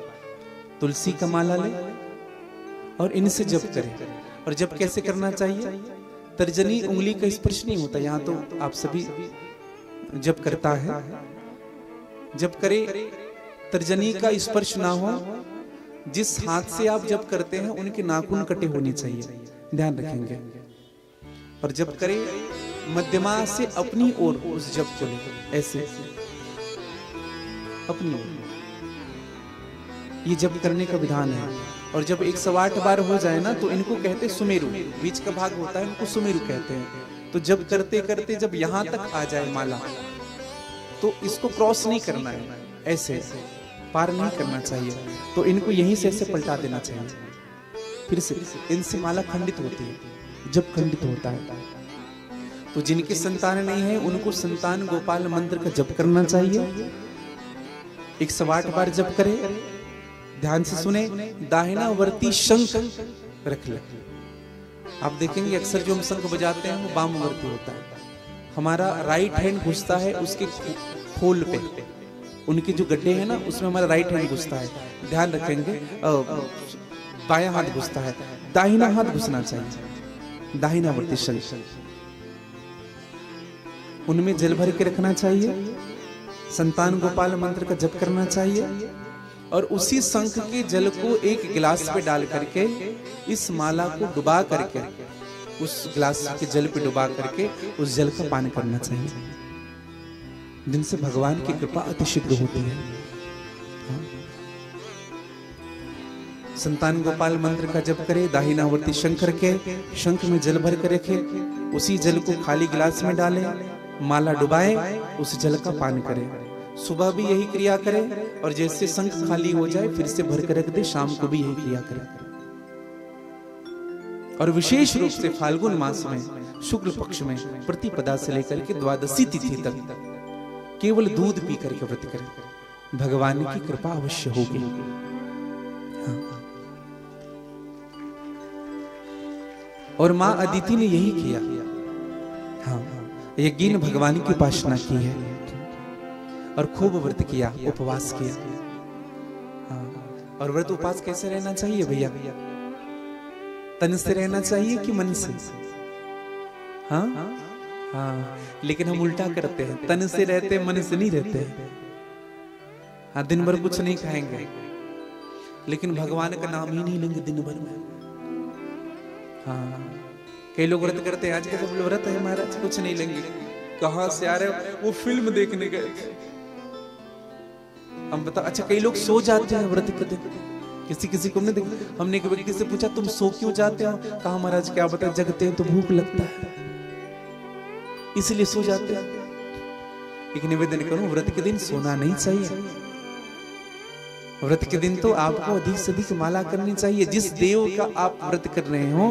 तुलसी का माला ले और इनसे जप करें। और जप कैसे करना चाहिए? तर्जनी उंगली का स्पर्श नहीं होता। यहां तो आप सभी जप करता है, जप करे तर्जनी का स्पर्श ना हो। जिस हाथ से आप जप करते हैं उनके नाखून कटे होने चाहिए, ध्यान रखेंगे। और जप करे मध्यमा से अपनी ओर उस जप को ले, ऐसे अपनी ओर। ये जप करने का विधान है। और जब 108 बार हो जाए ना तो इनको कहते सुमेरु, बीच का भाग होता है उनको सुमेरु कहते हैं। तो जब करते करते जब यहां तक आ जाए माला तो इसको क्रॉस नहीं करना है, ऐसे पार नहीं करना चाहिए। तो इनको यहीं से ऐसे पलटा देना चाहिए। फिर से इनसे माला खंडित होती है जब खंडित होता है। तो जिनकी संतान नहीं है उनको संतान गोपाल मंत्र का जप करना चाहिए। 108 बार जप करे। ध्यान से सुने, दाहिना वर्ती शंख रख ले। आप देखेंगे अक्सर जो हम शंख बजाते हैं वो वाम वर्ती होता है। हमारा राइट हैंड घुसता है उसके खोल पे, उनके जो गड्ढे हैं ना उसमें हमारा राइट हैंड घुसता है। ध्यान रखेंगे, बायां हाथ घुसता है, दाहिना हाथ घुसना चाहिए। दाहिना वर्ती शंख, उनमें जल भर के रखना चाहिए। संतान गोपाल मंत्र का जप करना चाहिए। और उसी शंख के जल को एक गिलास पे डाल करके इस माला को डुबा करके उस गिलास के जल पे डुबा करके उस जल का पान करना चाहिए, जिनसे भगवान की कृपा अतिशीघ्र होती है। संतान गोपाल मंत्र का जप करे, दाहिनावर्ती शंख रखे, शंख में जल भर कर रखे, उसी जल को खाली गिलास में डाले, माला डुबाए, उस जल का पान करे। सुबह भी यही क्रिया करे और जैसे शंख खाली हो जाए फिर से भर कर रख दे, शाम को भी यही क्रिया करे। और विशेष रूप से फाल्गुन मास में शुक्ल पक्ष में प्रतिपदा से लेकर के द्वादशी तिथि तक केवल दूध पी करके व्रत करें, भगवान की कृपा अवश्य होगी। और मां अदिति ने यही किया। हाँ, यज्ञ भगवान की उपासना की है। और खूब व्रत किया, उपवास किया। हाँ, और व्रत उपवास कैसे रहना चाहिए भैया? तन से रहना चाहिए कि मन से? हाँ हाँ, लेकिन हम उल्टा करते हैं, तन से रहते मन से नहीं रहते। हाँ, दिन भर कुछ नहीं खाएंगे लेकिन भगवान का नाम ही नहीं लेंगे दिन भर में। हाँ, कई लोग व्रत करते हैं, आज के सब व्रत है महाराज, कुछ नहीं लेंगे। कहां से आ रहे? वो फिल्म देखने गए थे। हम बता, अच्छा कई लोग सो जाते हैं व्रत के दिन, किसी किसी को नहीं देखा। हमने एक व्यक्ति से पूछा तुम सो क्यों जाते हो? कहा महाराज क्या बता, जगते हैं तो भूख लगता है इसलिए सो जाते हैं। एक निवेदन करूं, व्रत के दिन सोना नहीं चाहिए। व्रत के दिन तो आपको अधिक से अधिक माला करनी चाहिए। जिस देव का आप व्रत कर रहे हो,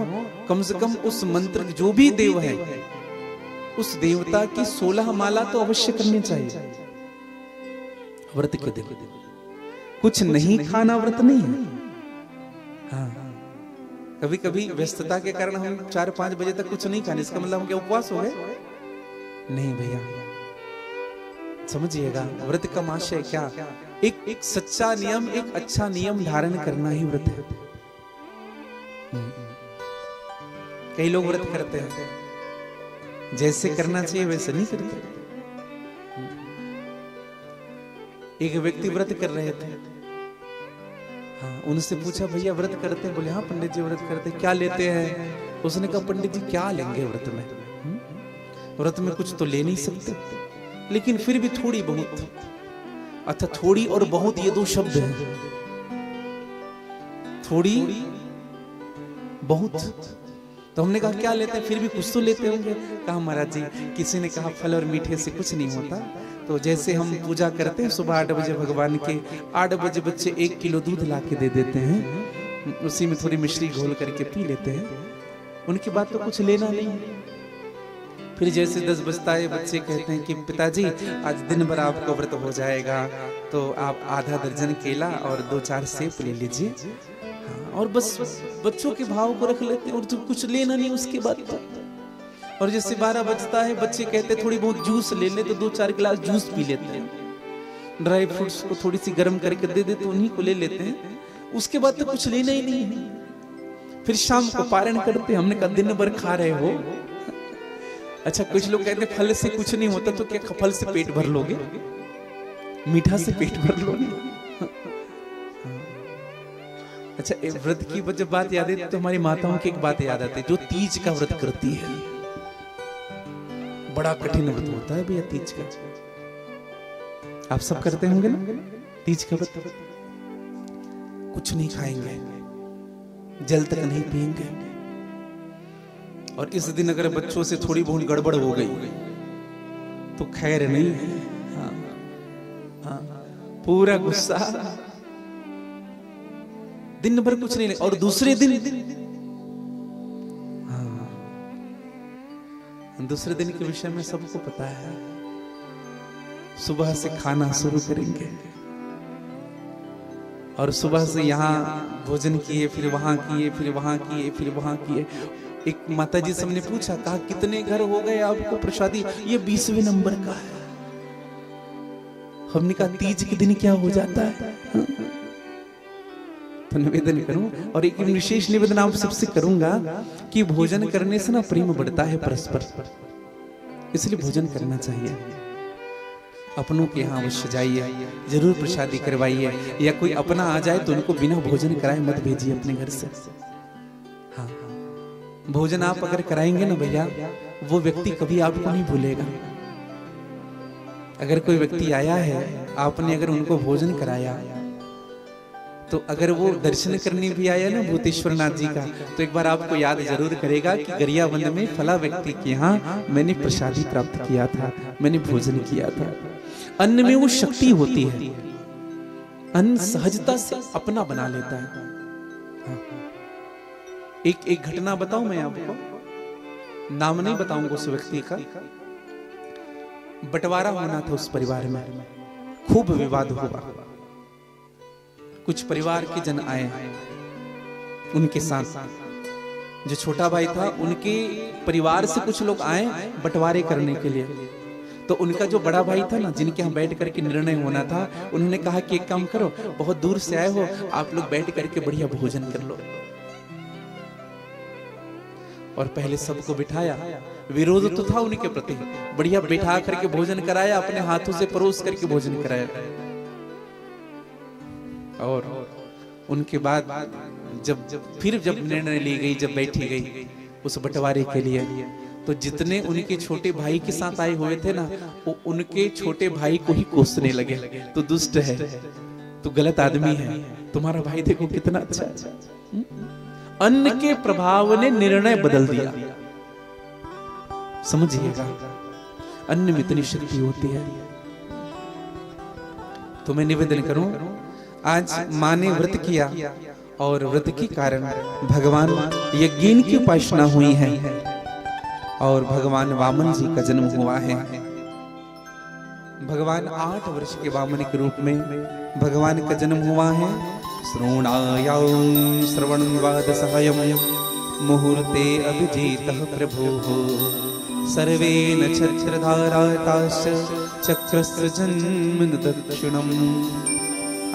कम से कम उस मंत्र, जो भी देव है उस देवता की 16 माला तो अवश्य करनी चाहिए व्रत के दिन। कुछ नहीं खाना व्रत नहीं है। हाँ, कभी कभी व्यस्तता के कारण हम 4-5 बजे तक कुछ नहीं खाने, इसका मतलब हम क्या उपवास हो गए? नहीं भैया, समझिएगा व्रत का आशय क्या? एक सच्चा नियम, एक अच्छा नियम धारण करना ही व्रत है। कई लोग व्रत करते हैं, जैसे करना चाहिए वैसे नहीं करते। एक व्यक्ति व्रत कर रहे थे, हाँ, उनसे पूछा भैया व्रत करते हैं? बोले हाँ पंडित जी व्रत करते हैं। क्या लेते हैं? उसने कहा पंडित जी क्या लेंगे व्रत में? व्रत में कुछ तो ले नहीं सकते, लेकिन फिर भी थोड़ी बहुत। अच्छा, थोड़ी और बहुत ये दो शब्द हैं, थोड़ी बहुत। तो हमने कहा क्या लेते हैं? फिर भी कुछ तो लेते होंगे। कहा महाराज जी, किसी ने कहा फल और मीठे से कुछ नहीं होता, तो जैसे हम पूजा करते हैं सुबह 8 बजे भगवान के, 8 बजे बच्चे 1 किलो दूध ला के दे देते हैं, उसी में थोड़ी मिश्री घोल करके पी लेते हैं, उनकी बात तो कुछ लेना नहीं। फिर जैसे 10 बजता है, बच्चे कहते हैं कि पिताजी आज दिन भर आपका व्रत हो जाएगा, तो आप आधा दर्जन केला और 2-4 सेब ले लीजिए। हाँ, और बस बच्चों के भाव को रख लेते हैं और तो कुछ लेना नहीं उसके बाद तो। और जैसे 12 बजता है, बच्चे कहते हैं थोड़ी बहुत जूस ले ले, तो 2-4 गिलास जूस पी लेते हैं। ड्राई फ्रूट्स को थोड़ी सी गर्म करके दे दे तो उन्हीं को ले लेते हैं, उसके बाद तो कुछ लेना ही नहीं है। फिर शाम को पारण करते हैं। हमने कहा दिन भर खा रहे हो? अच्छा, कुछ लोग कहते हैं फल से कुछ नहीं होता, तो क्या फल से पेट भर लोगे? मीठा से पेट भर लोगे? अच्छा, व्रत की जब बात याद है तो हमारी माताओं की एक बात याद आती है, जो तीज का व्रत करती है। बड़ा कठिन व्रत होता है भैया तीज का। आप सब करते होंगे ना तीज का व्रत? कुछ नहीं खाएंगे, जल तक नहीं पिएंगे, और इस दिन अगर बच्चों से थोड़ी बहुत गड़बड़ हो गई तो खैर नहीं है। हाँ, हाँ, पूरा गुस्सा, दिन भर कुछ नहीं। और दूसरे दिन, हाँ, दूसरे दिन के विषय में सबको पता है। सुबह से खाना शुरू करेंगे और सुबह से यहाँ भोजन किए, फिर वहां किए, फिर वहां किए, फिर वहां किए। एक माताजी से हमने पूछा, कहा कितने घर हो गए आपको प्रसादी? ये 20वें नंबर का है। हमने कहा तीज के दिन क्या हो जाता है? तो निवेदन करूं, और एक विशेष निवेदन आप सबसे करूंगा कि भोजन करने से ना प्रेम बढ़ता है परस्पर, इसलिए भोजन करना चाहिए। अपनों के यहाँ अवश्य जाइए, जरूर प्रसादी करवाइए, या कोई अपना आ जाए तो उनको बिना भोजन कराए मत भेजिए अपने घर से। हाँ, भोजन आप अगर कराएंगे ना भैया, वो व्यक्ति कभी आपको नहीं भूलेगा। अगर कोई व्यक्ति आया है, आपने अगर उनको भोजन कराया, तो अगर वो दर्शन करने भी आया ना भूतेश्वर नाथ जी का, तो एक बार आपको याद जरूर करेगा कि गरियाबंद में फला व्यक्ति के यहाँ मैंने प्रसादी प्राप्त किया था, मैंने भोजन किया था। अन्न में वो शक्ति होती है, अन्न सहजता से अपना बना लेता है। एक घटना बताऊं मैं आपको, नाम नहीं बताऊंगा उस व्यक्ति का। बंटवारा होना था उस परिवार में, खूब विवाद हुआ। कुछ परिवार के जन आए उनके साथ, जो छोटा भाई था उनके परिवार से कुछ लोग आए बंटवारे करने के लिए। तो उनका जो बड़ा भाई था ना, जिनके यहाँ बैठ करके निर्णय होना था, उन्होंने कहा कि एक काम करो, बहुत दूर से आए हो, आप लोग बैठ करके बढ़िया भोजन कर लो। और पहले सबको बिठाया, विरोध तो था उनके प्रति, बढ़िया बिठा करके भोजन कराया, अपने हाथों से परोस करके भोजन कराया। और उनके बाद जब निर्णय ली गई, जब बैठी गई उस बंटवारे के लिए, तो जितने उनके छोटे भाई के साथ आए हुए थे ना, वो उनके छोटे भाई को ही कोसने लगे, तो दुष्ट है, तो गलत आदमी है, तुम्हारा भाई देखो कितना अच्छा है। अन्न के प्रभाव ने निर्णय बदल दिया, समझिएगा, अन्न में इतनी शक्ति होती है। तो मैं निवेदन करूं, आज मां ने व्रत किया और व्रत के कारण भगवान यज्ञ की उपासना हुई है और भगवान वामन जी का जन्म हुआ है। भगवान 8 वर्ष के वामन के रूप में भगवान का जन्म हुआ है। श्रोणायां श्रवणवाद सहायम मुहूर्ते अभिजीतः प्रभुः सर्वेन छत्रधाराताश्च चक्रस्य जन्म दक्षिणम्।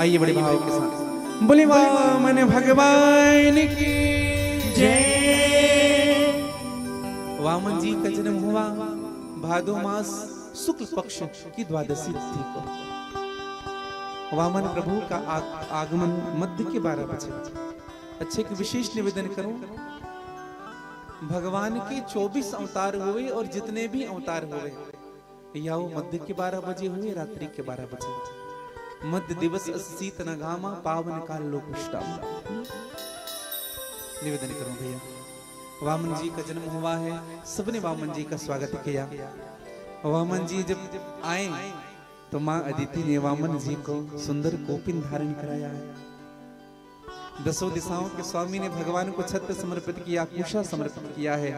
आइए बड़े भाव के साथ बोले वामन भगवान की जय। वामन जी का जन्म हुआ भादो मास शुक्ल पक्ष की द्वादशी तिथि को। वामन प्रभु का आगमन मध्य के 12 बजे। अच्छे की विशेष निवेदन करूं, भगवान के 24 अवतार हुए और जितने भी अवतार हुए, या वो मध्य के 12 बजे हुए, रात्रि के 12 बजे। मध्य दिवस शीत नगामा पावन काल लोकुष्टाम। निवेदन करूं भैया, वामन जी का जन्म हुआ है, सबने वामन जी का स्वागत किया। वामन जी जब आए तो मां अदिति ने वामन जी को सुंदर कोपिन धारण कराया है। 10 दिशाओं के स्वामी ने भगवान को छत्र समर्पित किया, कुशा समर्पित किया है।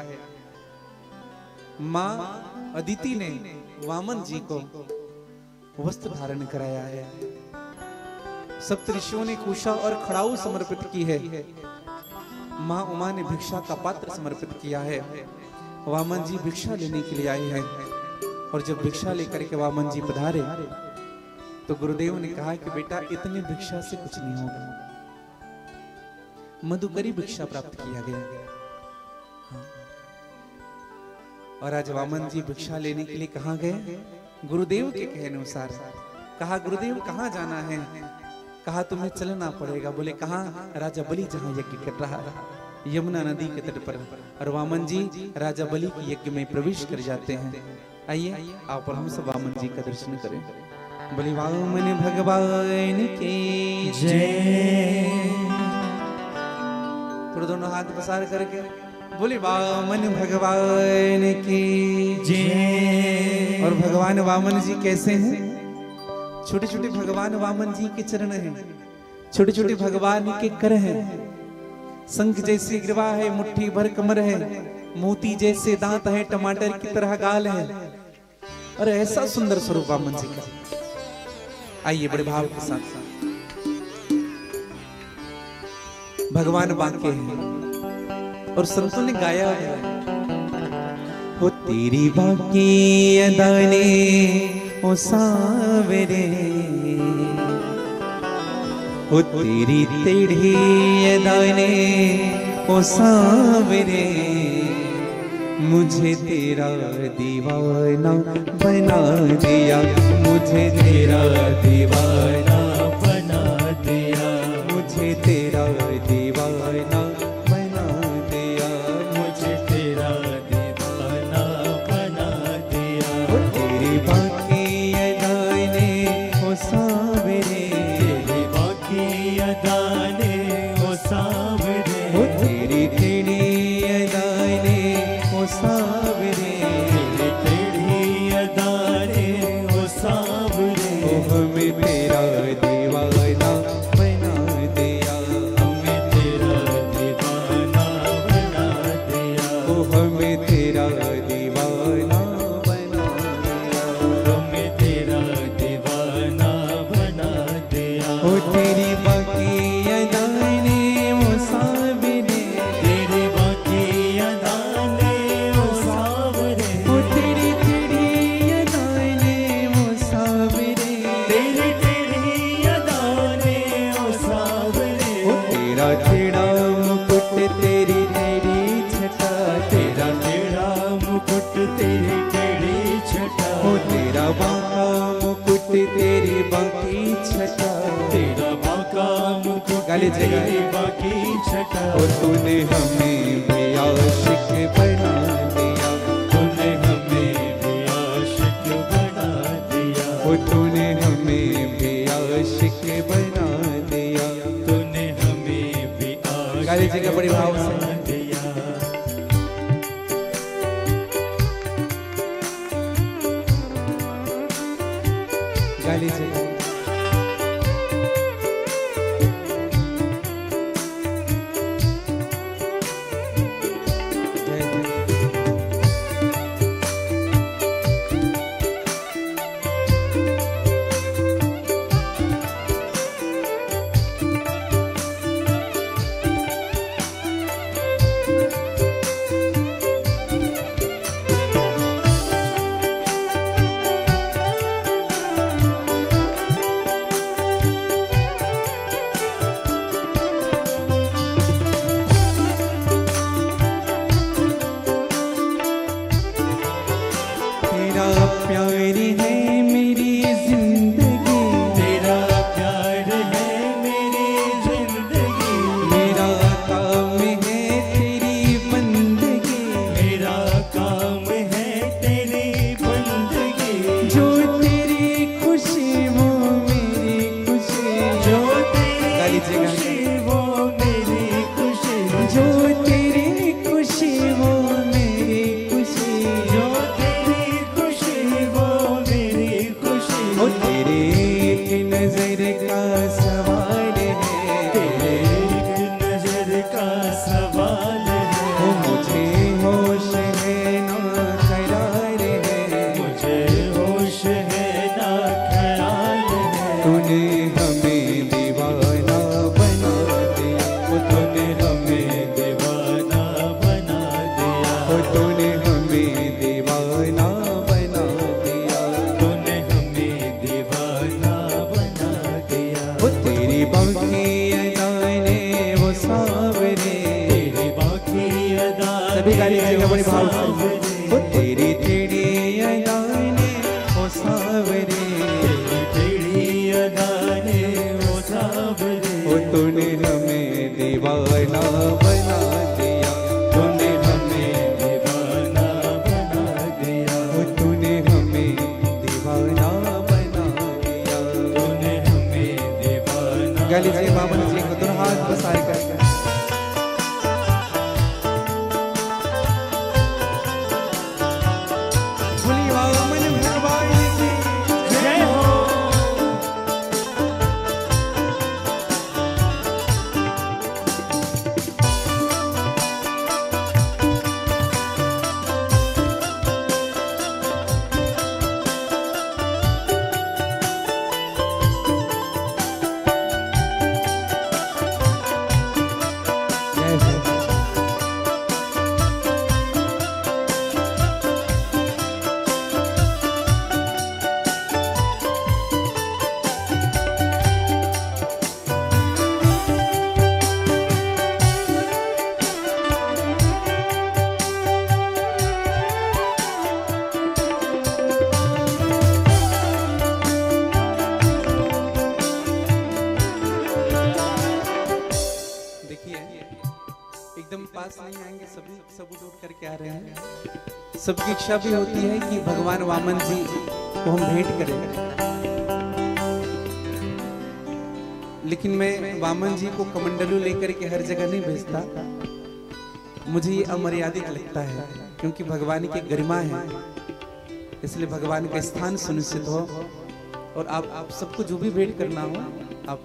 मां अदिति ने वामन जी को वस्त्र धारण कराया है। सप्तऋषियों ने कुशा और खड़ाऊ समर्पित की है। मां उमा ने भिक्षा का पात्र समर्पित किया है। वामन जी भिक्षा लेने के लिए आए हैं और जब भिक्षा लेकर के वामन जी पधारे तो गुरुदेव ने कहा कि बेटा इतने भिक्षा से कुछ नहीं होगा, मधुकरी भिक्षा प्राप्त किया गया। और आज वामन जी भिक्षा लेने के लिए कहां गए? गुरुदेव के कहे अनुसार। कहा गुरुदेव कहां जाना है? कहा तुम्हें चलना पड़ेगा। बोले कहां? राजा बलि जहां यज्ञ कर रहा है, यमुना नदी के तट पर। और वामन जी राजा बलि के यज्ञ में प्रवेश कर जाते हैं। आइए आप और हम सब वामन जी का दर्शन करें। बोले वामन भगवान की जय। थोड़ा दोनों हाथ पसार करके बोले वामन भगवान की जय। और भगवान वामन जी कैसे हैं? छोटे छोटे भगवान वामन जी के चरण हैं, छोटे छोटे भगवान के कर हैं। शंख जैसी ग्रीवा है, मुट्ठी भर कमर है, मोती जैसे दांत है, टमाटर की तरह गाल है, और ऐसा सुंदर स्वरूप वामन जी का। आइए बड़े भाव के साथ भगवान बांके हैं और संतों ने गाया है, हो तेरी बाकी अदाने ओ सावरे, हो तेरी टेढ़ी अदाने ओ सावरे, मुझे तेरा दीवाना बना दिया, मुझे तेरा दीवाना बना दिया, मुझे तेरा दीवाना बना दिया, मुझे तेरा दीवाना बना दिया। वो तेरी बाकी अदाने हो सावरे, तेरी बाकी अदाने हो सावरे, वो तेरी टेढ़ी अदाने हो सावरे, तेरी टेढ़ी अदाने हो सावरे, ओ हमें तेरा दीवाना बना दिया, हमें तेरा दीवाना बना दिया, ओ हमें तेरा दीवाना बना दिया, हमें तेरा दीवाना बना दिया। ओ तेरी बाकी अदाने वो सावरे, तेरी बाकी अदाने वो सावरे, ओ तेरी टेढ़ी अदाने तेरी बाकी छटा, तेरा बाका मुकुट गाली जगा। तेरी बाकी छटा, और तूने हमें भी आशिक बना दिया, तूने हमें भी आशिक बना दिया, और तूने हमें भी आशिक बना दिया। तूने हमें भी आशिक गाली जगह बड़ी भाव से। बना दिया। गाली जगह प्यारी है मेरी जिंदगी, तेरा प्यार है मेरी जिंदगी, मेरा काम है तेरी बंदगी, मेरा काम है तेरी बंदगी, जो तेरी खुशी वो मेरी खुशी, जो तेरी गाली जगह। खुशी वो मेरी खुशी, जो तेरी खुशी वो मेरी खुशी, जो तेरी खुशी वो मेरी खुशी, ओ तेरे एक नजर का सवाल है, तेरे एक नजर का सवाल ओ है, मुझे होश है ना करार है, मुझे होश है ना ख्याल है, तूने हमें दीवाना बना दिया, ओ तूने हमें दीवाना बना दिया, ओ तूने हमें दीवाना बना दिया, तूने हमें दीवाना बना दिया, ओ तेरी बाकी अदाने वो सावरे, तेरी बाकी अदा सभी गाली जगह बड़ी भाव से, सावरे, ओ तेरी तेरी अदाने वो सावरे, तेरी तेरी अदा ने वो सावरे, ओ तूने हमें दीवाना बना दिया, तूने हमें दीवाना बना दिया, ओ तूने हमें दीवाना बना दिया। तूने हमें दीवाना गाली जी बाबा जी को दोनों हाथ बसाए कर बोली वामन भगवान की जय हो। जय जय। देखिए एकदम पास नहीं आएंगे, सभी सब उठ उठ करके आ रहे हैं। सबकी इच्छा भी होती है कि भगवान वामन जी को हम भेंट करें, लेकिन मैं वामन जी को कमंडलू लेकर के हर जगह नहीं भेजता। मुझे ये अमर्यादित लगता है, क्योंकि भगवान की गरिमा है, इसलिए भगवान का स्थान सुनिश्चित हो। और आप सबको जो भी भेंट करना हो, आप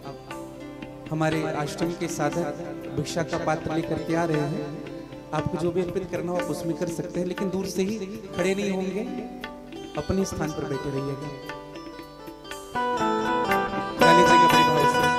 हमारे आश्रम के साधक भिक्षा का पात्र लेकर के आ रहे हैं, आपको जो भी अर्पित करना हो आप उसमें कर सकते हैं, लेकिन दूर से ही खड़े नहीं होंगे, अपने स्थान पर बैठे रहिएगा। गाली जगह बड़ी भाव से।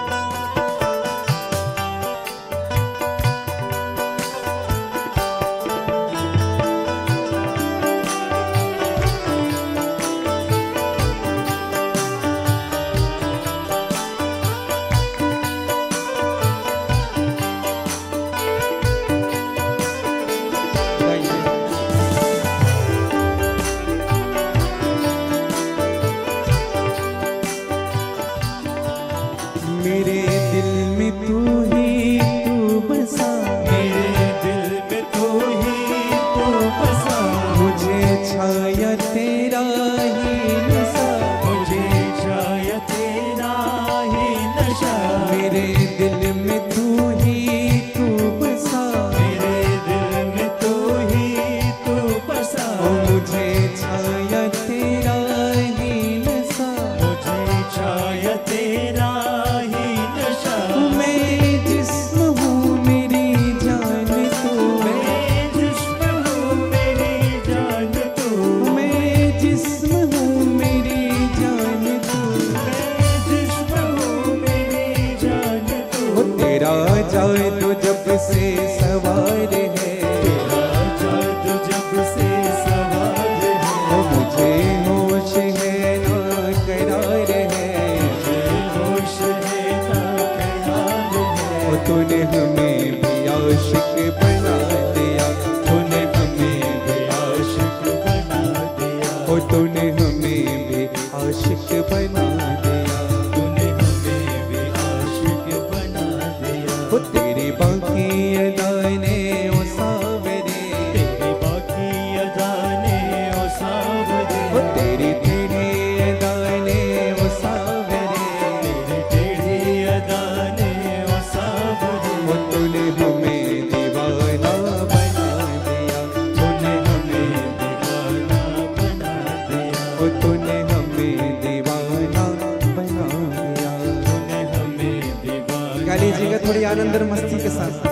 नशा या तेरा ही नशा। मैं जिस्म हूँ मेरी जान तू, मैं जिस्म हूँ मेरी जान तू, मैं जिस्म हूँ मेरी जान तू, मैं जिस्म हूँ मेरी जान तू। वो तेरा जादू जब से सवार है, तेरा जादू जब से सवार है, वो मुझे होश है ना करार है, होश है ना ख्याल है। वो तूने हमें भी आशिक बना दिया, तूने हमें भी आशिक बना दिया, वो तूने हमें भी आशिक बना दिया, तूने हमें भी आशिक बना दिया। वो तेरी बाकी अदाने ओ सावरे, तेरी बाकी अदाने ओ सावरे, वो तेरी तेरी अदाने ओ सावरे, तेरी टेढ़ी अदाने ओ सावरे। वो तूने हमें दीवाना बना दिया, तूने हमें दीवाना बना दिया, वो तूने हमें दीवाना बना दिया। तूने हमें दीवाना। गा लीजिएगा थोड़ी आनंद और मस्ती के साथ।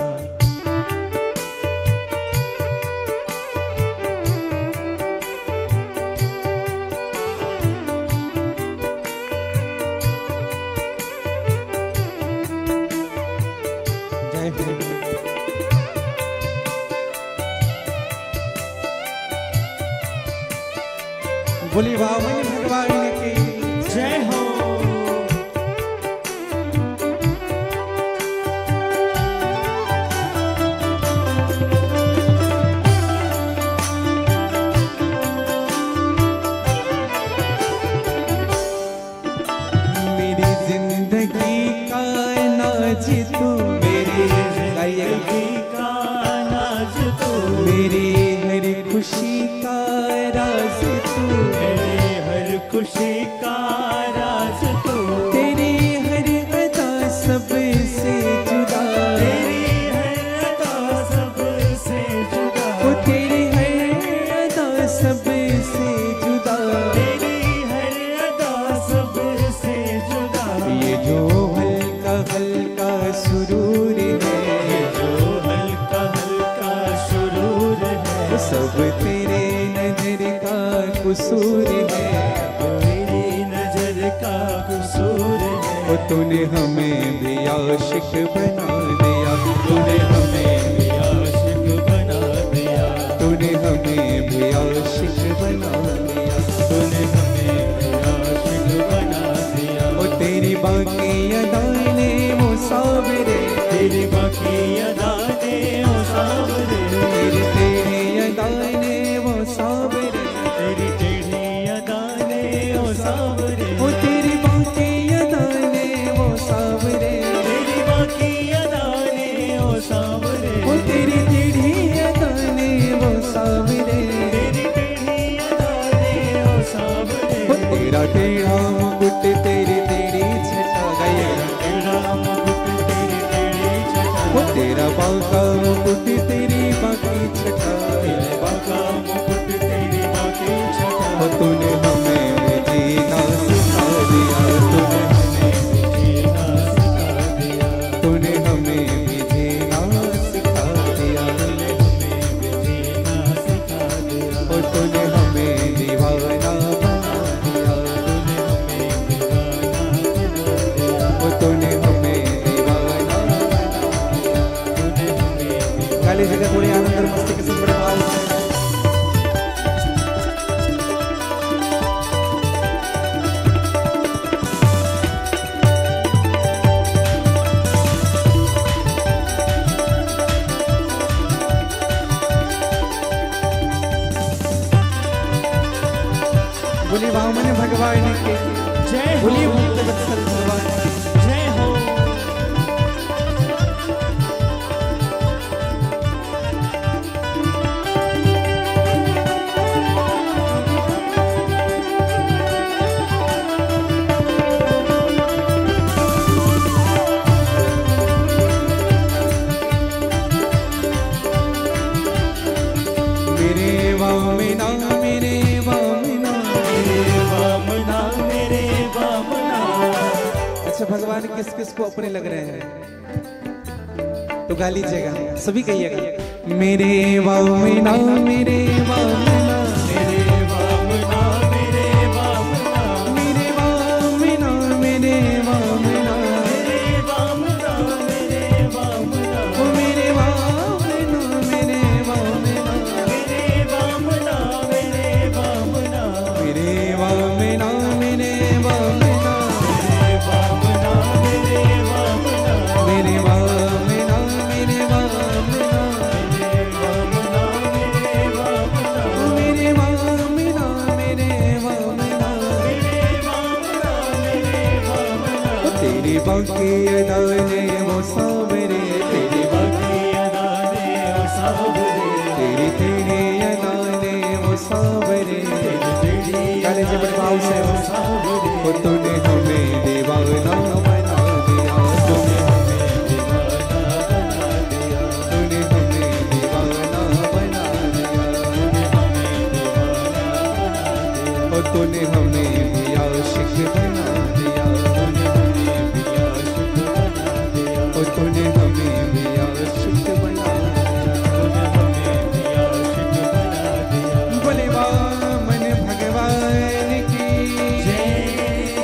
जय भीम। बोली वामन भगवान की जय हो। मेरी जिंदगी का नाज तू, मेरी जिंदगी का नाज तू, मेरी हर खुशी का राज तू, मेरे हर खुशी का राज तू, तेरी हर अदा सबसे जुदा, तेरी हर अदा सबसे जुदा, वो तेरी हर अदा सबसे जुदा, तेरी हर अदा सबसे जुदा। ये जो हल्का हल्का सुरूर है, जो हल्का हल्का सुरूर है, वो सब तेरे नजर का कसूर है, तेरी नजर का कसूर है। वो तूने हमें भी आशिक बना दिया, तूने हमें भी आशिक बना दिया, तूने हमें भी आशिक बना दिया, तूने हमें भी आशिक बना दिया। वो तेरी बाकी अदाने वो सावरे, तेरी बाकी अदाने ओ सावरे, तेरी तेरी अदाने वो सावरे, तेरी टेढ़ी अदाने ओ सावरे, वो तेरी बाकी अदाने वो सावरे, तेरी बाकी अदाने ओ सावरे, वो तेरी टेढ़ी अदाने वो सावरे, तेरी टेढ़ी अदाने ओ सावरे। वो तेरा टेढ़ा मुकुट तेरी तेरी छटा गया, तेरा मुकुट तेरी टेढ़ी छटा, वो तेरा बांका मुकुट तेरी बाकी छटा, तेरे बाका मुकुट तेरी बाकी छटा। वो तूने हमें भी जीना सिखा दिया, तूने हमें भी जीना सिखा दिया, तूने हमें भी जीना सिखा दिया, तूने हमें भी जीना सिखा दिया, वो तूने हमें दीवाना बना दिया, वो तूने हमें दीवाना बना दिया। तूने हमें भी। गा लीजिएगा थोड़ी आनंद और मस्ती के साथ बड़े भाव से। बोली वामन भगवान की जय हो, बोली भक्त वत्सल भगवान की। जय हो। मेरे वामना मेरे वामना, मेरे वामना, अच्छा भगवान किस किस को अपने लग रहे हैं तो गा लीजिएगा, सभी कहिएगा। मेरे वामना मेरे वामना मेरे वामना मेरे वामना मेरे वामना मेरे वामना मेरे वामना मेरे वामना ओ मेरे वामना मेरे वामना मेरे वामना मेरे वामना मेरे वामना मेरे वामना मेरे वामना मेरे वामना मेरे वामना मेरे वामना मेरे वामना मेरे वामना मेरे वामना मेरे वामना ओ तेरी बाकी अदाने वो सावरे तेरी बाकी अदाने वो सावरे तेरी तेरी अदाने वो सावरे तेरी गाने से बड़े भाव से सावरे ओ तूने हमें दीवाना बना दिया तूने हमें दीवाना बना दिया तूने हमें दीवाना बना दिया तूने हमें दीवाना बना दिया ओ तूने हमें भी आशिक बना दिया तूने हमें भी आशिक बना दिया बोले वामन भगवान की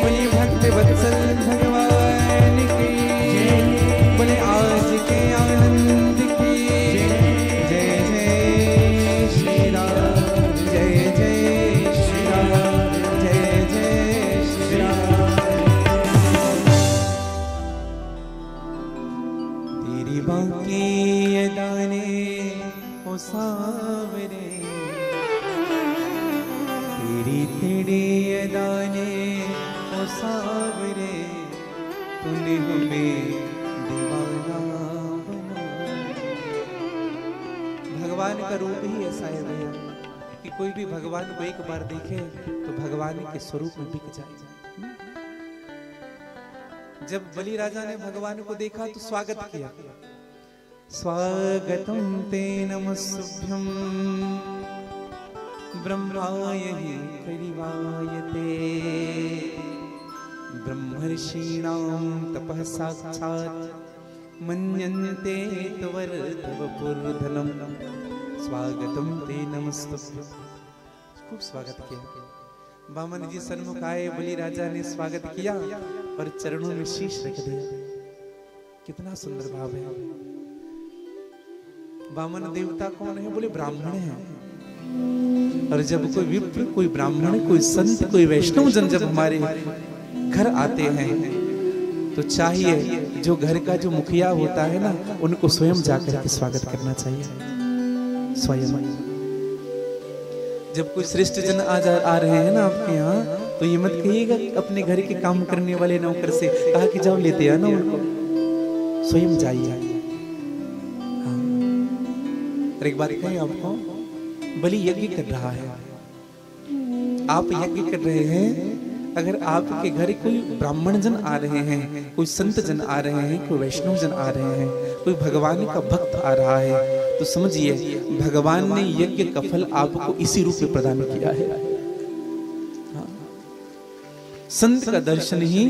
बोले भक्त वत्सल भगवान की बोले आज के आनंद की जय जय श्री राम जय जय श्री राम जय जय श्री राम। तेरी बाकी अदाने ओ सावरे तेरी तेरी अदाने ओ सावरे तूने हमें दीवाना बना। भगवान का रूप ही ऐसा है भैया कि कोई भी भगवान को एक बार देखे तो भगवान के स्वरूप में बिक जाए। जब बलि राजा ने भगवान को देखा तो स्वागत किया, स्वागतम ते नमस्तुभ्यं ब्रह्माय हि परिवायते ब्रह्मर्षीणां तपः साक्षात् मन्यन्ते तवर्धवपुर्धनं स्वागतम ते नमस्तुभ्यं। खूब स्वागत किया। वामन जी सन्मुख आए, बलि राजा ने स्वागत किया और चरणों में शीश रख दिया। कितना सुंदर भाव है। वामन देवता कौन है? बोले ब्राह्मण है। और जब कोई विप्र, कोई ब्राह्मण, कोई संत, कोई वैष्णव जन जब हमारे घर आते हैं तो चाहिए जो घर का जो मुखिया होता है ना, उनको स्वयं जाकर के स्वागत करना चाहिए। स्वयं जब कोई श्रेष्ठ जन आ रहे हैं ना आपके यहाँ, तो ये मत कहिएगा अपने घर के काम करने वाले नौकर से कहा कि जाओ लेते आना उनको, स्वयं जाइए। हाँ। और एक बात कहें आपको, बलि यज्ञ कर रहा है, आप यज्ञ कर रहे हैं। अगर आपके घर कोई ब्राह्मण जन आ रहे हैं, कोई संत जन आ रहे हैं, कोई वैष्णव जन आ रहे हैं, कोई भगवान का भक्त आ रहा है, तो समझिए भगवान ने यज्ञ का फल आपको इसी रूप में प्रदान किया है। हाँ। संत का दर्शन ही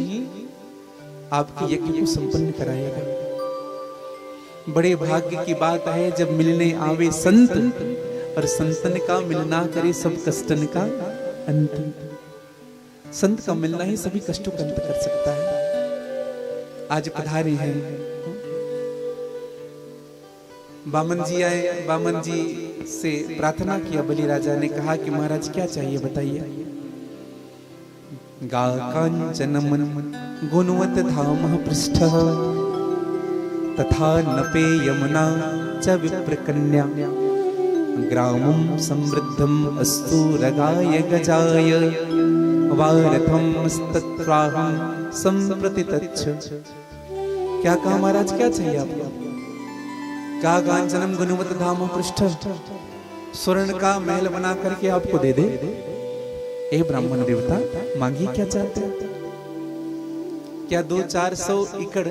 आपके यज्ञ को संपन्न कराएगा। बड़े भाग्य की बात है जब मिलने आवे संत, और संतन का मिलना करे सब कष्टन का अंत। संत का मिलना ही सभी कष्टों का अंत कर सकता है। आज पधारे हैं वामन जी आए, वामन जी से प्रार्थना किया। बलि राजा ने कहा कि महाराज क्या चाहिए बताइए। गा कांचनमन गुणवत धाम पृष्ठ तथा नपे यमुना च विप्रकन्या ग्रामं समृद्धम अस्तु रगाय गजाय वारथम स्तत्राहं संप्रति तच्छ। क्या कहा महाराज, क्या चाहिए आपको? का कांचनम गुणवत धाम पृष्ठ, स्वर्ण का महल बना करके आपको दे दे। ए ब्राह्मण देवता, मांगिए क्या चाहते हैं? क्या 200-400 एकड़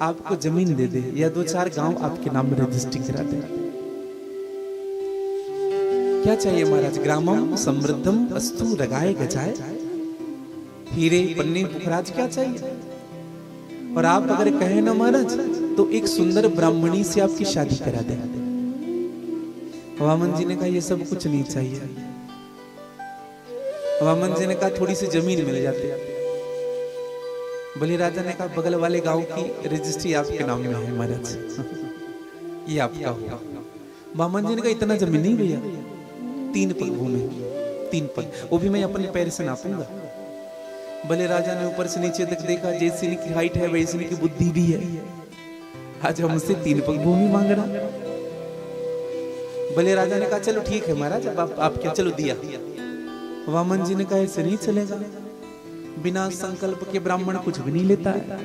आपको जमीन दे दे, या 2-4 गांव आपके नाम में रजिस्ट्री करा दे? क्या चाहिए महाराज? ग्रामम समृद्धम अस्तु रगाए गजाए, हीरे पन्ने पुखराज क्या चाहिए? और आप अगर कहें ना महाराज तो एक सुंदर ब्राह्मणी से आपकी शादी करा दे। वामन जी ने कहा ये सब कुछ नहीं चाहिए। वामन जी ने कहा थोड़ी सी जमीन मिल जाती। बलि राजा ने कहा बगल वाले गांव की रजिस्ट्री आपके नाम में है महाराज, ये आपका होगा। वामन जी ने कहा इतना जमीन नहीं भैया, 3 पग भूमि, 3 पग, वो भी मैं अपने पैर से नापूंगा। बलि राजा ने ऊपर से नीचे तक देखा, जैसी इनकी हाइट है वैसी इनकी बुद्धि भी है, आज हमसे 3 पग भूमि मांग रहा। बलि राजा ने कहा चलो ठीक है महाराज, अब आप क्या, चलो दिया। वामन जी ने कहा ऐसे नहीं चलेगा, बिना संकल्प के ब्राह्मण कुछ भी नहीं लेता है,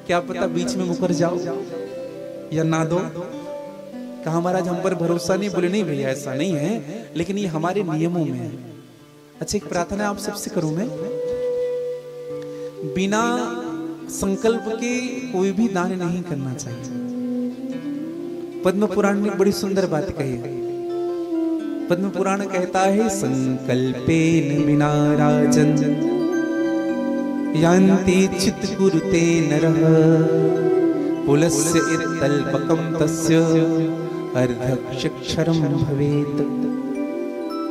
क्या पता बीच में मुकर जाओ या ना दो। कहा महाराज हम पर भरोसा नहीं। बोले नहीं भैया ऐसा नहीं है, लेकिन ये हमारे नियमों में है। अच्छा एक प्रार्थना आप सबसे करूं मैं, बिना संकल्प के कोई भी दान नहीं करना चाहिए। पद्म पुराण ने बड़ी सुंदर बात कही है। पद्म पुराण कहता है संकल्पेन विना राजन यान्ति चित्त कुरुते नरः पुलस्य इत्तल्पकं तस्य अर्धक्षरम भवेत।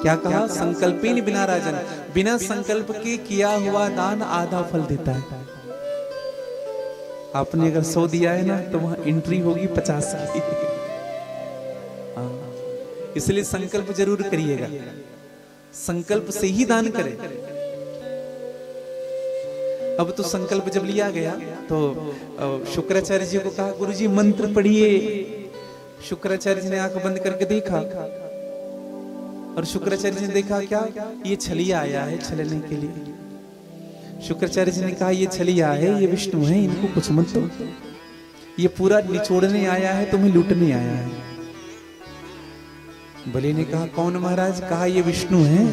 क्या कहा? संकल्पेन बिना राजन, बिना संकल्प के किया हुआ दान आधा फल देता है। आपने अगर 100 दिया है ना तो वहां एंट्री होगी 50 की। इसलिए संकल्प जरूर करिएगा, संकल्प से ही दान करें। अब तो संकल्प जब लिया गया तो शुक्राचार्य जी को कहा गुरुजी मंत्र पढ़िए। शुक्राचार्य जी ने आंख बंद करके देखा और शुक्राचार्य जी ने देखा क्या? ये छलिया आया है छलने के लिए। शुक्राचार्य जी ने कहा ये छलिया है, ये विष्णु है, इनको कुछ मत दो, ये पूरा निचोड़ने आया है, तुम्हें लूटने आया है। बलि ने कहा कौन महाराज? कहा ये विष्णु है।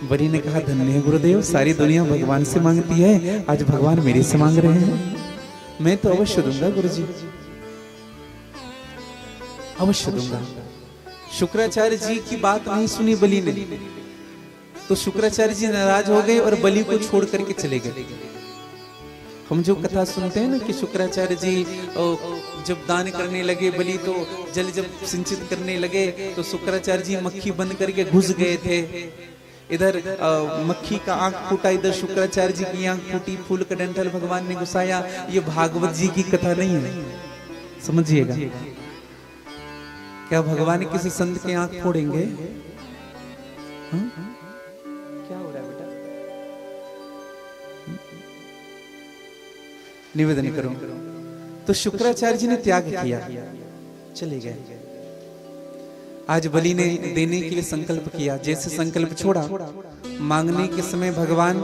बलि ने कहा धन्य है गुरुदेव, सारी दुनिया भगवान से मांगती है, आज भगवान मेरे से मांग रहे हैं, मैं तो अवश्य दूंगा गुरुजी, अवश्य दूंगा। शुक्राचार्य जी की बात नहीं सुनी बलि ने, तो शुक्राचार्य जी नाराज हो गए और बलि को छोड़ करके चले गए। हम जो कथा सुनते हैं ना कि शुक्राचार्य जी जब दान करने लगे, बलि तो जल जब सिंचित करने लगे तो शुक्राचार्य जी मक्खी बंद करके घुस गए थे। इधर मक्खी का आंख फूटा, इधर शुक्राचार्य जी की आंख फूटी, फूल का डंठल भगवान ने घुसाया। ये भागवत जी की कथा नहीं है, समझिएगा। क्या भगवान किसी संत के आंख फोड़ेंगे? क्या हो रहा है बेटा? निवेदन करो। तो शुक्राचार्य जी ने त्याग किया, चले गए। आज बलि ने देने के लिए संकल्प किया, जैसे संकल्प छोड़ा, मांगने के समय भगवान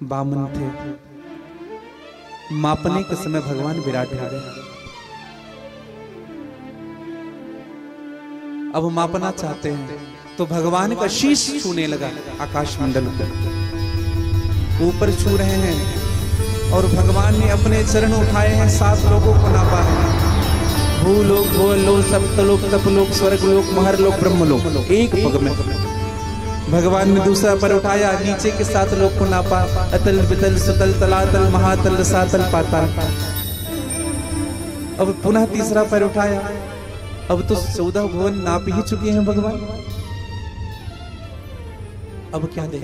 बामन थे, मापने के समय भगवान विराट हो गए। अब मापना चाहते हैं तो भगवान का शीश छूने लगा, आकाश मंडल ऊपर छू रहे हैं और भगवान ने अपने चरण उठाए हैं, 7 लोगों को नापा है। भूलोक, भूलोक, सप्तलोक, तपलोक, स्वर्गलोक, महरलोक, ब्रह्मलोक। एक पग में भगवान ने दूसरा पर उठाया, नीचे के 7 लोक को नापा, अतल, वितल, सुतल, तलातल, महातल, रसातल, पाताल। अब पुनः तीसरा पर उठाया, अब तो 14 भुवन नाप ही चुके हैं भगवान। अब क्या दे?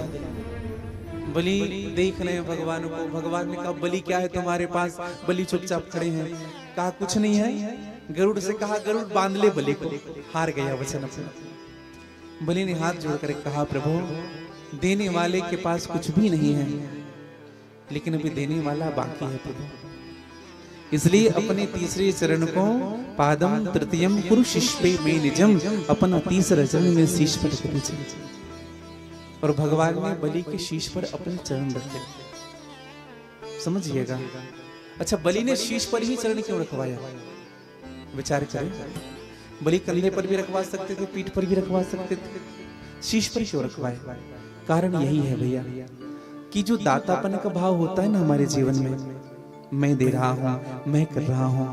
बलि देख रहे हैं भगवान को। भगवान ने कहा बलि क्या है तुम्हारे पास? बलि चुपचाप खड़े हैं। कहा कुछ नहीं है। गरुड़ से कहा गरुड़ बांध ले बलि को। हार गया वचन अपना। बलि ने हाथ जोड़कर कहा प्रभु देने वाले के पास कुछ भी नहीं है, लेकिन अभी देने वाला बाकी है प्रभु। इसलिए अपने तीसरे चरण को पादम तृतीयम कुरु शिष्पे में निजम, अपना तीसरा चरण में शीश पर रख दीजिए। और भगवान ने बलि के शीश पर अपने चरण रखे, समझिएगा। अच्छा बलि ने शीश पर ही चरण क्यों रखवाया? विचार करें। बलि कंधे पर भी रखवा सकते थे, पीठ पर भी रखवा सकते थे, शीश पर क्यों रखवाए? कारण यही है भैया कि जो दातापन का भाव होता है ना हमारे जीवन में, मैं दे रहा हूं, मैं कर रहा हूं,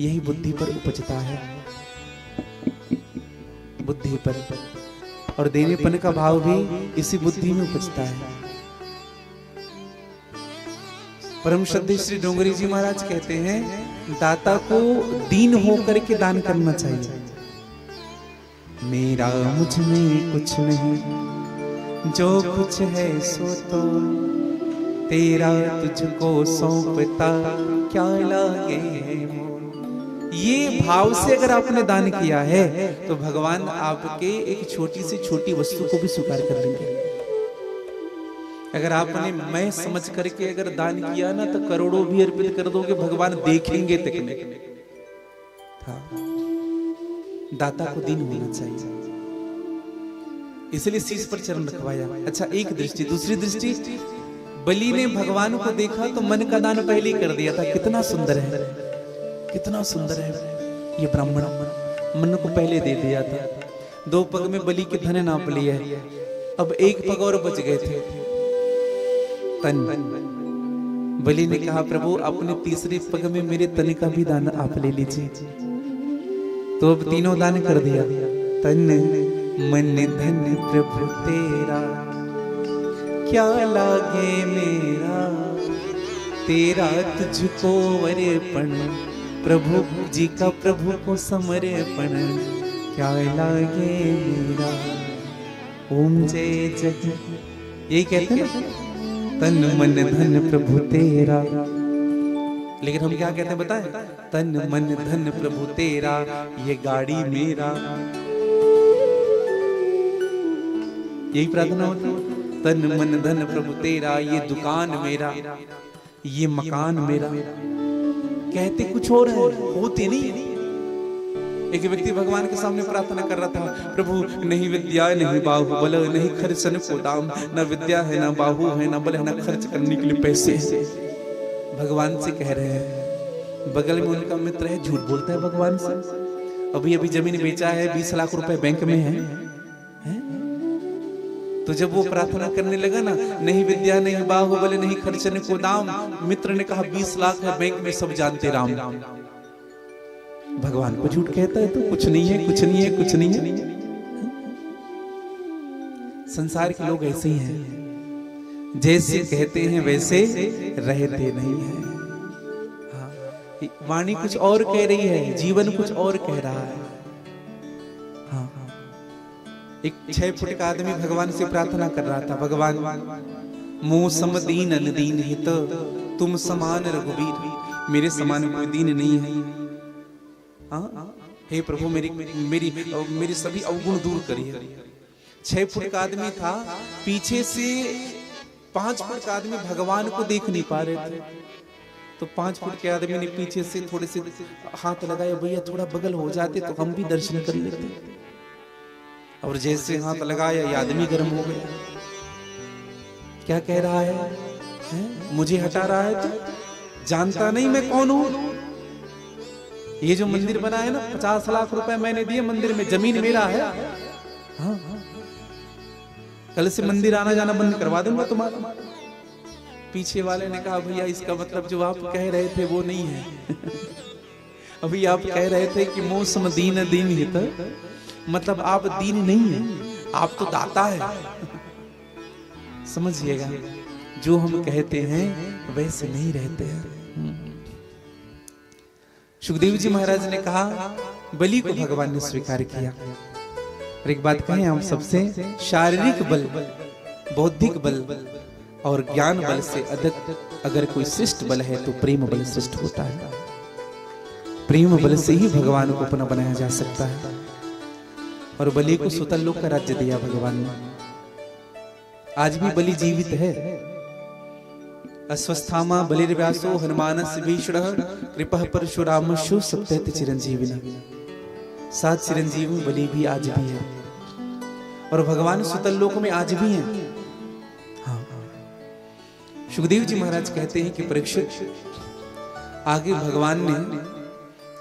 यही बुद्धि पर उपजता है, बुद्धि पर। और देनेपन का भाव भी इसी बुद्धि में उपजता है। परम श्रद्धेय श्री डोंगरी जी महाराज कहते हैं, दाता को दीन होकर के दान करना चाहिए। मेरा मुझ में कुछ नहीं, जो कुछ है सो तो तेरा, तुझको सौंपता क्या लागे है मोल। ये भाव से अगर आपने दान किया है तो भगवान आपके एक छोटी से छोटी वस्तु को भी स्वीकार कर लेंगे। अगर आपने मैं समझ करके अगर दान किया ना तो करोड़ों भी अर्पित कर दोगे, भगवान देखेंगे तक नहीं। दाता को दीन होना चाहिए, इसलिए शीश पर चरण रखवाया। अच्छा, एक दृष्टि। दूसरी दृष्टि, बलि ने भगवान को देखा तो मन का दान पहले ही कर दिया था। कितना सुंदर है, कितना सुंदर है ये ब्राह्मण, मन को पहले दे दिया था। 2 पग में बलि के धन नाप लिए है, अब 1 पग और बच गए थे, तन। बलि ने कहा, प्रभु अपने तीसरे पग में मेरे तन का भी दान आप ले लीजिए। तो अब तीनों दान कर दिया, तन मन धन प्रभु तेरा, क्या लागे मेरा, तेरा तुझको अर्पण, प्रभु जी का प्रभु को समर्पण, क्या लागे मेरा। ओम जय जय, यही कहते हैं तन मन धन प्रभु तेरा। लेकिन हम क्या कहते हैं बताएं, तन मन धन प्रभु तेरा, ये गाड़ी मेरा। यही प्रार्थना होती है, तन मन धन प्रभु तेरा, ये दुकान मेरा, ये मकान मेरा। कहते कुछ और है, होते नहीं। एक व्यक्ति भगवान के सामने प्रार्थना कर रहा था, प्रभु नहीं विद्या नहीं बाहुबल, नहीं खर्चन को दाम, न विद्या है न बाहु है न बल है, न खर्च करने के लिए पैसे। भगवान से कह रहे हैं, बगल में उनका मित्र है, झूठ बोलता है भगवान से, अभी अभी जमीन बेचा है, 20 लाख रुपए बैंक में है। तो जब वो प्रार्थना करने लगा ना, नहीं विद्या नहीं बाहुबल नहीं खर्चन को दाम, मित्र ने कहा 20 लाख है बैंक में, सब जानते राम। भगवान को झूठ कहता है तो कुछ नहीं है, कुछ नहीं है, कुछ नहीं है। संसार के लोग ऐसे ही हैं, जैसे कहते हैं वैसे रहते नहीं हैं। वाणी कुछ और कह रही है, जीवन कुछ और कह रहा है। एक 6 फुट का आदमी भगवान से प्रार्थना कर रहा था, भगवान मुँह सम दीन दीन हित, तुम समान रघुवीर, मेरे समान कोई दीन नहीं है। हे प्रभु मेरी सभी अवगुण दूर करिए। 6 फुट का आदमी था, पीछे से 5 फुट का आदमी भगवान को देख नहीं पा रहे थे, तो 5 फुट के आदमी ने पीछे से थोड़े से हाथ लगाया, भैया थोड़ा बगल हो जाते तो हम भी दर्शन कर लेते। और जैसे हाथ लगाया, ये आदमी गर्म हो गया। क्या कह रहा है? मुझे हटा रहा है, तो जानता नहीं मैं कौन हूं। ये जो मंदिर बना है ना, 50 लाख रुपए मैंने दिए मंदिर में, जमीन मेरा है। हाँ। कल से मंदिर आना जाना बंद करवा दूंगा तुम्हारा। पीछे वाले ने कहा, भैया इसका मतलब जो आप कह रहे थे वो नहीं है। अभी आप कह रहे थे कि मौसम दीन दीन हित, मतलब आप दीन नहीं है, आप तो दाता है। समझिएगा, जो हम कहते हैं वैसे नहीं रहते हैं। सुखदेव जी महाराज ने कहा, बलि को भगवान ने स्वीकार किया। और एक बात कहें हम सबसे, शारीरिक बल, बौद्धिक बल और ज्ञान बल से अधिक अगर कोई श्रेष्ठ बल है तो प्रेम बल श्रेष्ठ होता है। प्रेम बल से ही भगवान को अपना बनाया जा सकता है। और बलि को सुतल लोक का राज्य दिया भगवान ने। आज भी बलि जीवित है। अस्वस्थामा बलिर्व्यासो हनुमानस्य भीषणः कृपः परशुरामस्य सप्तैति चिरंजीविनः। 7 चिरंजीवी बलि भी आज भी है, और भगवान सुतल लोक में आज भी हैं। हाँ। सुखदेव जी महाराज कहते हैं कि परीक्षित, आगे भगवान ने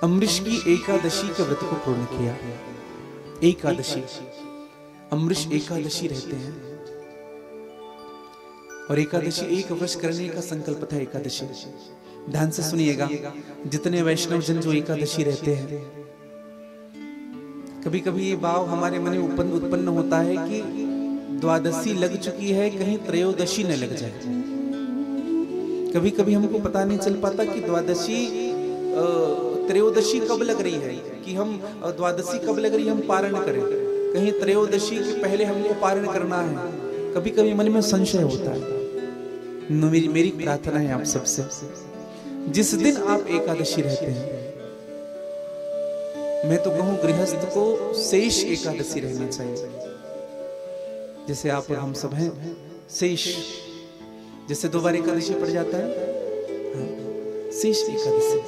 अमृष की एकादशी के व्रत को पूर्ण किया। एकादशी, अमृष एकादशी रहते हैं, और एकादशी 1 वर्ष करने का संकल्प था। एकादशी ध्यान से सुनिएगा, जितने वैष्णव जन जो एकादशी रहते हैं, कभी कभी ये भाव हमारे मन में उत्पन्न होता है कि द्वादशी लग चुकी है, कहीं त्रयोदशी न लग जाए। कभी कभी हमको पता नहीं चल पाता कि द्वादशी त्रयोदशी कब लग रही है, कि हम द्वादशी कब लग रही है हम पारण करें, कहीं त्रयोदशी के पहले हमको पारण करना है। कभी कभी मन में संशय होता है। मेरी प्रार्थना है आप सबसे, जिस दिन आप एकादशी रहते हैं, मैं तो कहूं गृहस्थ को शेष एकादशी रहना चाहिए। जैसे आप और हम सब हैं शेष, जैसे 2 बार एकादशी पड़ जाता है, हाँ, शेष एकादशी,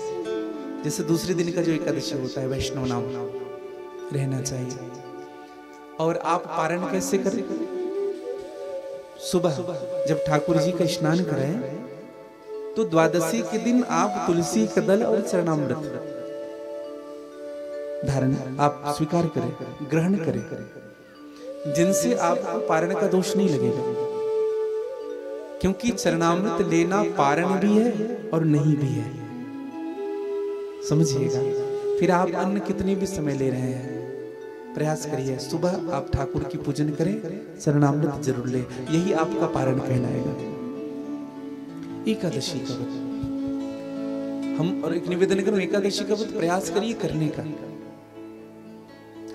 जैसे दूसरे दिन का जो एकादशी होता है वैष्णव नाम रहना चाहिए। और आप पारण कैसे करें? सुबह जब ठाकुर जी का स्नान करें तो द्वादशी के दिन आप तुलसी का दल और चरणामृत धारण आप स्वीकार करें, ग्रहण करें, जिनसे आपको पारण का दोष नहीं लगेगा। क्योंकि चरणामृत लेना पारण भी है और नहीं भी है, समझिएगा। फिर आप अन्न कितने भी समय ले रहे हैं, प्रयास करिए सुबह आप ठाकुर की पूजन करें, चरणामृत जरूर ले, यही आपका पारण कहलाएगा। एकादशी का व्रत हम, और एक निवेदन करूं, एकादशी का व्रत प्रयास करिए करने का।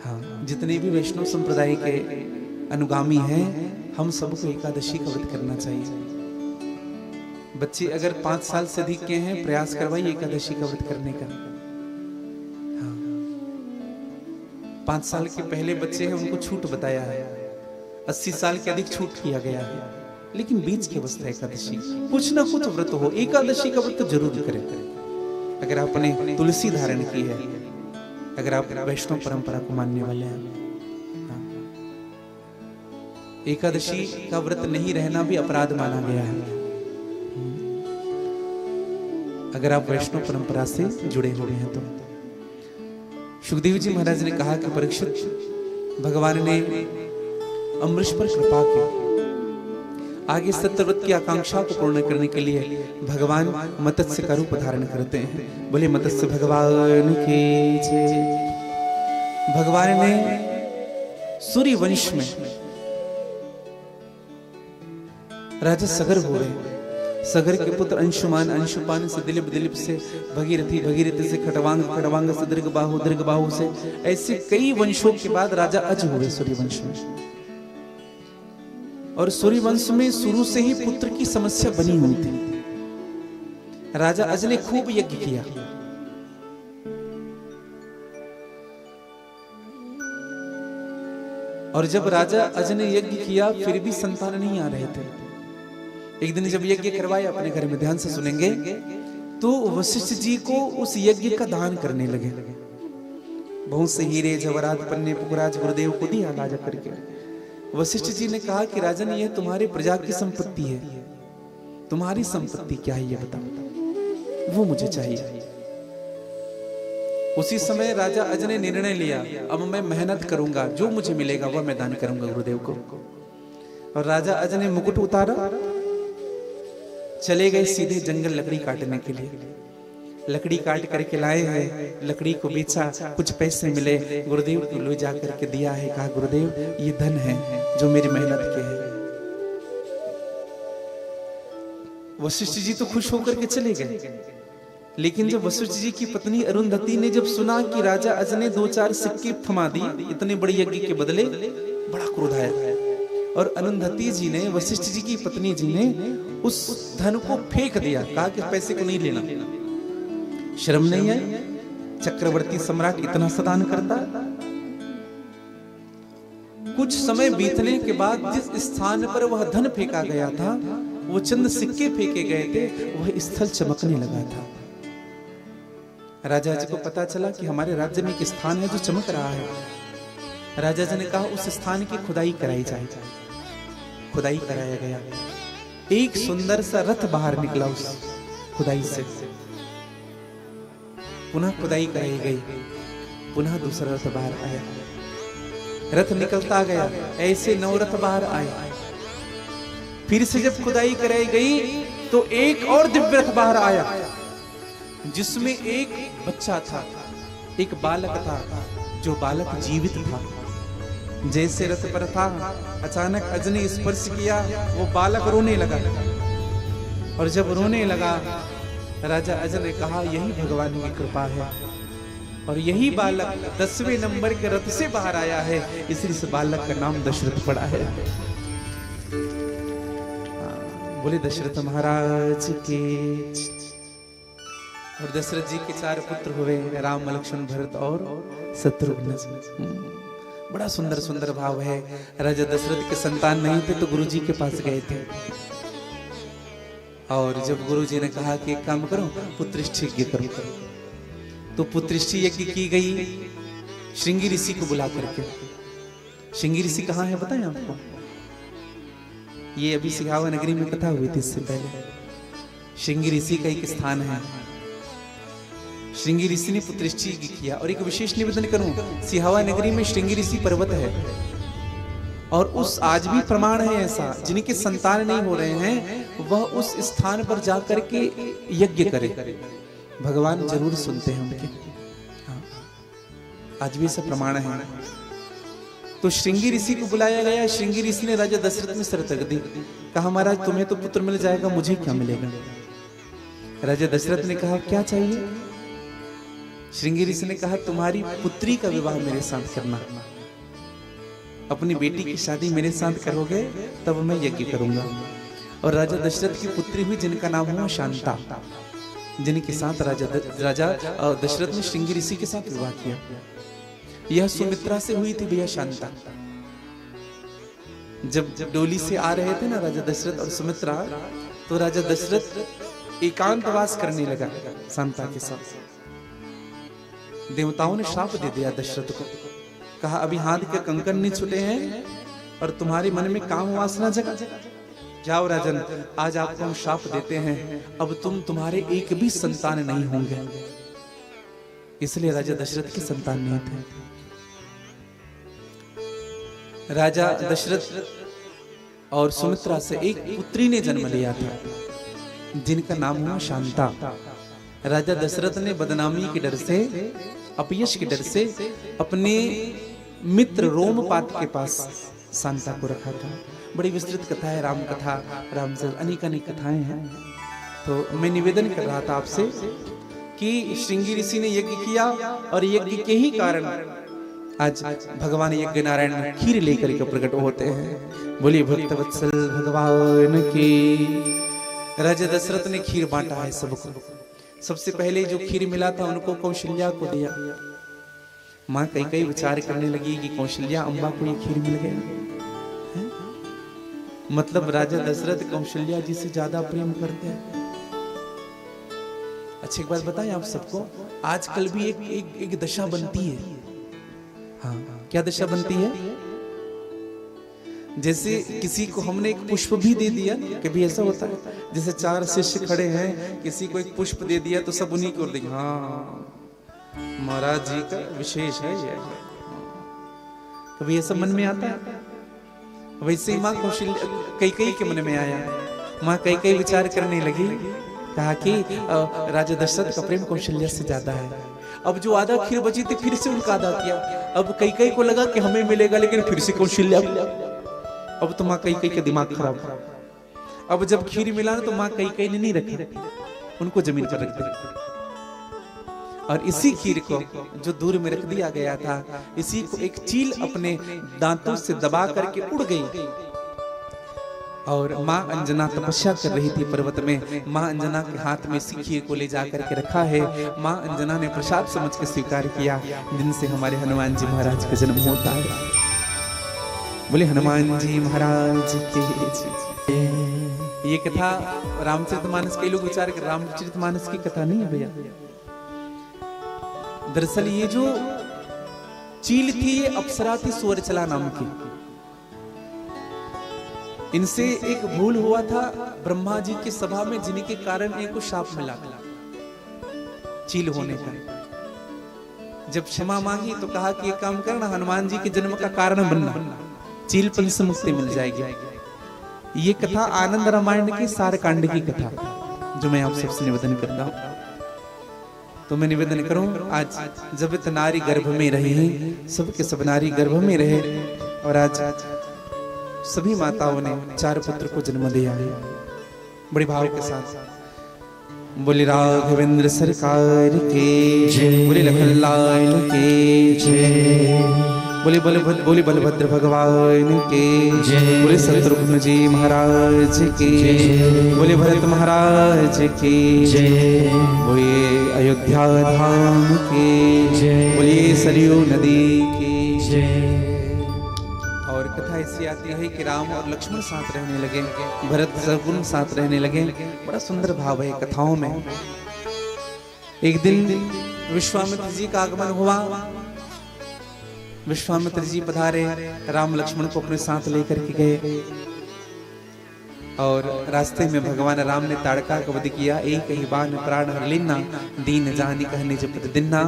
हाँ, जितने भी वैष्णव संप्रदाय के अनुगामी हैं, हम सबको एकादशी का व्रत करना चाहिए। बच्चे अगर 5 साल से अधिक के हैं, प्रयास करवाइए एकादशी का व्रत करने का। हाँ, 5 साल के पहले बच्चे हैं उनको छूट बताया है, 80 साल के अधिक छूट किया गया है, लेकिन बीच की अवस्था एकादशी, कुछ ना कुछ व्रत हो, एकादशी का व्रत जरूर करें। अगर आपने तुलसी धारण की है, अगर आप वैष्णव परंपरा को मानने वाले हैं, एकादशी का व्रत नहीं रहना भी अपराध माना गया है, अगर आप वैष्णव परंपरा से जुड़े हुए हैं तो। सुखदेव जी महाराज ने कहा कि परीक्षित, भगवान ने अमरीश पर कृपा की, आगे सत्यव्रत की आकांक्षा को पूर्ण करने के लिए भगवान मत्स्य का रूप धारण करते हैं। बोले मत्स्य भगवान की जय। भगवान ने सूर्य वंश में राजा सगर हुए, सगर के पुत्र अंशुमान, अंशुपान से दिलीप, दिलीप से भगीरथी, भगीरथी से खटवांग, खटवांग से दीर्घबाहु, दीर्घबाहु से, ऐसे कई वंशों के बाद राजा अज हुए सूर्यवंश में। और सूर्यवंश में शुरू से ही पुत्र की समस्या बनी हुई थी। राजा अज ने खूब यज्ञ किया, और जब राजा अज ने यज्ञ किया फिर भी संतान नहीं आ रहे थे। एक दिन जब यज्ञ करवाया, अपने घर में ध्यान से सुनेंगे, तो वशिष्ठ जी को उस यज्ञ का दान करने लगे। बहुत से हीरे जवाहरात पन्ने पुखराज गुरुदेव को दिया राजा करके। वशिष्ठ जी ने कहा कि राजन, ये तुम्हारी प्रजा की संपत्ति है, तुम्हारी संपत्ति क्या है ये बताओ, वो मुझे चाहिए। उसी समय राजा अज ने निर्णय लिया, अब मैं मेहनत करूंगा, जो मुझे मिलेगा वह मैं दान करूंगा गुरुदेव को। और राजा अज ने मुकुट उतारा, चले गए सीधे जंगल लकड़ी काटने के लिए। लकड़ी काट करके लाए हैं, लकड़ी को बेचा, कुछ पैसे मिले, गुरुदेव को ले जा करके दिया है, कहा गुरुदेव ये धन है जो मेरी मेहनत के है। वशिष्ठ जी तो खुश होकर के चले गए, लेकिन जब वशिष्ठ जी की पत्नी अरुंधति ने जब सुना कि राजा अज ने 2-4 सिक्के थमा दिए इतने बड़े यज्ञ के बदले, बड़ा क्रोध आया। और अरुंधति जी ने, वशिष्ठ जी की पत्नी जी ने उस धन को फेंक दिया, कहा कि पैसे को नहीं लेना। शर्म नहीं है? चक्रवर्ती सम्राट इतना सदान करता। कुछ समय बीतने के बाद जिस स्थान पर वह धन फेंका गया था, वो चंद सिक्के फेंके गए थे, वह स्थल चमकने लगा था। राजा जी को पता चला कि हमारे राज्य में एक स्थान है जो चमक रहा है। राजा जी ने कहा उस स्थान की खुदाई कराई जाए। खुदाई कराया गया, एक सुंदर सा रथ बाहर निकला उस खुदाई से। पुनः खुदाई कराई गई, पुनः दूसरा रथ बाहर आया। रथ निकलता गया, ऐसे 9 रथ बाहर आए। फिर से जब खुदाई कराई गई तो एक और दिव्य रथ बाहर आया, जिसमें एक बच्चा था, एक बालक था, जो बालक जीवित था। जैसे रथ पर था, अचानक अज ने स्पर्श किया, वो बालक रोने लगा। और जब रोने लगा, राजा अजय ने कहा यही भगवान की कृपा है, और यही बालक 10वें नंबर के रथ से बाहर आया है, इसलिए इस बालक का नाम दशरथ पड़ा है। बोले दशरथ महाराज के। और दशरथ जी के 4 पुत्र हुए, राम लक्ष्मण भरत और शत्रुघ्न। बड़ा सुंदर सुंदर भाव है। राजा दशरथ के संतान नहीं थे तो गुरुजी के पास गए थे, और जब गुरुजी ने कहा कि एक काम करो, पुत्रिष्ठि यज्ञ करो, तो पुत्रिष्ठि यज्ञ की गई श्रृंगी ऋषि को बुला करके। श्रृंगी ऋषि कहाँ है बताएं आपको? ये अभी सिहावा नगरी में कथा हुई थी इससे पहले। श्रृंगी ऋषि का एक स्थान है, श्रृंगी ऋषि ने पुत्रिष्ठि यज्ञ किया। और एक विशेष निवेदन करूं, सिहावा नगरी में श्रृंगी ऋषि पर्वत है, और उस आज भी प्रमाण है ऐसा, जिनके संतान नहीं हो रहे हैं वह उस स्थान पर जाकर के यज्ञ करे, भगवान जरूर सुनते हैं उनके। हाँ, आज भी ऐसा प्रमाण है। तो श्रृंगी ऋषि को बुलाया गया। श्रृंगी ऋषि ने राजा दशरथ में शर्त रख दी, कहा महाराज तुम्हें तो पुत्र मिल जाएगा, मुझे क्या मिलेगा? राजा दशरथ ने कहा क्या चाहिए? श्रृंगी ऋषि ने कहा तुम्हारी पुत्री का विवाह मेरे साथ करना, अपनी बेटी की शादी मेरे साथ करोगे तब मैं यज्ञ करूंगा। और राजा दशरथ की पुत्री हुई जिनका नाम हुआ शांता, जिनके साथ राजा दशरथ ने श्रृंगी ऋषि के साथ विवाह किया। यह सुमित्रा से हुई थी भैया शांता। जब डोली से आ रहे थे ना राजा दशरथ और सुमित्रा, तो राजा दशरथ एकांतवास करने लगा शांता के साथ। देवताओं ने श्राप दे दिया दशरथ को, कहा अभी हाथ के कंकन नहीं छूटे हैं और तुम्हारे मन में काम वासना जगा, जाओ राजन, आज आपको हम श्राप देते हैं, अब तुम्हारे एक भी संतान नहीं होंगे। इसलिए राजा दशरथ के संतान नहीं थे। राजा दशरथ और सुमित्रा से एक पुत्री ने जन्म लिया था, जिनका नाम हुआ शांता। राजा दशरथ ने बदनामी के डर से, अपयश के डर से अपने मित्र रोमपात के पास शांता को रखा था। बड़ी विस्तृत कथा है, राम कथा, रामचरित, अनेक अनेक कथाएं हैं। तो मैं निवेदन कर रहा था आपसे कि श्रृंगी ऋषि ने यज्ञ किया, और यज्ञ के ही कारण आज भगवान यज्ञ नारायण खीर लेकर के प्रकट होते हैं। बोलिए भक्तवत्सल भगवान की। राजा दशरथ ने खीर बांटा है सबको। सबसे पहले जो खीर मिला था उनको कौशल्या को दिया। माँ कई विचार करने लगी कि कौशल्या अम्बा को ये खीर मिल गया, मतलब राजा दशरथ कौशल्या जी से ज्यादा प्रेम करते हैं। अच्छी बात बताएं आप सबको, आजकल भी एक दशा बनती है। हाँ, क्या दशा बनती है? जैसे किसी को हमने एक पुष्प भी दे दिया, कभी ऐसा होता है जैसे 4 शिष्य खड़े हैं, किसी को एक पुष्प दे दिया तो सब उन्हीं की ओर देखें, हाँ महाराज जी का विशेष है ये। कभी ऐसा मन में आता है? वैसे ही माँ कौशल्या कई के मन में आया। माँ कई विचार करने लगी, कहा कि राजा दशरथ का प्रेम कौशल्या से ज्यादा है। अब जो आधा खीर बची थी फिर से उनका आधा किया। अब कई को लगा कि हमें मिलेगा, लेकिन फिर से कौशल्या। अब तो माँ कई का दिमाग खराब। अब जब खीर मिला ना तो माँ कई ने नहीं रखी, उनको जमीन पर रख दिया। और इसी खीर को जो दूर में रख दिया गया था, इसी को एक चील अपने दांतों से दबा करके उड़ गई। और माँ अंजना तपस्या कर रही थी पर्वत में। माँ अंजना के हाथ में इसी खीर को ले जाकर के रखा है। माँ अंजना ने प्रसाद समझ के स्वीकार किया, जिनसे हमारे हनुमान जी महाराज का जन्म होता है। बोले हनुमान जी महाराज की। ये कथा रामचरितमानस, कई लोग विचार कर रामचरितमानस की कथा नहीं है भैया। दरअसल ये जो चील थी ये अप्सरा थी सुवर्चला नाम की। इनसे एक भूल हुआ था ब्रह्मा जी की सभा में, जिनके कारण इनको शाप मिला था चील होने का। जब क्षमा मांगी तो कहा कि एक काम करना, हनुमान जी के जन्म का कारण बनना, चीलपन से मुक्ति मिल जाएगी। ये कथा आनंद रामायण के सारकांड की कथा जो मैं आप सबसे निवेदन करता हूँ। तो मैं निवेदन करूं, आज जब इत नारी गर्भ में रहे, सबके सब नारी गर्भ में रहे, और आज सभी माताओं ने 4 पुत्र को जन्म दिया है। बड़ी भाव के साथ बोले राघवेंद्र सरकार के जय, बोले लखनलाल के जय, बोले बलभद्र भगवान के जय, बोले शत्रुघ्न जी महाराज के जय, बोले भरत महाराज के जय, बोले अयोध्या धाम के जय, बोले सरयू नदी के जय। और कथा ऐसी आती है कि राम और लक्ष्मण साथ रहने लगे, भरत शत्रुघ्न साथ रहने लगे। बड़ा सुंदर भाव है कथाओं में। एक दिन विश्वामित्र जी का आगमन हुआ। विश्वामित्र जी पधारे, राम लक्ष्मण को अपने साथ लेकर के गए और रास्ते में भगवान राम ने ताड़का का वध किया। एक ही बाण प्राण हर लीना, दीन जानी कहने जपत दिन्ना।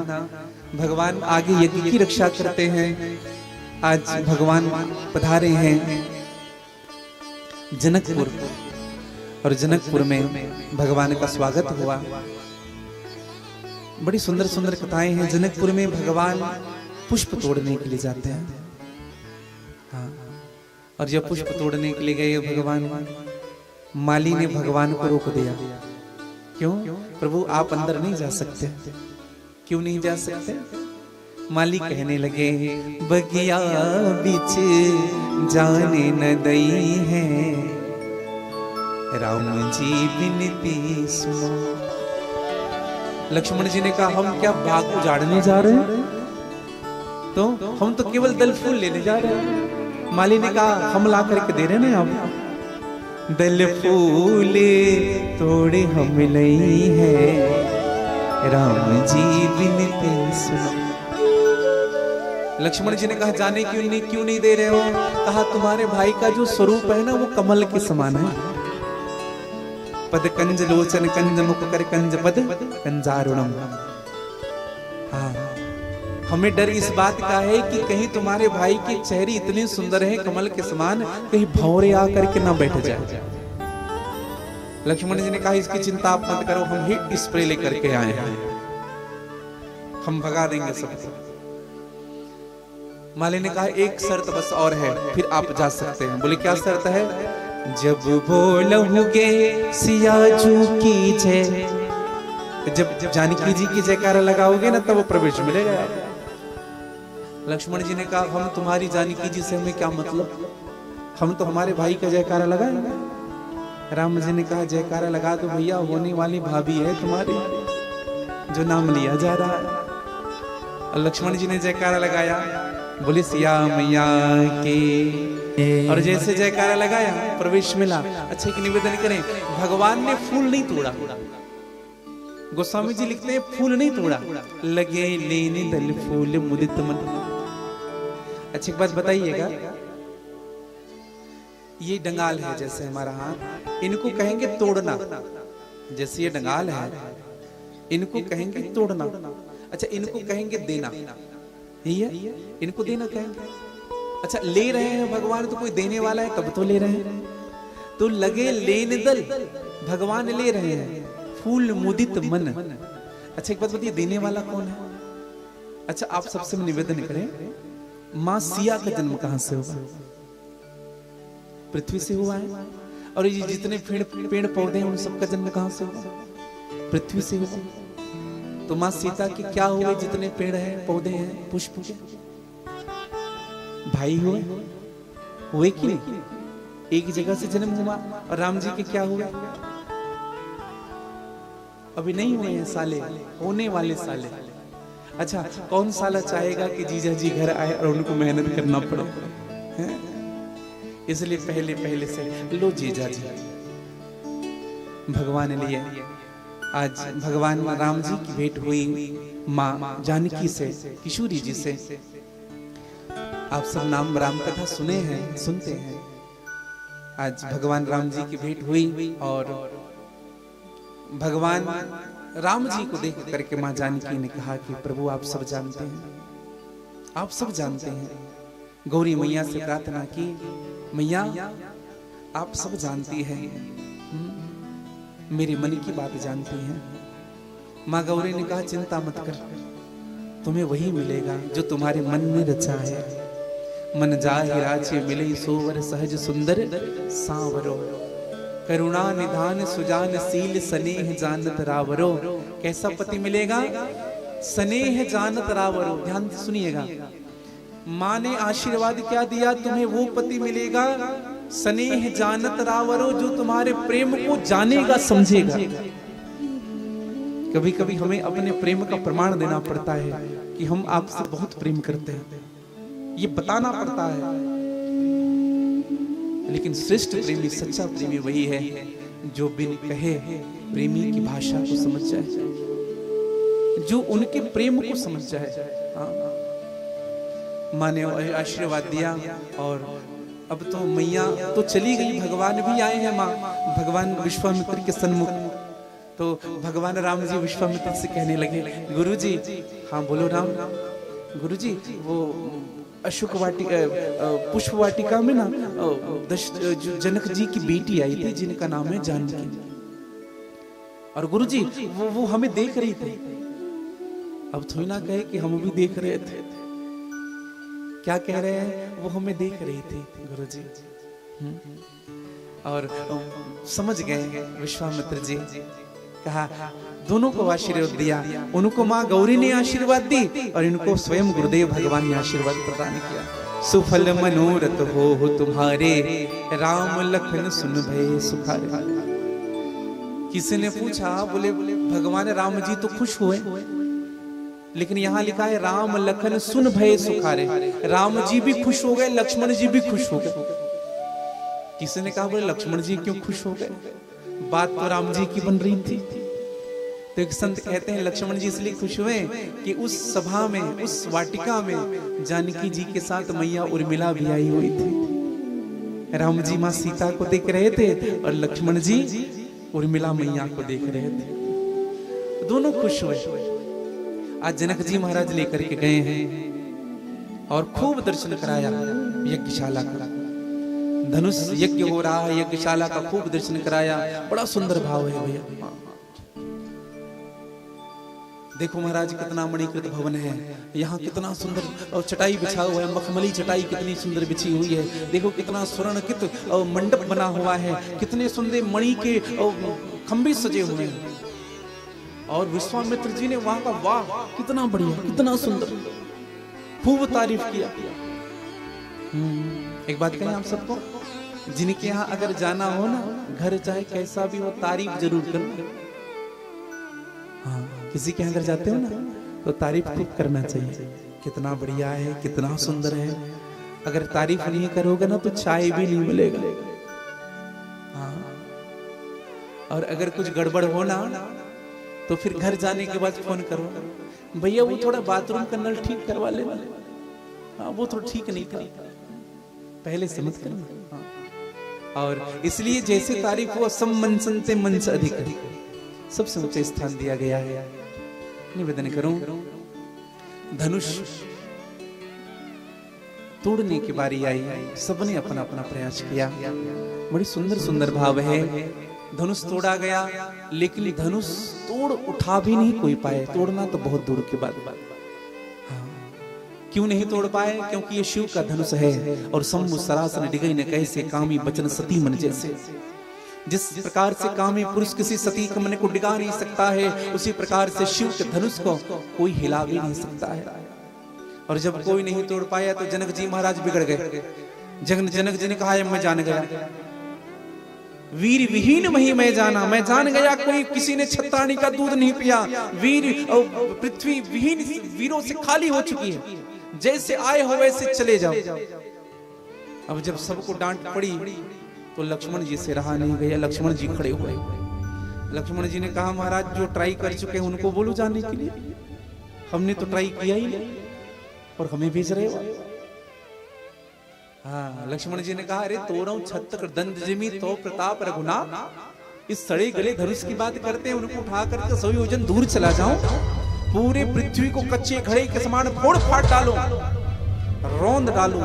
भगवान आगे यज्ञ की रक्षा करते हैं। आज भगवान पधारे हैं जनकपुर और जनकपुर में भगवान का स्वागत हुआ। बड़ी सुंदर सुंदर कथाएं हैं। जनकपुर में भगवान पुष्प तोड़ने के लिए जाते हैं। हाँ, और जब पुष्प तोड़ने के लिए गए भगवान, माली ने भगवान को रोक दिया। क्यों? प्रभु आप अंदर नहीं जा सकते। क्यों नहीं जा सकते? माली कहने लगे बगिया बीच जाने न दई है, राम जी विनती सुनो। लक्ष्मण जी ने कहा हम क्या बाग उजाड़ने जा रहे हैं? तो हम तो केवल दल फूल लेने जा रहे हैं। माली ने कहा हम ला करके दे रहे हैं आप। दल फूले तोड़े हम नहीं है, राम जी विनती सुनो। लक्ष्मण जी ने कहा जाने क्यों नहीं दे रहे हो? कहा तुम्हारे भाई का जो स्वरूप है ना वो कमल के समान है। पद कंज लोचन कंज मुख कर कंज पद कंजारुणम। हाँ, हमें डर इस बात का है कि कहीं तुम्हारे भाई की चेहरे इतने सुंदर है कमल के समान, कहीं भौरे आकर के ना बैठ जाए। लक्ष्मण जी ने कहा इसकी चिंता आप मत करो, हम हिट स्प्रे लेकर के आए हैं, हम भगा देंगे सबको। माली ने कहा एक शर्त बस और है, फिर आप जा सकते हैं। बोले क्या शर्त है? जब बोलोगे सियाजू की जय, जब जानकी जी की जयकारा लगाओगे ना तब प्रवेश मिलेगा। लक्ष्मण जी ने कहा हम तुम्हारी जानकी जी से हमें क्या मतलब, हम तो हमारे भाई का जयकारा लगाएंगे। राम जी ने कहा जयकारा लगा दो भैया, होने वाली भाभी है तुम्हारी जो नाम लिया जा रहा है। और लक्ष्मण जी ने जयकारा लगाया, बोले सिया मैया के, और जैसे जयकारा लगाया प्रवेश मिला। अच्छा एक निवेदन करें, भगवान ने फूल नहीं तोड़ा। गोस्वामी जी लिखते हैं फूल नहीं तोड़ा, लगे लेने दल फूल मुदित मन। अच्छी बात बताइएगा, ये डंगाल है जैसे हमारा हाथ, इनको कहेंगे तोड़ना। जैसे ये डंगाल है इनको कहेंगे तोड़ना। अच्छा इनको कहेंगे देना, यही है, इनको देना कहेंगे। अच्छा ले रहे हैं भगवान तो कोई देने वाला है तब तो ले रहे हैं। तो लगे लेने दल, भगवान ले रहे हैं, फूल मुदित मन। अच्छा एक बात बताइए देने वाला कौन है? अच्छा आप सबसे निवेदन करें, मां सिया का जन्म कहां से हुआ? पृथ्वी से हुआ है। और ये जितने पेड़ पौधे हैं उन सबका जन्म कहां से हुआ? पृथ्वी से हुआ। तो मां सीता के क्या हुए? जितने पेड़ हैं पौधे हैं पुष्प के भाई हुए कि नहीं? एक जगह से जन्म हुआ। और राम जी के क्या हुए? अभी नहीं हुए हैं साले, होने वाले साले। अच्छा कौन साला चाहेगा कि जीजा जी घर आए और उनको मेहनत करना पड़े? इसलिए पहले से लो जीजा जी भगवान लिए। आज भगवान राम जी की भेंट हुई माँ जानकी से, किशोरी जी से। आप सब नाम राम कथा सुने हैं, सुनते हैं। आज भगवान राम जी की भेंट हुई और भगवान राम जी को देख करके माँ जानकी ने कहा कि प्रभु आप सब जानते हैं, आप सब जानते हैं। गौरी मैया से प्रार्थना की, मैया आप सब जानती हैं, मेरे मन की बात जानती हैं। माँ गौरी ने कहा चिंता मत कर, तुम्हें वही मिलेगा जो तुम्हारे मन में रचा है। मन जाहि राचे मिले सोवर सहज सुंदर सांवरो। करुणा निधान सुजान शील स्नेह जानत रावरो। कैसा पति मिलेगा? स्नेह जानत रावरो। ध्यान से सुनिएगा, माँ ने आशीर्वाद क्या दिया? तुम्हें वो पति मिलेगा स्नेह जानत रावरो, जो तुम्हारे प्रेम को जानेगा समझेगा। कभी कभी हमें अपने प्रेम का प्रमाण देना पड़ता है कि हम आपसे बहुत प्रेम करते हैं, ये बताना पड़ता है। लेकिन श्रेष्ठ प्रेमी, सच्चा प्रेमी वही है जो बिन कहे प्रेमी की भाषा को समझ जाए, जो उनके प्रेम को समझ जाए। माँ ने आशीर्वाद दिया और अब तो मैया तो चली गई, भगवान भी आए हैं। माँ भगवान विश्वामित्र के सन्मुख, तो भगवान राम जी विश्वामित्र से कहने लगे, गुरुजी। हाँ बोलो राम। गुरुजी, वो अशोक वाटिका पुष्प वाटिका में ना जनक जी की बेटी आई थी जिनका नाम है जानकी, और गुरुजी वो हमें देख रही थी। अब थोड़ी ना कहे कि हम भी देख रहे थे। क्या कह रहे हैं? वो हमें देख रही थी गुरुजी। और समझ गए विश्वामित्र जी। कहा, दोनों को आशीर्वाद दिया। उनको माँ गौरी ने आशीर्वाद दी और इनको स्वयं गुरुदेव भगवान ने आशीर्वाद प्रदान किया। सुफल मनोरथ हो तुम्हारे, राम लखन सुन भय सुखारे। किसी ने पूछा, बोले भगवान राम जी तो खुश हुए, लेकिन यहाँ लिखा है राम लखन सुन भय सुखारे। राम जी भी खुश हो गए, लक्ष्मण जी भी खुश हो गए। किसी ने कहा, बोले लक्ष्मण जी क्यों खुश हो गए? बात तो राम जी की बन रही थी। तो एक संत कहते हैं लक्ष्मण जी इसलिए खुश हुए कि उस सभा में, उस वाटिका में जानकी जी के साथ मैया उर्मिला भी आई हुई थी। राम जी माँ सीता को देख रहे थे और लक्ष्मण जी उर्मिला मैया को देख रहे थे। दोनों खुश हुए। आज जनक जी महाराज लेकर के गए हैं और खूब दर्शन कराया यज्ञशाला का। धनुष यज्ञ हो रहा है, यज्ञशाला का खूब दर्शन कराया। बड़ा सुंदर भाव है भैया। देखो महाराज कितना मणिकृत भवन है, यहाँ कितना सुंदर और चटाई बिछा हुआ है, मखमली चटाई कितनी सुंदर बिछी हुई है। देखो कितना स्वर्णकित और मंडप बना हुआ है, कितने सुंदर मणि के खंभे सजे हुए हैं। और विश्वामित्र जी ने वहां का वाह कितना बढ़िया, कितना सुंदर, खूब तारीफ किया। एक बात कहें आप सबको, जिनके यहाँ अगर जाना हो ना, घर चाहे कैसा भी हो, तारीफ जरूर करना। हाँ, किसी के यहाँ अगर जाते हो ना तो तारीफ खूब करना चाहिए। कितना बढ़िया है, कितना सुंदर है। अगर तारीफ नहीं करोगे ना तो चाय भी नहीं मिलेगा। हाँ, और अगर कुछ गड़बड़ हो ना तो फिर घर जाने के बाद फोन करो, भैया वो थोड़ा बाथरूम का नल ठीक करवा ले। हाँ, वो थोड़ा ठीक नहीं था, पहले से मत करना। हाँ। और इसलिए जैसे तारीफ हुआ, सब मन से मन से अधिक, सबसे ऊंचे स्थान दिया गया है। निवेदन करूं, धनुष तोड़ने की बारी आई, सबने अपना अपना प्रयास किया। बड़ी सुंदर सुंदर भाव है। धनुष तोड़ा गया, लेकिन धनुष तोड़ उठा भी नहीं कोई पाए। तोड़ना तो बहुत दूर की बात। हाँ, क्यों नहीं तोड़ पाए? क्योंकि ये शिव का धनुष है और शंभु सरासन डिगई न कैसे कामी बचन सती मन जैसे। जिस प्रकार से कामी पुरुष किसी सती के मन को डिगा नहीं सकता है, उसी प्रकार से शिव के धनुष को कोई हिला भी नहीं सकता है। और जब कोई नहीं तोड़ पाया तो जनक जी महाराज बिगड़ गए। जनक जी ने कहा, मैं जान गया, वीर विहीन मही मैं जाना। मैं जान गया कोई किसी ने छत्तानी का दूध नहीं पिया। वीर पृथ्वी विहीन वीरों से खाली हो चुकी है। जैसे आए हो वैसे चले जाओ। अब जब सबको डांट पड़ी तो लक्ष्मण जी से रहा नहीं गया। लक्ष्मण जी खड़े हुए। लक्ष्मण जी ने कहा, महाराज जो ट्राई कर चुके हैं उनको बोलो जाने के लिए। हमने तो ट्राई किया ही नहीं और हमें भेज रहे हो। हाँ, लक्ष्मण जी ने कहा, अरे तोरऊ छत्र दंड जिमी तो प्रताप रघुनाथ। इस सड़े गले धनुष की बात करते हैं, उनको उठा करके 100 योजन दूर चला जाऊं, पूरे पृथ्वी को कच्चे घड़े के समान फोड़ फाड़ डालो, रौंद डालू,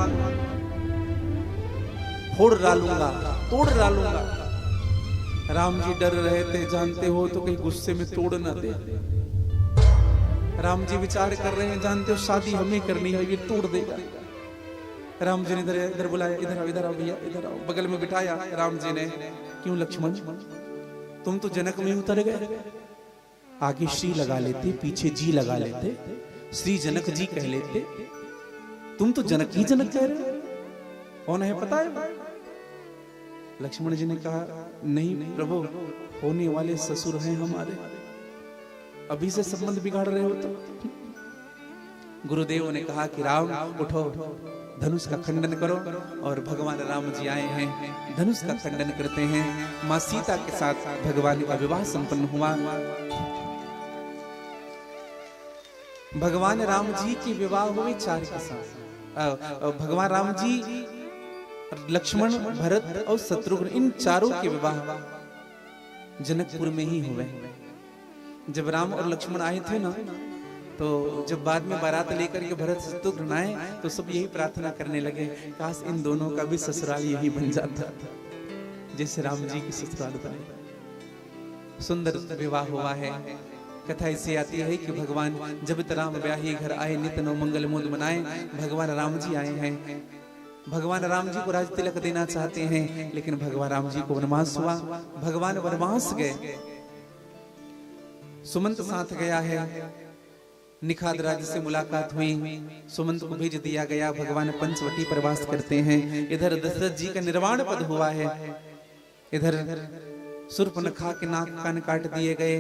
फोड़ डालूंगा, तोड़ डालूंगा। राम जी डर रहे थे, जानते हो तो कहीं गुस्से में तोड़ ना दे। राम जी विचार कर रहे हैं, जानते हो शादी हमें करनी है, ये तोड़ देगा। राम जी ने इधर इधर बुलाया, इधर आओ भैया, इधर आओ। बगल में बिठाया राम जी ने। क्यों लक्ष्मण, तुम तो जनक में उतर गए। आगे श्री लगा लेते, पीछे जी लगा लेते, श्री जनक जी कह लेते। तुम तो जनक ही जनक कह रहे हो, कौन है पता है? लक्ष्मण जी ने कहा, नहीं प्रभु, होने वाले ससुर हैं हमारे, अभी से संबंध बिगाड़ रहे हो तो। गुरुदेव ने कहा कि राम उठो, धनुष का खंडन करो। और भगवान राम जी आए हैं, धनुष का खंडन करते हैं। मां सीता के साथ भगवान का विवाह संपन्न हुआ। भगवान राम जी की विवाह हुई 4 के साथ। भगवान राम जी, लक्ष्मण, भरत और शत्रुघ्न, इन चारों के विवाह जनकपुर में ही हुए। जब राम और लक्ष्मण आए थे ना, तो जब बाद में बारात लेकर के भरत शत्रुघ्न आए, तो सब यही प्रार्थना करने लगे, काश इन दोनों का भी ससुराल यही बन जाता जैसे राम जी की ससुराल बने। सुंदर विवाह हुआ है। कथा इससे आती है कि भगवान जब राम ब्याही घर आए, नित नव मंगल मोद मनाए। भगवान राम जी आए हैं। भगवान राम जी को राज तिलक देना चाहते हैं, लेकिन भगवान राम जी को वनवास हुआ। भगवान वनवास गए, सुमंत साथ गया है। निखाद राज से मुलाकात हुई, सुमंत को भेज दिया गया। भगवान पंचवटी पर वास करते हैं। इधर दशरथ जी का निर्वाण पद हुआ है, इधर शूर्पणखा के नाक कान काट दिए गए।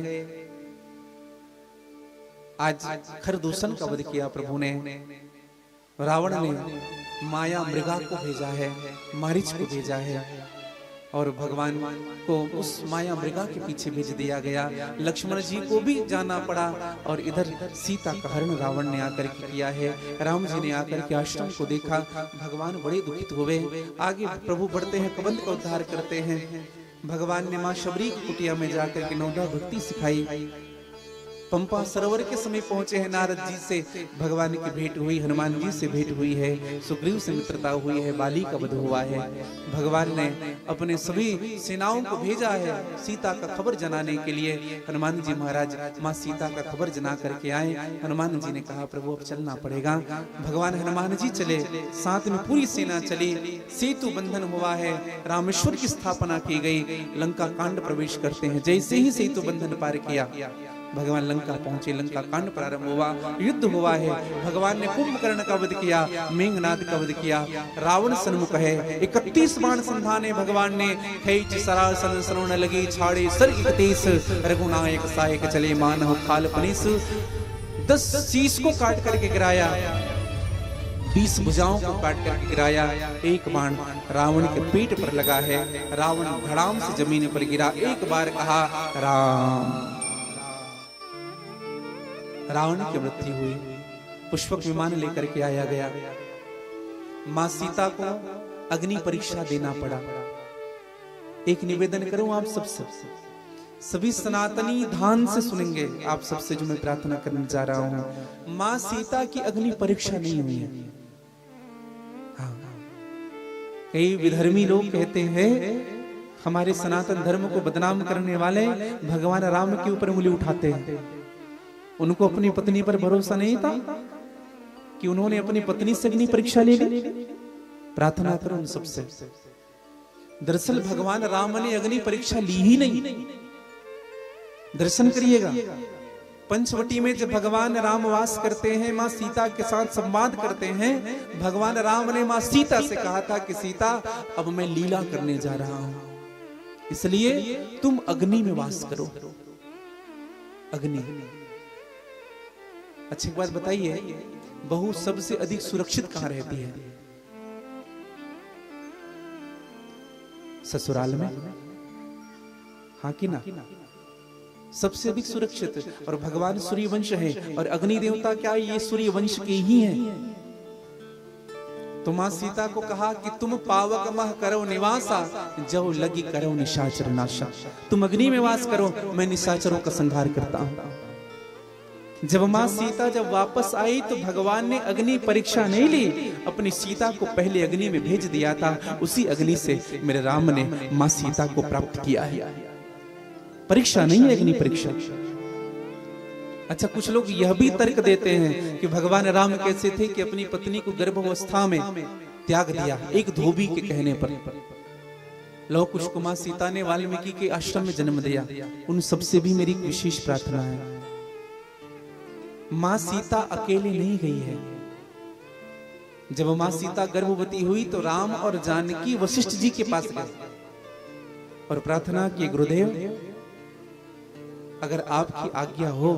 आज खरदूषण का वध किया प्रभु ने। रावण ने माया मृगा को भेजा है, मारीच को भेजा है, और भगवान को उस माया मृगा के पीछे भेज दिया गया। लक्ष्मण जी को भी जाना पड़ा, और इधर सीता का हरण रावण ने आकर के किया है। राम जी ने आकर के आश्रम को देखा, भगवान बड़े दुखित हुए। आगे प्रभु बढ़ते हैं, कबंध का उद्धार करते हैं। भगवान ने मां शबरी की कुटिया में जाकर के नौदा भक्ति सिखाई। पंपा सरोवर के समय पहुंचे हैं, नारद जी से भगवान की भेंट हुई, हनुमान जी से भेंट हुई है, सुग्रीव से मित्रता हुई है, बाली का वध हुआ है। भगवान ने अपने सभी सेनाओं को भेजा है सीता का खबर जनाने के लिए। हनुमान जी महाराज मां सीता का खबर जना करके आए। हनुमान जी ने कहा, प्रभु अब चलना पड़ेगा। भगवान हनुमान जी चले, साथ में पूरी सेना चली। सेतु बंधन हुआ है, रामेश्वर की स्थापना की गई। लंका कांड प्रवेश करते हैं। जैसे ही सेतु बंधन पार किया, भगवान लंका पहुंचे, लंका कांड प्रारंभ हुआ, युद्ध हुआ है। भगवान ने कुंभकर्ण का वध किया, मेघनाद का वध किया। रावण सन्मुख है, 31 बाण संधाने भगवान ने। खैच सरासन सरोण लगी, छाड़े सर 31, रघुनायक सहायक चले मानव खाल पनिस। 10 शीश को काट करके गिराया, 20 भुजाओं को काट करके गिराया। एक बाण रावण के पेट पर लगा है। रावण धड़ाम से जमीन पर गिरा। एक बार कहा राम। रावण की मृत्यु हुई। पुष्पक विमान लेकर के आया गया। मां सीता को अग्नि परीक्षा देना पड़ा। एक निवेदन करूं आप सबसे, सभी सनातनी ध्यान से सुनेंगे आप सबसे जो मैं प्रार्थना करने जा रहा हूं। मां सीता की अग्नि परीक्षा नहीं हुई है। हाँ, कई विधर्मी लोग कहते हैं, हमारे सनातन धर्म को बदनाम करने वाले भगवान राम के ऊपर उंगली उठाते हैं। उनको अपनी पत्नी पर भरोसा नहीं था कि उन्होंने अपनी पत्नी से अग्नि परीक्षा ले ली। प्रार्थना करो उन सबसे। दरअसल भगवान राम ने अग्नि परीक्षा ली ही नहीं। दर्शन करिएगा, पंचवटी में जब भगवान राम वास करते हैं, मां सीता के साथ संवाद करते हैं। भगवान राम ने मां सीता से कहा था कि सीता, अब मैं लीला करने जा रहा हूं, इसलिए तुम अग्नि में वास करो। अग्नि। अच्छी बात बताइए, बहू सबसे अधिक सुरक्षित कहां रहती है? ससुराल में, हाँ कि ना? सबसे अधिक सुरक्षित। और भगवान सूर्य वंश है, और अग्नि देवता क्या है? ये सूर्य वंश के ही हैं। तो मां सीता को कहा कि तुम पावक मह करो निवासा, जो लगी करो निशाचर नाशा। तुम अग्नि में वास करो, मैं निशाचरों का संहार करता हूं। जब मां सीता जब वापस आई, तो भगवान ने अग्नि परीक्षा नहीं ली, अपनी सीता को पहले अग्नि में भेज दिया था। उसी अग्नि से मेरे राम ने मां सीता को प्राप्त किया है। परीक्षा नहीं है, अग्नि परीक्षा। अच्छा, कुछ लोग यह भी तर्क देते हैं कि भगवान राम कैसे थे कि अपनी पत्नी को गर्भावस्था में त्याग दिया एक धोबी के कहने पर। लौ कुश को मां सीता ने वाल्मीकि के आश्रम में जन्म दिया। उन सबसे भी मेरी विशेष प्रार्थना है, मां सीता अकेले नहीं गई है। जब मां सीता गर्भवती हुई तो राम और जानकी वशिष्ठ जी के पास गए और प्रार्थना की, गुरुदेव अगर आपकी आज्ञा हो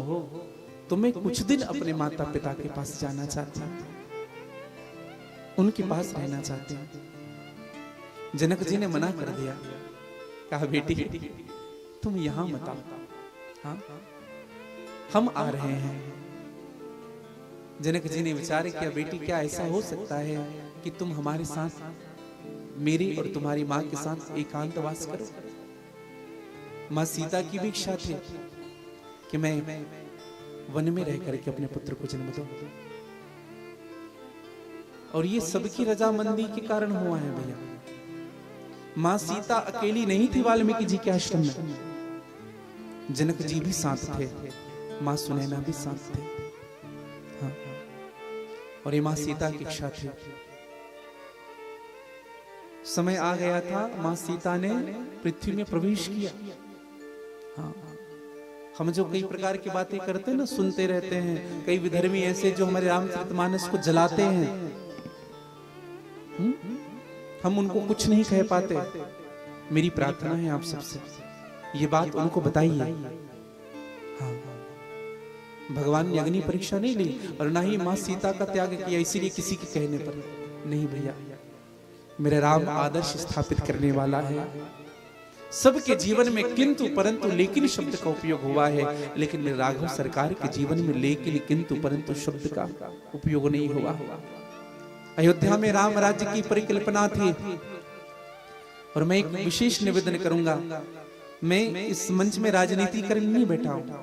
तो मैं कुछ दिन अपने माता पिता के पास जाना चाहती हूं, उनके पास रहना चाहती हूं। जनक जी ने मना कर दिया, कहा बेटी तुम यहां मत आओ, हाँ हम आ रहे हैं। जनक जी ने विचार किया, बेटी क्या ऐसा हो सकता है कि तुम हमारे साथ, मेरी और तुम्हारी मां के साथ एकांतवास करो। मां सीता की भी इच्छा थी कि मैं वन में रह करके अपने पुत्र को जन्म दूं, और ये सबकी रजामंदी के कारण हुआ है भैया। मां सीता अकेली नहीं थी वाल्मीकि जी के आश्रम में, जनक जी भी साथ थे, मां सुनैना भी साथ थे, हाँ। और ये मां सीता की इच्छा थी। समय आ गया था, मां सीता ने पृथ्वी में प्रवेश किया। हाँ, हम जो कई प्रकार की बातें करते हैं ना, सुनते रहते हैं, कई विधर्मी ऐसे जो हमारे रामचरितमानस को जलाते हैं, हम उनको कुछ नहीं कह पाते। मेरी प्रार्थना है आप सबसे, ये बात उनको बताइए। हाँ, भगवान ने अग्नि परीक्षा नहीं ली और ना ही मां सीता का त्याग किया इसीलिए किसी के कहने पर नहीं। भैया मेरा राम आदर्श स्थापित करने वाला है। सबके जीवन में किंतु परंतु लेकिन शब्द का उपयोग हुआ है, लेकिन मेरे राघव सरकार के जीवन में लेकिन किंतु परंतु शब्द का उपयोग नहीं हुआ। अयोध्या में राम राज्य की परिकल्पना थी, और मैं एक विशेष निवेदन करूंगा, मैं इस मंच में राजनीति करने नहीं बैठा हूं,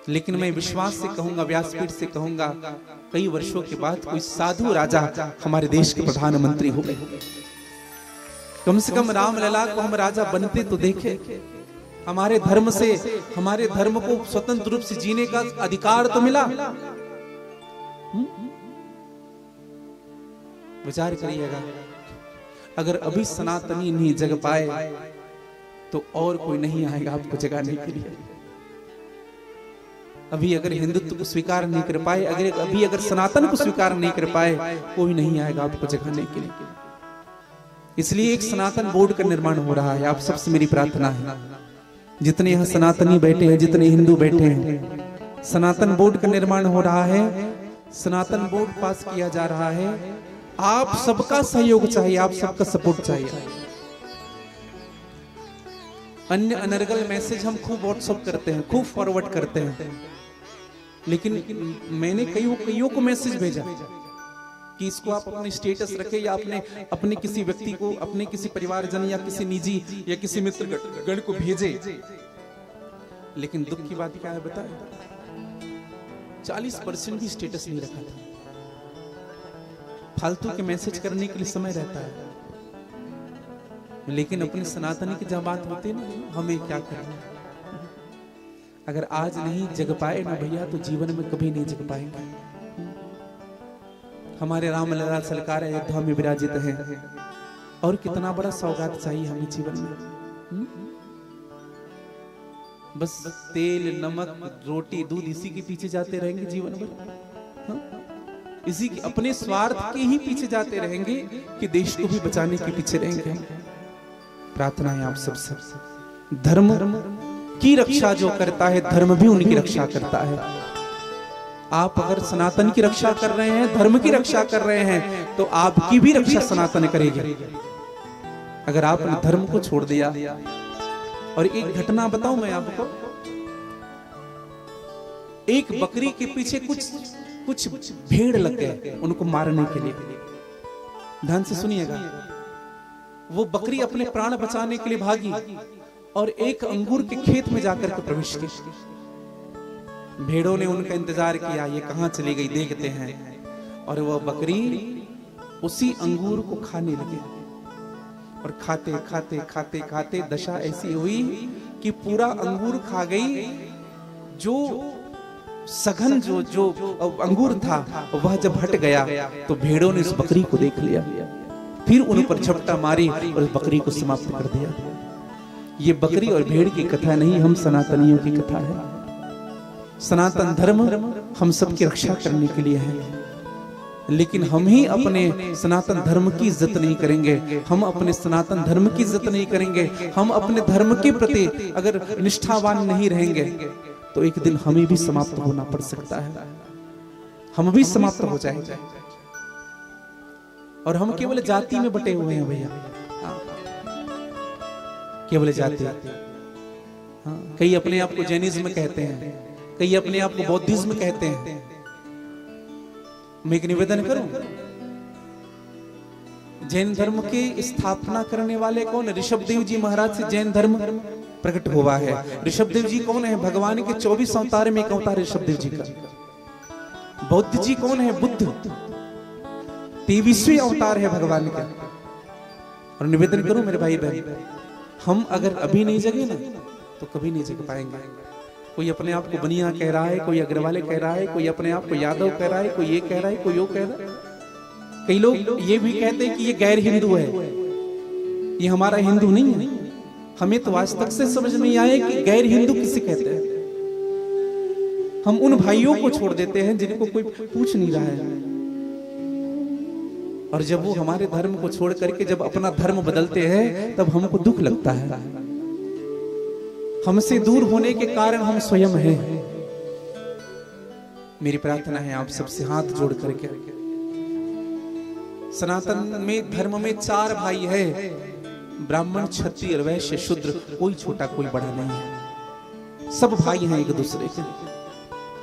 लेकिन मैं विश्वास से कहूंगा, व्यासपीठ से कहूंगा, कई वर्षों के बाद कोई साधु राजा हमारे देश के प्रधानमंत्री हो गए। कम से कम राम लला को हम राजा बनते तो देखे। हमारे धर्म से, हमारे धर्म को स्वतंत्र रूप से जीने का अधिकार तो मिला। विचार करिएगा, अगर अभी सनातनी नहीं जग पाए तो और कोई नहीं आएगा आपको जगाने के लिए। अभी अगर हिंदुत्व को स्वीकार नहीं कर पाए, अगर सनातन को स्वीकार नहीं कर पाए, कोई नहीं आएगा आपको जगाने के लिए। इसलिए एक सनातन बोर्ड का निर्माण हो रहा है। आप सबसे मेरी प्रार्थना है, जितने यहाँ सनातनी बैठे हैं, जितने हिंदू बैठे हैं, सनातन बोर्ड का निर्माण हो रहा है, सनातन बोर्ड पास किया जा रहा है। आप सबका सहयोग चाहिए, आप सबका सपोर्ट चाहिए। अन्य अनर्गल मैसेज हम खूब व्हाट्सएप करते हैं, खूब फॉरवर्ड करते हैं, लेकिन मैंने कईयों को मैसेज भेजा कि इसको आप अपने स्टेटस रखें या अपने किसी व्यक्ति को, अपने किसी परिवारजन या किसी निजी या किसी मित्र गण को भेजे। लेकिन दुख की बात क्या है बताएं, 40% भी स्टेटस नहीं रखा था। फालतू के मैसेज करने के लिए समय रहता है, लेकिन अपनी सनातनी की जब बात होती है ना, हमें क्या करना। अगर आज नहीं जग पाए ना भैया, तो जीवन में कभी नहीं जग पाएंगे। हमारे राम लला सरकार अयोध्या में विराजित है, और कितना बड़ा सौगात चाहिए हमें जीवन में। बस तेल, नमक, रोटी, दूध, इसी के पीछे जाते रहेंगे जीवन भर। इसी के अपने स्वार्थ के ही पीछे जाते रहेंगे कि देश को भी बचाने के पीछे रहेंगे। प्रार्थना है आप सबसे, धर्म की रक्षा जो करता है, धर्म भी उनकी रक्षा करता है। आप अगर सनातन की रक्षा कर रहे हैं, धर्म की रक्षा कर रहे हैं, तो आपकी भी रक्षा सनातन करेगी। अगर आपने धर्म को छोड़ दिया, और एक घटना बताऊं मैं आपको, एक बकरी के पीछे कुछ भेड़ लग गए उनको मारने के लिए। ध्यान से सुनिएगा, वो बकरी अपने प्राण बचाने के लिए भागी और एक अंगूर के खेत में जाकर के प्रवेश की। भेड़ों ने उनका इंतजार किया, ये कहां चली गई देखते हैं, और वह बकरी उसी अंगूर को खाने लगे। और खाते खाते खाते खाते दशा ऐसी हुई कि पूरा अंगूर खा गई। जो सघन जो जो अंगूर था वह जब हट गया तो भेड़ों ने उस बकरी को देख लिया, फिर उन पर झपटा मारी और उस बकरी को समाप्त कर दिया। ये बकरी और भेड़ की कथा नहीं, हम सनातनियों की कथा है। सनातन धर्म हम सबकी रक्षा करने के लिए है, लेकिन हम ही अपने सनातन धर्म की इज्जत नहीं करेंगे, हम अपने सनातन धर्म की इज्जत नहीं करेंगे, हम अपने धर्म के प्रति अगर निष्ठावान नहीं रहेंगे तो एक दिन हमें भी समाप्त होना पड़ सकता है, हम भी समाप्त हो जाएंगे। और हम केवल जाति में बटे हुए हैं भैया, केवल जाति। कई अपने आप को जैनिज्म कहते हैं, कई अपने आप को बौद्धिज्म कहते हैं। मैं एक निवेदन करूं, जैन धर्म की स्थापना करने वाले कौन है? ऋषभदेव जी महाराज से जैन धर्म प्रकट हुआ है। ऋषभदेव जी कौन है? भगवान के 24 अवतार में एक अवतार ऋषभदेव जी का। बौद्ध जी कौन है? बुद्ध 23वें अवतार है भगवान का। और निवेदन करूं मेरे भाई बहन, हम अगर अभी नहीं जगे ना तो कभी नहीं जग पाएंगे। कोई अपने आप को बनिया कह रहा है, कोई अग्रवाल कह रहा है, कोई अपने आप को यादव कह रहा है, कोई ये कह रहा है, कोई वो कह रहा है। कई लोग ये भी कहते हैं कि ये गैर हिंदू है, ये हमारा हिंदू नहीं है। हमें तो आज तक से समझ नहीं आया कि गैर हिंदू किसे कहते हैं। हम उन भाइयों को छोड़ देते हैं जिनको कोई पूछ नहीं रहा है, और जब वो हमारे धर्म को छोड़ करके जब अपना धर्म बदलते हैं तब हमको दुख लगता है। हमसे दूर होने के कारण हम स्वयं हैं। मेरी प्रार्थना है आप सबसे हाथ जोड़ करके, सनातन में धर्म में 4 भाई है, ब्राह्मण क्षत्रिय वैश्य शूद्र, कोई छोटा कोई बड़ा नहीं है, सब भाई हैं एक दूसरे के।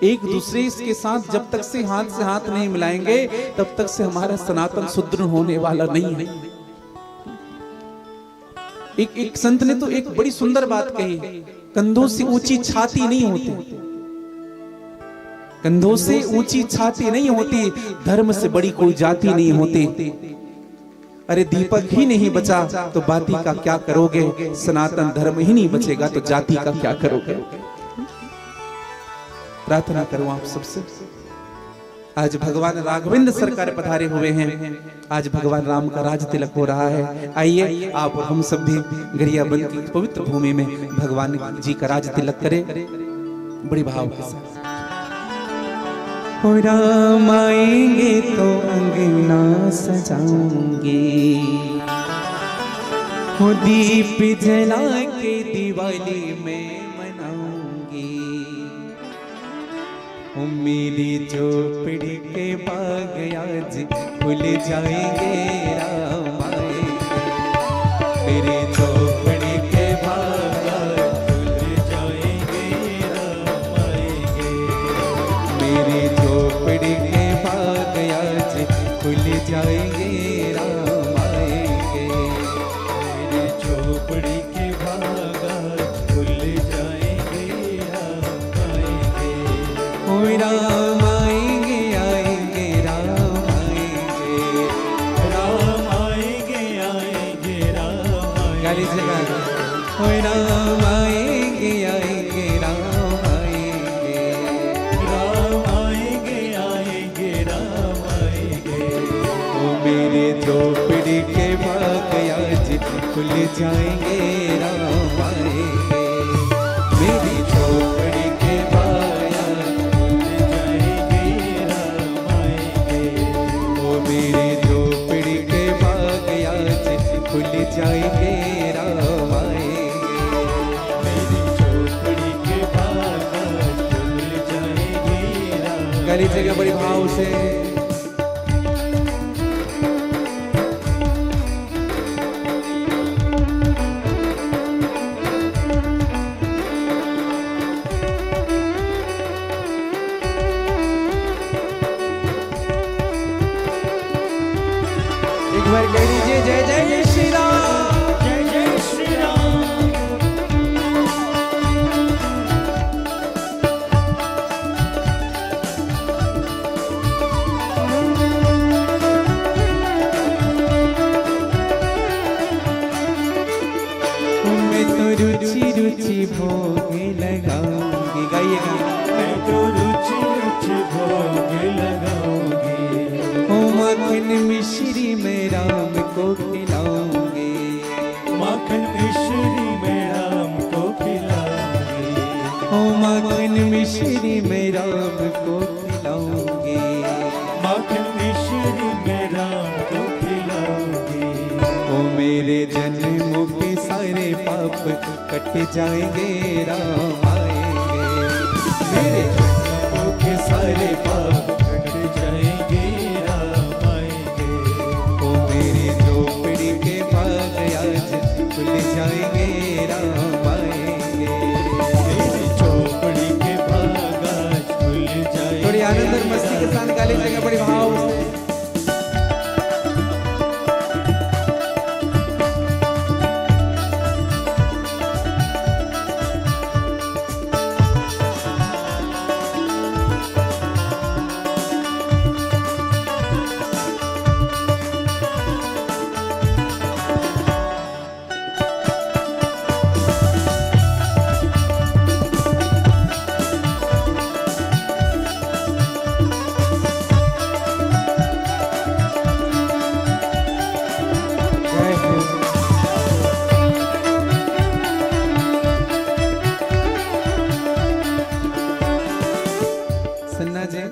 एक दूसरे के साथ जब तक से हाथ नहीं मिलाएंगे तब तक से हमारा सनातन सुदृढ़ होने वाला नहीं है। एक संत ने तो एक बड़ी सुंदर बात कही, कंधों से ऊंची छाती नहीं होती, कंधों से ऊंची छाती नहीं होती, धर्म से बड़ी कोई जाति नहीं होती। अरे दीपक ही नहीं बचा तो बाती का क्या करोगे, सनातन धर्म ही नहीं बचेगा तो जाति का क्या करोगे। प्रार्थना करूं आप सबसे, आज भगवान राघवेंद्र सरकार पधारे हुए हैं, आज भगवान राम का राज तिलक हो रहा है। आइए आप और हम सब भी गरियाबंद की पवित्र भूमि में भगवान जी का राज तिलक करें बड़ी भाव के साथ। हो राम आएंगे तो अंगना सजाऊंगे, हो दीप जला के दिवाली में मनाऊंगी, हो मेरी झोपड़ी के बाग आज खुल जाएंगे, राम आएंगे मेरी झोपड़ी के बाग आज खुल जाएंगे, राम आएंगे मेरी झोपड़ी के बाग आज खुल जाएंगे, राम आएंगे मेरी झोपड़ी के बाग आज खुल जाएंगे, राम आएंगे। ओ राम आएंगे आएंगे राम आएंगे, राम आएंगे आएंगे राम आएंगे, गाली जगा। ओ राम आएंगे आएंगे राम आएंगे, राम आएंगे आएंगे राम आएंगे। ओ मेरे झोपड़ी के बाग आज खुल जाएंगे, राम आएंगे मेरी झोपड़ी के बाग आज खुल जाएंगे, राम आएंगे ओ मेरी झोपड़ी के बाग आज खुल जाएंगे, राम आएंगे मेरी झोपड़ी के बाग आज खुल जाएंगे, राम। गली जगह बड़ी भाव से एक बार कह दीजिए जय जय श्री राम, जय जय श्री राम। मैं तो रुचि रुचि भोग लगाऊंगी, गाइएगा। मैं तो रुचि कुछ भोग लगाओगे। ओ माखन मिश्री में राम को खिलाऊंगी, माखन मिश्री में राम को खिलाओगे। ओ माखन मिश्री में राम को खिलाऊंगी, माखन मिश्री में राम को खिलाओगे। ओ मेरे जन्मों के सारे पाप कट जाएंगे, राम आएंगे। मेरे जन्मों के सारे पाप कट जाएंगे, राम आएंगे। ओ मेरी झोपड़ी के बाग आज खुल जाएंगे, राम आएंगे। मेरी झोपड़ी के बाग आज खुल जाएंगे। थोड़ी आनंद और मस्ती के साथ गा लीजिएगा बड़ी भाव से। सन्ना जी,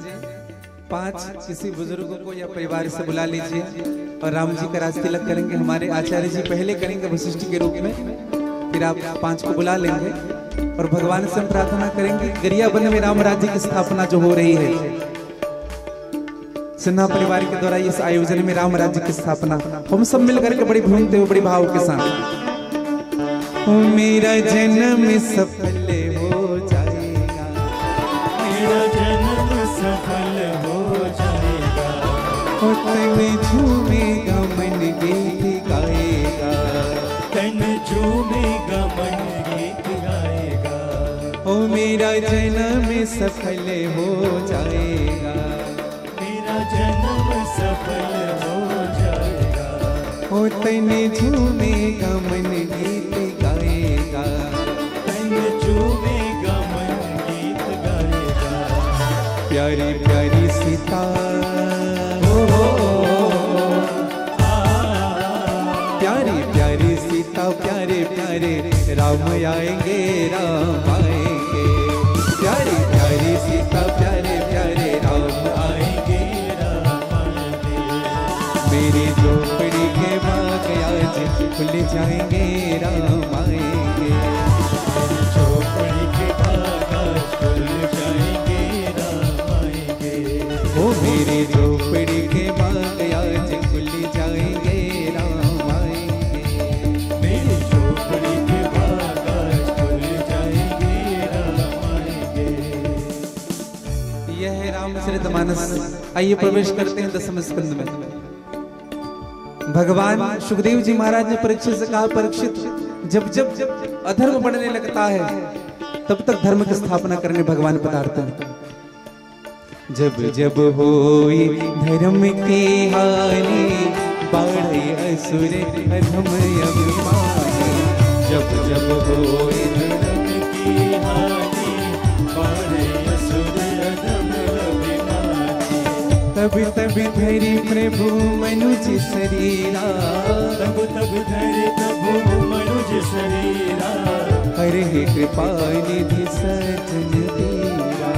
5 किसी बुजुर्ग को या परिवार से बुला लीजिए और राम जी का राज तिलक करेंगे। हमारे आचार्य जी पहले करेंगे वशिष्ठ के रूप में, फिर आप 5 को बुला लेंगे और भगवान से हम प्रार्थना करेंगे गरियाबंद में राम राज्य की स्थापना जो हो रही है, सिन्हा परिवार के द्वारा इस आयोजन में राम राज्य की स्थापना हम सब मिलकर के बड़ी भूमते हुए बड़ी भाव के साथ। ओ मेरा जन्म सफल हो जाएगा, मेरा जन्म सफल हो जाएगा। ओ तन झूमेगा मन गीत गाएगा, तन झूमेगा मन गीत गाएगा। ओ मेरा जन्म सफल हो जाएगा, मेरा जन्म सफल हो जाएगा। ओ तन झूमेगा मन गीत गाएगा, तन झूमेगा मन गीत गाएगा। प्यारी प्यारी सीता प्यारी प्यारी सीता, प्यारे प्यारे राम आएंगे, राम आएंगे। प्यारी प्यारी सीता, प्यारे प्यारे राम आएंगे, राम आएंगे। मेरी झोपड़ी के बाग आज खुल जाएंगे, राम आएंगे। झोपड़ी के बाग आज खुल जाएंगे, राम आएंगे। ओ मेरी झोपड़ी के बाग आज खुल जाएंगे, राम आएंगे। मेरी झोपड़ी के बाग आज खुल जाएंगे, राम आएंगे। यह है रामचरितमानस। आइए प्रवेश करते हैं 10वें स्कंद में। भगवान सुखदेव जी महाराज ने परीक्षित से कहा, परीक्षित जब जब अधर्म बढ़ने लगता है तब तक धर्म की स्थापना करने भगवान पधारते हैं। जब जब होई धर्म की हानि, बाढ़े असुर अधम अभिमानी। जब जब होए धर्म की हानि, बाढ़े असुर अधम अभिमानी। तब तब धरि प्रभु मनुज शरीरा, तब तब धरे प्रभु मनुज शरीरा। करे कृपा निधि सजन तेरा,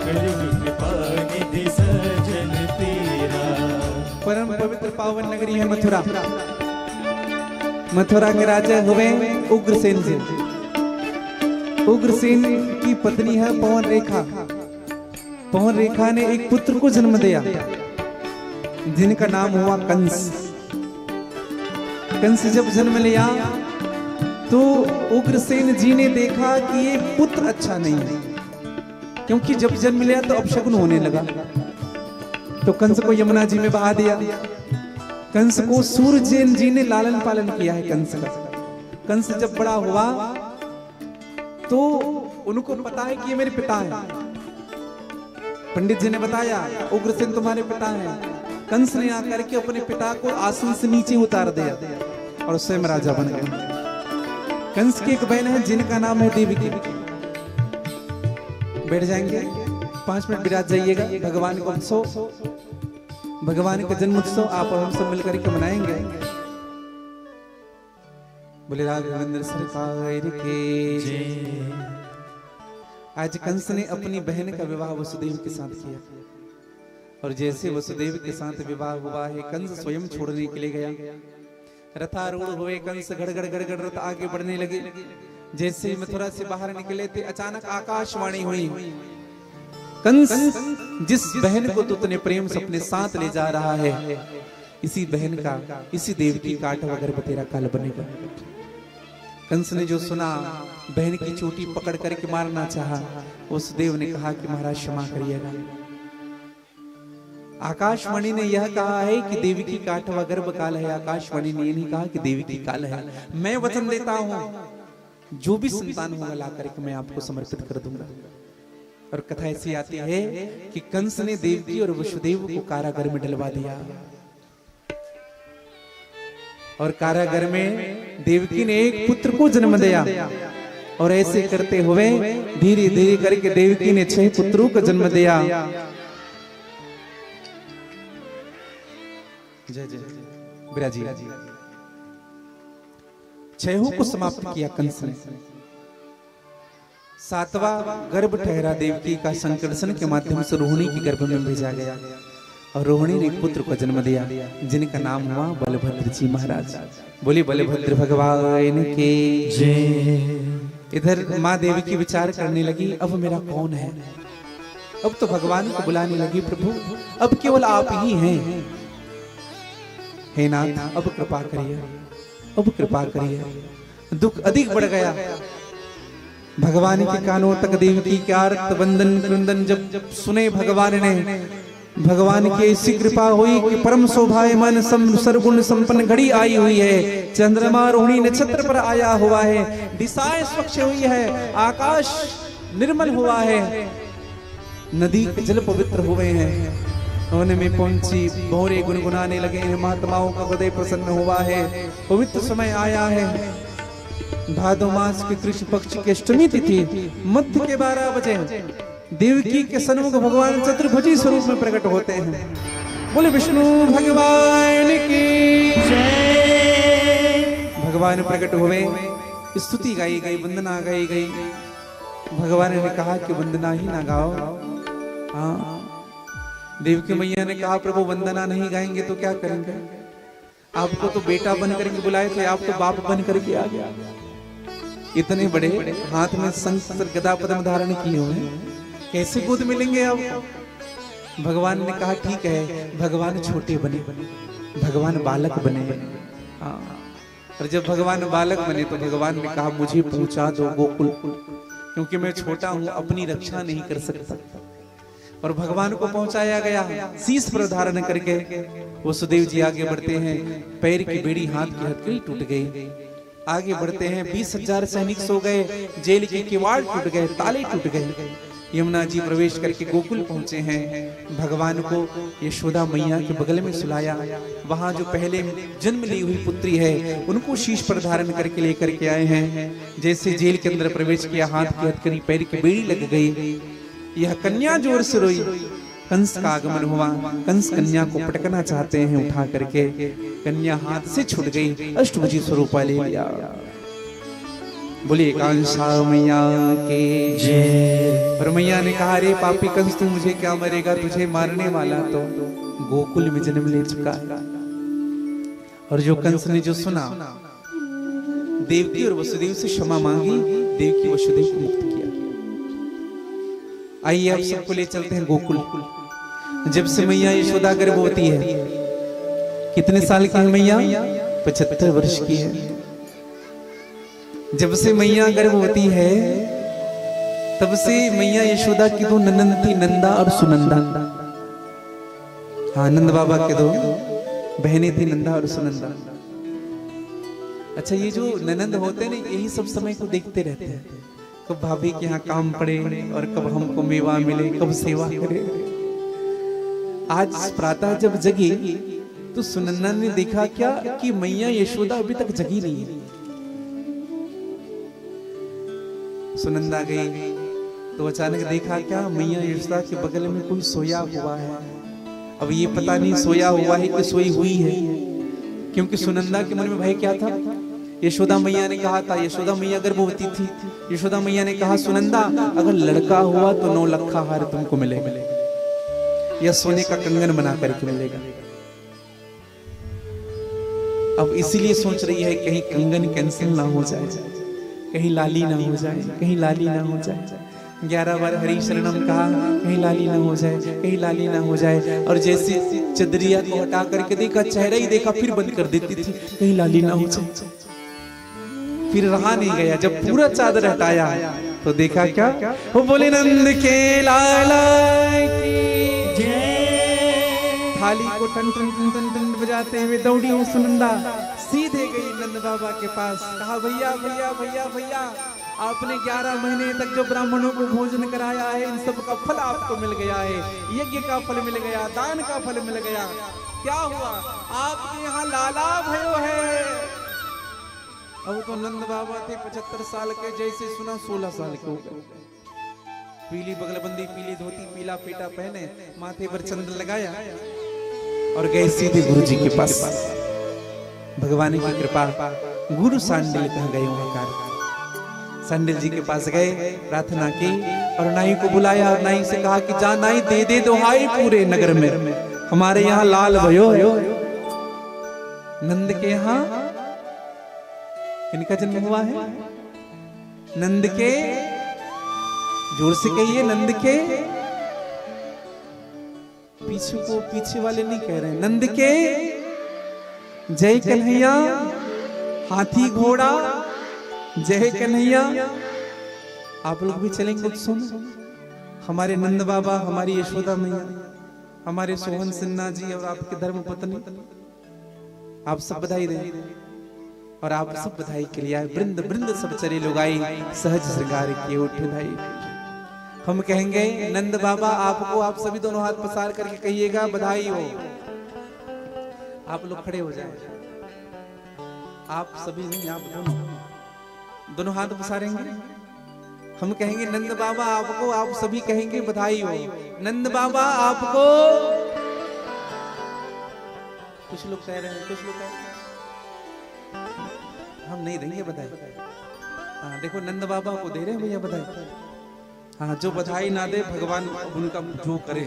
करे कृपा निधि सजन तेरा। परम पवित्र पावन नगरी है मथुरा। मथुरा के राजा हुए उग्रसेन जी। उग्रसेन की पत्नी है पवन रेखा। पवन रेखा ने एक पुत्र को जन्म दिया जिनका नाम हुआ कंस। कंस जब जन्म लिया तो उग्रसेन जी ने देखा कि ये पुत्र अच्छा नहीं है, क्योंकि जब जन्म लिया तो अपशकुन होने लगा। तो कंस को यमुना जी में बहा दिया। कंस को सूर्यसेन जी ने लालन पालन किया है कंस का। कंस जब बड़ा हुआ तो उनको पता है कि ये मेरे पिता हैं। पंडित जी ने बताया उग्रसेन तुम्हारे पिता हैं। कंस ने आकर के अपने पिता को आसन से नीचे उतार दिया और स्वयं राजा बन गए। कंस की एक बहन है जिनका नाम है देवकी। बैठ जाएंगे। 5 मिनट विराज जाइएगा। भगवान का उत्सव, भगवान का जन्म उत्सव आप और हम सब मिलकर के मनाएंगे। बोले राघवेंद्र सरकार के जय। आज कंस ने अपनी बहन का विवाह वसुदेव के साथ किया और जैसे वसुदेव के साथ विवाह हुआ है, कंस स्वयं छोड़ने के लिए गया। रथारूढ़ हुए कंस गड़गड़ गड़गड़ रथ आगे बढ़ने लगे। जैसे ही मथुरा से बाहर निकले थे, अचानक आकाशवाणी हुई, कंस जिस बहन को तू अपने प्रेम से अपने साथ ले जा रहा है, इसी बहन का, इसी देवकी का 8वां गर्भ तेरा काल बनेगा। कंस ने जो सुना, बहन की चोटी पकड़ करके मारना चाहा। उस देव ने कहा कि महाराज क्षमा करिएगा। आकाशवाणी ने यह कहा है कि देवकी का 8वां गर्भ काल है। आकाशवाणी ने यह नहीं कहा कि देवकी काल है। मैं वचन देता हूं, जो भी संतान होगा ला करके मैं आपको समर्पित कर दूंगा। और कथा ऐसी आती है कि कंस ने देवकी और वसुदेव को कारागार में डलवा दिया और कारागार में देवकी ने एक पुत्र को जन्म दिया। और ऐसे करते हुए धीरे धीरे करके देवकी ने 6 पुत्रों को जन्म दिया। जय जय विराजी। 6 को समाप्त किया कंस ने। 7वां गर्भ ठहरा देवकी का संकर्षण के माध्यम से रोहिणी के गर्भ में भेजा गया और रोहिणी ने एक पुत्र को जन्म दिया जिनका नाम हुआ बलभद्र जी महाराज। बोले बलभद्र भगवान के जय। इधर माँ देवकी विचार करने लगी, अब मेरा कौन है। अब तो भगवान को बुलाने लगी, प्रभु अब केवल आप ही हैं। हे नाथ अब कृपा करिए, अब कृपा करिए। दुख अधिक बढ़ गया। भगवान के कानों तक देवकी के आर्त वंदन क्रंदन जब सुने भगवान ने, भगवान की ऐसी कृपा हुई कि परम शोभायमान सर्वगुण संपन्न घड़ी आई हुई है। चंद्रमा रोहिणी नक्षत्र पर आया हुआ है। दिशाएं स्वच्छ हुई है, आकाश निर्मल हुआ है, नदी के जल पवित्र हुए हैं। होने में पहुंची भौरे गुनगुनाने लगे हैं। महात्माओं का हृदय प्रसन्न हुआ है। पवित्र समय आया है। भादो मास के कृष्ण पक्ष की अष्टमी तिथि मध्य के 12 बजे देवकी के सन्मुख भगवान चतुर्भुजी स्वरूप में प्रकट होते हैं। बोले विष्णु भगवान की जय। भगवान प्रकट हुए, स्तुति गाई गई, वंदना गाई गई। भगवान ने कहा कि वंदना ही ना गाओ। हाँ, देवकी मैया ने कहा प्रभु वंदना नहीं गाएंगे तो क्या करेंगे। आपको तो बेटा बन करके बुलाए थे, आप तो बाप बन करके आ गया। इतने बड़े हाथ में शंख गदा पद्म धारण किए हुए, कैसे गोद मिलेंगे अब। भगवान ने कहा ठीक है, भगवान छोटे बने, भगवान बालक बने। और जब भगवान बालक बने तो भगवान ने कहा मुझे पहुंचा दो गोकुल, क्योंकि मैं छोटा हूं, अपनी रक्षा नहीं कर सकता। और भगवान को पहुंचाया गया शीश पर धारण करके। वसुदेव जी आगे बढ़ते हैं, पैर की बेड़ी, हाथ की हथकड़ी टूट गई। आगे बढ़ते हैं, 20,000 सैनिक सो गए, जेल के किवाड़ टूट गए, ताले टूट गए। यमुना जी प्रवेश करके गोकुल पहुंचे हैं। भगवान को यशोदा मैया के बगल में सुलाया। वहां जो पहले जन्म ली हुई पुत्री है उनको शीश पर धारण करके लेकर के आए हैं। जैसे जेल के अंदर प्रवेश किया, हाथ की हथकड़ी, पैर की बेड़ी लग गई। यह कन्या जोर से रोई। कंस का आगमन हुआ। कंस कन्या को पटकना चाहते हैं उठा करके, कन्या हाथ से छूट गई। अष्टभुजी स्वरूप ले लिया। बोलिए कांसा मैया के जय। और मैया ने कहा रे पापी कंस, तू मुझे क्या मरेगा, तुझे मारने वाला तो गोकुल में जन्म ले चुका है। और जो कंस ने जो सुना, देवकी और वसुदेव से क्षमा मांगी, देवकी वसुदेव को मुक्त किया। आइए अब सबको ले चलते हैं गोकुल। जब से मैया यशोदा गर्भवती है, कितने साल की है मैया? 75 वर्ष की है। जब से मैया गर्भवती है तब से मैया यशोदा की 2 ननंद थी, नंदा और सुनंदा। हाँ, नंद बाबा के 2 बहनें थी, नंदा और सुनंदा। अच्छा, ये जो ननंद होते हैं यही सब समय को देखते रहते हैं, कब भाभी के यहाँ काम पड़े और कब हमको मेवा मिले, कब सेवा करे। आज प्रातः जब जगी तो सुनंदा ने देखा क्या कि मैया यशोदा अभी तक जगी नहीं है। सुनंदा गई, तो अचानक देखा क्या, मैया यशोदा के बगल में कोई सोया हुआ है। अब ये पता नहीं सोया हुआ है कि सोई हुई है, क्योंकि सुनंदा के मन में भय क्या था। यशोदा मैया ने कहा था, यशोदा मैया गर्भवती थी, यशोदा मैया ने कहा सुनंदा अगर लड़का हुआ तो 9 लाख हार तुमको मिलेगा, या सोने का कंगन बना करके मिलेगा। अब इसीलिए सोच रही है कहीं कंगन कैंसिल ना हो जाए, कहीं लाली ना हो जाए, कहीं लाली ना हो जाए। 11 बार हरि शरणम कहा, कहीं लाली ना हो जाए, कहीं लाली ना हो जाए। और जैसे चदरिया को हटा करके देखा, चेहरा ही देखा, फिर बंद कर देती थी, कहीं लाली ना हो जाए। फिर रहा नहीं गया, जब पूरा चादर हटाया तो देखा क्या, वो बोले नंद के लाला की जय। थाली को टन टन टन टन टन बजाते हुए दौड़ी वो सुनंदा, सीधे गई नंद बाबा के पास। कहा भैया भैया भैया भैया, आपने 11 महीने तक जो ब्राह्मणों को भोजन कराया है, इन सब का फल आपको मिल गया है। यज्ञ का फल मिल गया, दान का फल मिल गया। क्या हुआ, आपके यहाँ लाला भयो है। अब तो नंद बाबा थे 75 साल के, जैसे सुना 16 साल के हो गए। पीली बगलबंदी, पीली धोती, पीला पेटा पहने, माथे पर चंद्र लगाया और गए सीधे गुरु जी के पास। भगवान की कृपा, गुरु सांडिल कहाँ गए वहां। सांडिल जी के पास गए, प्रार्थना की और नाई को बुलाया और नाई से कहा कि जा नाई, दे दे दोहाई पूरे नगर में, हमारे यहाँ लाल भयो। नंद के यहाँ इनका जन्म हुआ है, नंद के, जोर से कहिए, नंद के। पीछे को पीछे वाले नहीं कह रहे, नंद के जय कन्हैया, हाथी घोड़ा जय कन्हैया। आप लोग भी चलेंगे कुछ सुन। हमारे नंद बाबा, हमारी यशोदा मैया, हमारे सोहन सिन्हा जी और आपके धर्म पत्नी, आप सब बधाई दें। और आप सब बधाई के लिए आए। वृंद वृंद सब चले लुगाई, सहज श्रृंगार किए उठे भाई। हम कहेंगे नंद बाबा आपको, आप सभी दोनों हाथ पसार करके कहिएगा बधाई हो। आप लोग खड़े हो जाए, आप सभी नहीं, आप दोनों हाथ पसारेंगे। हम कहेंगे नंद बाबा आपको, आप सभी कहेंगे बधाई हो। नंद बाबा आपको, कुछ लोग कह रहे हैं, कुछ लोग कह रहे हैं हम नहीं देंगे बधाई। हाँ देखो नंद बाबा को दे रहे हैं भैया बधाई। हाँ जो बधाई ना दे भगवान उनका जो करे।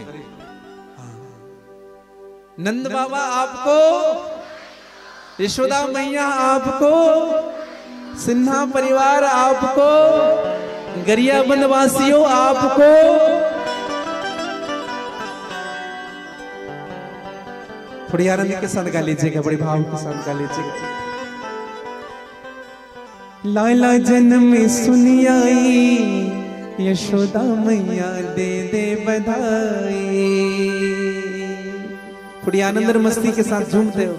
हाँ नंद बाबा आपको, यशोदा मैया आपको, सिन्हा परिवार आपको, गरियाबंद वासियों आपको, थोड़ी आनंद के साथ गा लीजिएगा, बड़े भाव के साथ गा लीजिएगा। लाला जन्म सुनी आई, यशोदा मैया दे दे बधाई। थोड़ी आनंद और मस्ती के साथ झूमते हो।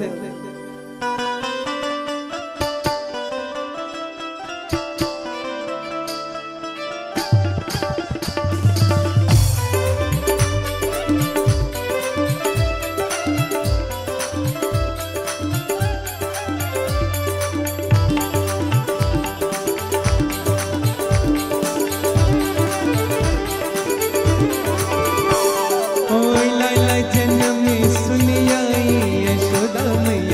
जन्म सुनिया यशोदा मैया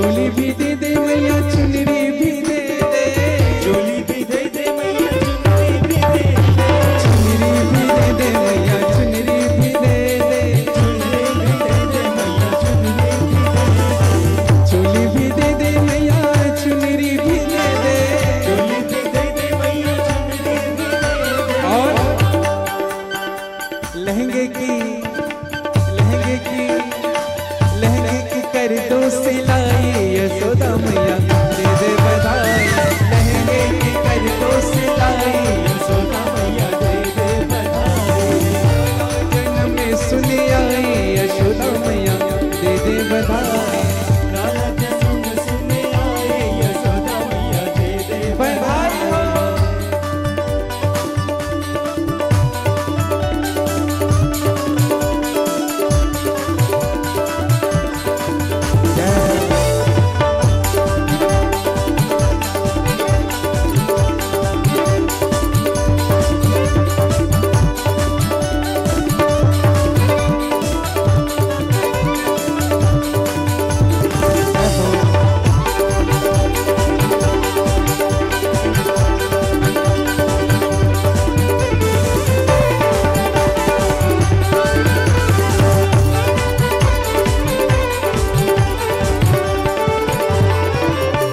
चोली भी दे दे मैया चुनरी भी दे दे, चोली भी दे दे मैया चुनरी भी दे दे, चुनरी भी दे दे मैया चुनरी भी दे दे, चुनरी भी दे दे मैया चुनरी भी दे दे, चोली भी दे दे मैया चुनरी भी दे दे, चोली भी दे दे मैया चुनरी भी दे दे, और लहंगे की कर दो सिलाई यशोदा मैया दे दे बधाई, लहंगे की कर दो सिलाई यशोदा मैया दे दे बधाई, जन्म में सुनी आई यशोदा मैया दे दे बधाई, लाला जन्म सुने आए यशोदा मैया दे दे बधाई हो।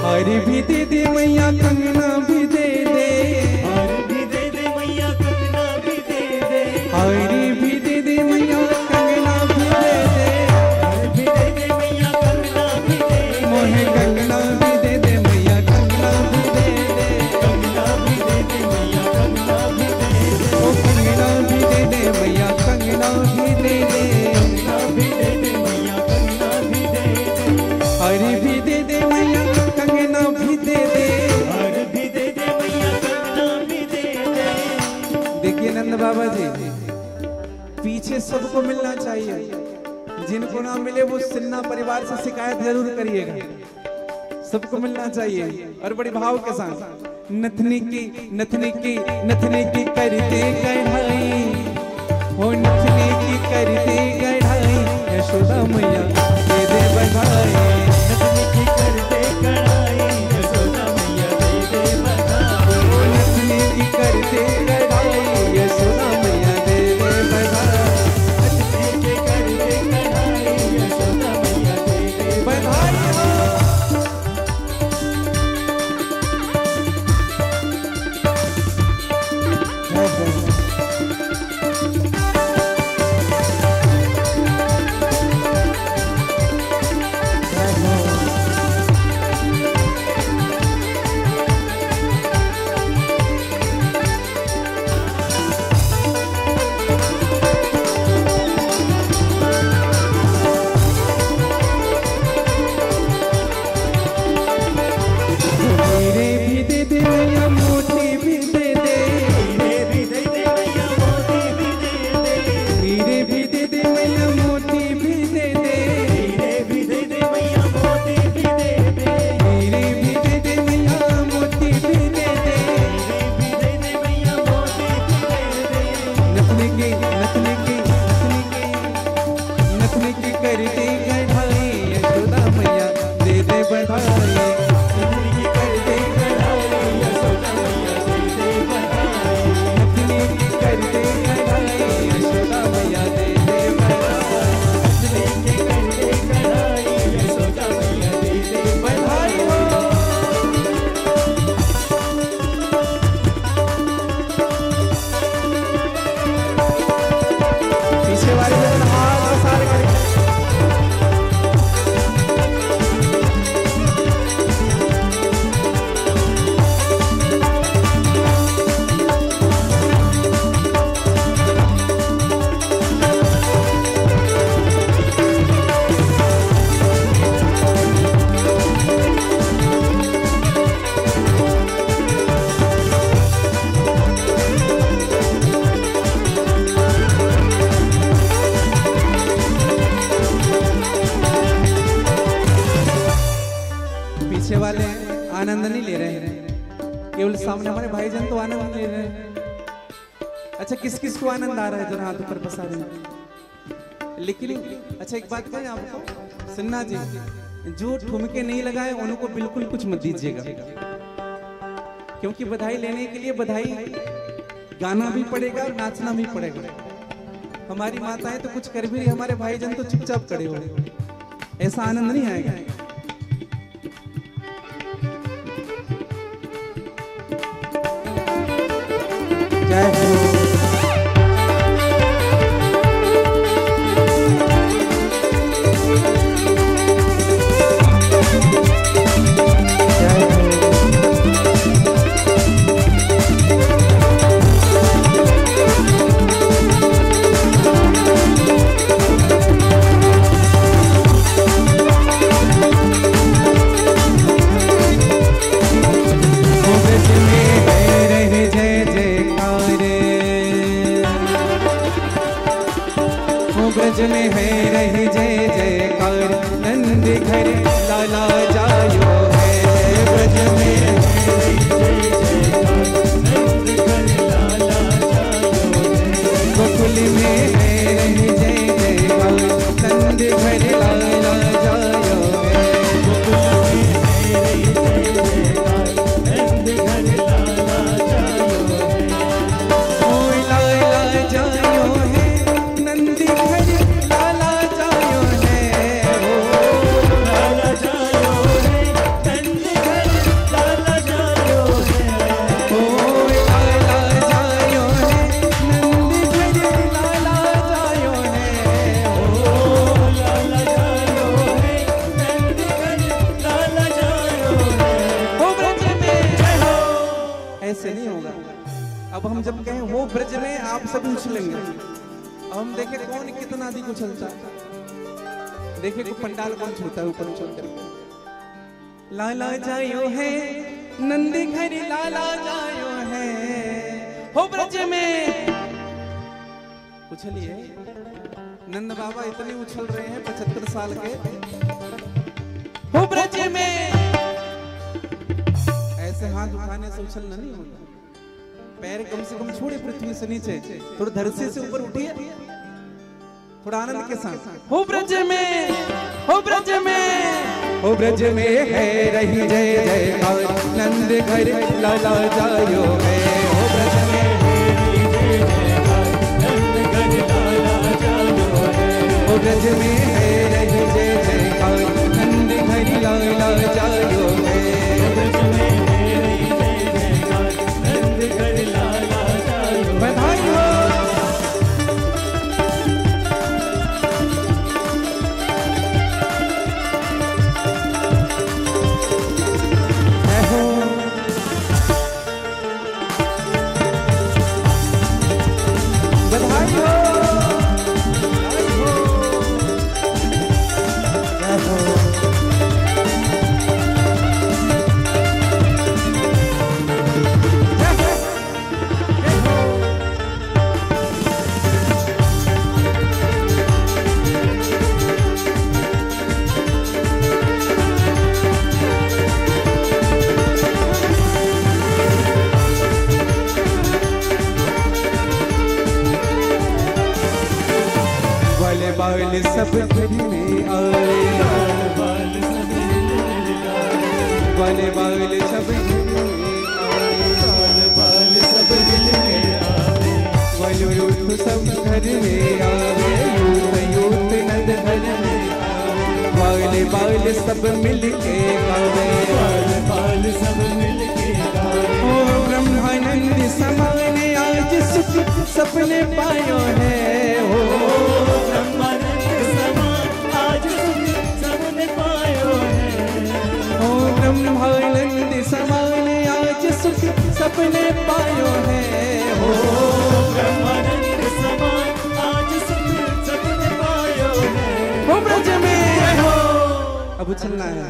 हरी भी दे दे मैया कंगना भी दे दे, हार भी दे दे मैया कंगना भी दे दे, हरी भी दे दे मैया कंगना भी दे दे, हार भी दे दे मैया कंगना भी दे दे, मोहे कंगना भी दे दे मैया कंगना भी दे दे, कंगना भी दे दे मैया कंगना भी दे दे, ओ कंगना भी दे दे मैया कंगना भी दे दे, कंगना भी दे दे मैया कंगना भी दे दे, हरी भी दे दे मैया कंगना भी दे दे। हार भी दे दे मैया कंगना भी दे दे। देखिए नंद बाबा जी, पीछे सबको मिलना चाहिए, जिनको ना मिले वो सिन्हा परिवार से शिकायत जरूर करिएगा, सबको मिलना चाहिए। और बड़ी भाव के साथ नथनी की करते गढ़ाई, हो नथनी की करते गढ़ाई यशोदा मैया दे दे बधाई, नथनी की कर दे कढ़ाई यशोदा मैया दे दे बधाई, हो नथनी की करते गढ़ाई यशोदा मैया दे दे बधाई, नथनी की कर दे कढ़ाई यशोदा मैया दे दे बधाई हो। हीरे भी दे दे मैया मोती भी दे दे, हीरे भी दे दे मैया मोती भी दे दे, हीरे भी दे दे मैया मोती भी दे दे, हीरे भी दे दे मैया मोती भी दे दे, हीरे भी दे दे मैया मोती भी दे दे, हीरे भी दे दे मैया मोती भी दे दे, नथनी की करते गढ़ाई यशोदा मैया दे दे बधाई, नथनी की कर दे कढ़ाई यशोदा मैया दे दे बधाई, नथनी की करते गढ़ाई यशोदा मैया दे दे बधाई, नथनी की कर दे कढ़ाई यशोदा मैया दे दे बधाई हो। पीछे वाले जन हाथ और सारे करके पीछे वाले आनंद नहीं ले रहे हैं, केवल सामने हमारे भाईजान तो आनंद ले रहे हैं। अच्छा, किस किस को आनंद आ रहा है जरा हाथ ऊपर पसारें। लेकिन अच्छा एक बात कहें आपको, सिन्हा जी, जो ठुमके नहीं लगाए उनको बिल्कुल कुछ मत दीजिएगा, क्योंकि बधाई लेने के लिए बधाई गाना भी पड़ेगा और नाचना भी पड़ेगा। हमारी माताएं तो कुछ कर भी रही, हमारे भाईजान तो चुपचाप खड़े हो, ऐसा आनंद नहीं आएगा। जय हो। ब्रज में है रही जय जयकार, नंद घर लाला जायो है। ब्रज में है रही जय जयकार, नंद घर लाला जायो है। गोकुल में है रही जय जयकार, नंद घर लाला जायो है। गोकुल में है रही जय जयकार, नंद घर लाला जायो है। ओ लाला जायो है, नंद घर लाला जायो है। ओ लाला जायो है, नंद घर लाला जायो है। ओ लाला जायो है, नंद घर लाला जायो है। ओ लाला जायो है, नंद घर लाला जायो है। हो ब्रज में जय हो। ऐसे नहीं होगा। अब हम जब कहें हो ब्रज में, आप सब उछलेंगे। अब हम देखें कौन कितना अधिक उछलता है। देखिए को पंडाल कौन छूता है ऊपर उछल कर। लाला जायो है, नंदी घर लाला जायो है। हो ब्रज में उछलिए। नंद बाबा इतने उछल रहे हैं 75 साल के। हो ब्रज में ऐसे हाथ उठाने से उछलना नहीं होता। पैर कम से कम छोड़े पृथ्वी से नीचे, थोड़ा धरती से ऊपर उठिए, थोड़ा आनंद के साथ। हो ब्रज में, हो ब्रज में, हो ब्रज में है रही जय जयकार, नंद घर लाला जायो है। हो ब्रज में है रही जय जयकार, नंद घर लाला जायो है। हो ब्रज में है रही जय जयकार, नंद घर लाला जायो है। हो ब्रज में है रही जय जयकार, नंद घर लाला जायो। बधाई हो। बाल सब घर में आए, वाले बाल सब घर में आए, बाल सब दिल में आवे। वाले यूथ सब घर में आवे, यूथ नंद घर में आवे। वाले बाल सब मिल के गावे, वाले बाल सब मिल के गावे। ओ ब्रह्मानंद समान आज सुख सपने पायो है। हो ब्रह्मानंद समान आज सुख सपने पायो है। हो ब्रह्मानंद समान आज सुख सपने पायो है। हो ब्रह्मानंद समान आज सुख सपने पायो है। हो ब्रज में हो। अब चलना है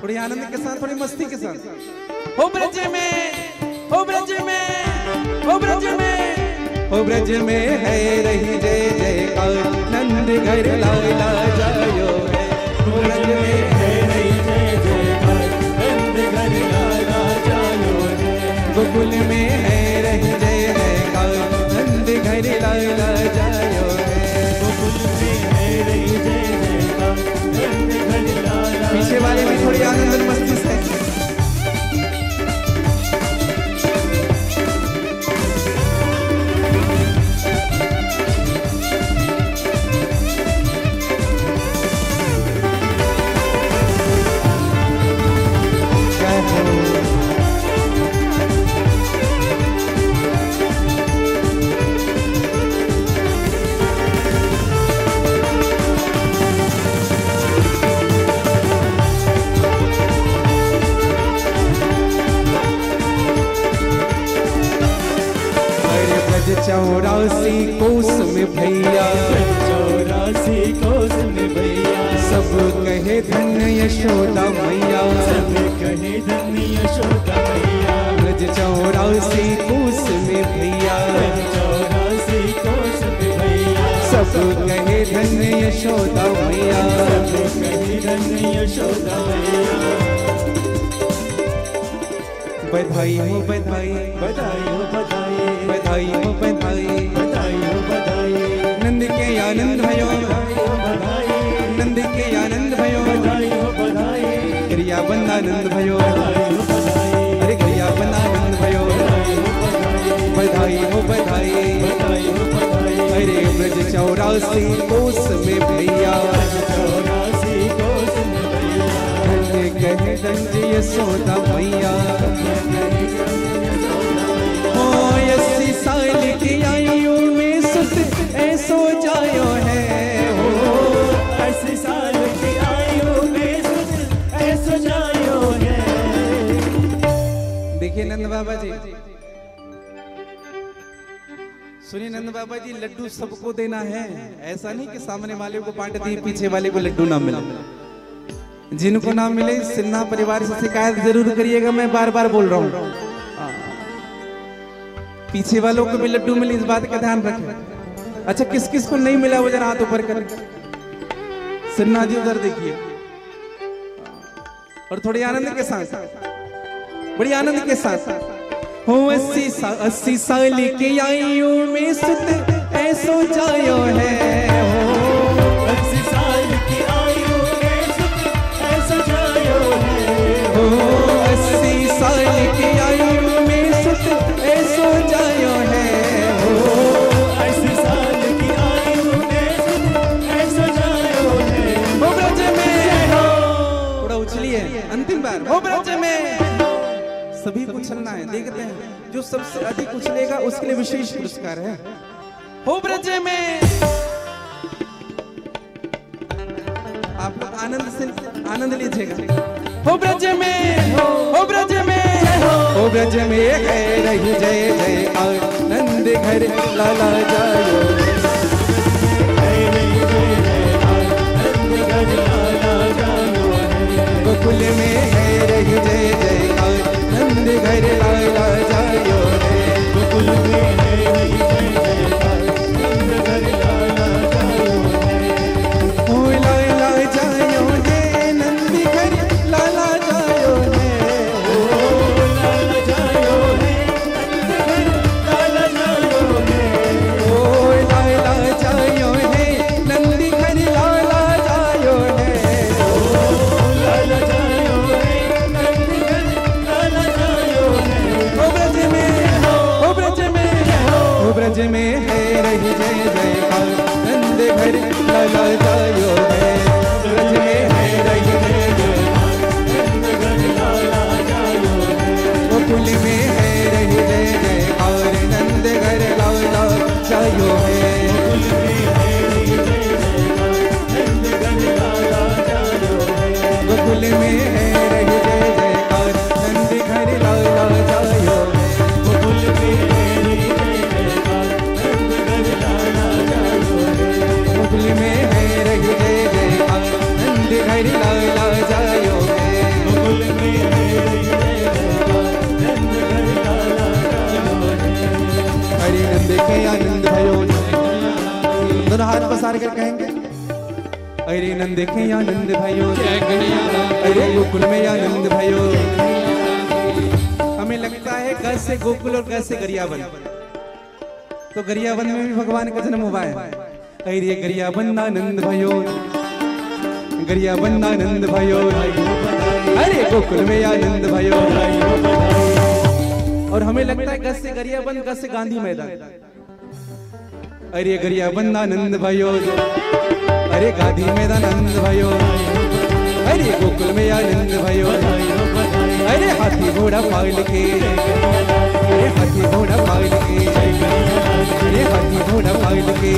थोड़ी आनंद के साथ, थोड़ी मस्ती के साथ। हो ब्रज में, हो ब्रज में, हो ब्रज में, हो ब्रज में है रही जय जयकार, नंद घर लाला जायो है। हो ब्रज में है रही जय जयकार, नंद घर लाला जायो है। गोकुल में है रही जय जयकार, नंद घर लाला जायो है। गोकुल में है रही जय जयकार, नंद घर लाला कहे धन्य यशोदा मैया, सब कहे धन्य यशोदा मैया, ब्रज 84 कोस में भैया, 84 कोस में भैया, सब कहे धन्य यशोदा मैया, सब कहे धन्य यशोदा मैया। बधाई हो बधाई, बधाई हो बधाई, बधाई हो बधाई, बधाई हो बधाई, नंद के आनंद भयो, बधाई हो बधाई, नंद के आनंद भयो, बधाई हो बधाई, क्रिया बंदानंद भयो, बधाई हो बधाई, अरे क्रिया बंदानंद भयो, बधाई हो बधाई, बधाई हो बधाई, बधाई हो बधाई, अरे ब्रज 84 कोस में भैया, 84 कोस में भैया, धन्य कहे धन्य यशोदा मैया। ओ 80 साल की आयु में सुत ऐसो जायो है, हो 80 साल की आयु में सुत ऐसो जायो है। देखिए नंद बाबा जी, सुनिए नंद बाबा जी, लड्डू सबको देना है, ऐसा नहीं कि सामने वाले को बांट दिए पीछे वाले को लड्डू ना मिले। जिनको ना मिले सिन्हा परिवार से शिकायत जरूर करिएगा, मैं बार बार बोल रहा हूँ। पीछे वालों को भी लड्डू मिले, इस बात का ध्यान रखें। अच्छा किस किस को नहीं मिला वो जरा हाथ ऊपर करें। सिन्हा जी उधर देखिए, और थोड़ी आनंद के साथ, बड़ी आनंद के साथ। हो 80 साल की आयु में सुत ऐसो जायो है, हो 80 साल की आयु में सुत ऐसो जायो है। हो 80 साल की आयु में सुत ऐसो जायो है, हो 80 साल की आयु में सुत ऐसो जायो है। हो ब्रज में, थोड़ा उछलिए अंतिम बार, हो ब्रज में। सभी को उछलना है, देखते हैं जो सबसे अधिक उछलेगा उसके लिए विशेष पुरस्कार है। हो ब्रज में, आप लोग आनंद से आनंद लीजिएगा। हो ब्रज में, हो ब्रज में, हो ब्रज में गए रही जय जय आनंद घर लाला जायो, गोकुल में है रही जय जय आनंद घर लाला जायो रे, गोकुल में है रही जय जयकार, नंद घर लाला जायो है। ओ लाला जायो रे, नंद घर लाला जायो रे, ओ लाला जायो है, नंद घर लाला जायो है। ओ लाला जायो रे, नंद घर लाला जायो रे, ओ लाला जायो है, नंद घर लाला जायो है। ओ ब्रज में, ओ ब्रज में, ओ ब्रज में है रही जय जय आनंद घर लाला जायो रे, ब्रज में है रही जय जय, नंद घर लाला जायो है। गोकुल में है रही जय जय और नंद घर लाला जायो है, गोकुल में है रही जय जयकार, नंद घर लाला जायो है। गोकुल में है रही जय जय और नंद घर लाला जायो है, गोकुल में है रही जय जयकार, नंद घर लाला जायो है। गोकुल में है रही जय जय और नंद घर लाला जायो है, गोकुल में है रही जय जयकार, नंद घर लाला जायो है। हरि नंद के आनंद भयो, दोनों हाथ पसार कर कहेंगे, अरे नंद के आनंद भयो, अरे गोकुल में आनंद भयो। हमें लगता है घर से गोकुल और घर से गरियाबंद, तो गरियाबंद में भी भगवान का जन्म हुआ है। अरे गरियाबंद आनंद भयो, गरियाबंद आनंद भयो, अरे गोकुल में आनंद भयो। और हमें लगता है घर से गरियाबंद, घर से गांधी मैदान। अरे गरियाबंद आनंद भयो, अरे गांधी मैदान आनंद भयो, अरे गोकुल में आनंद भयो, अरे हाथी घोड़ा पाल के, अरे हाथी घोड़ा पाल के, अरे हाथी घोड़ा पाल के,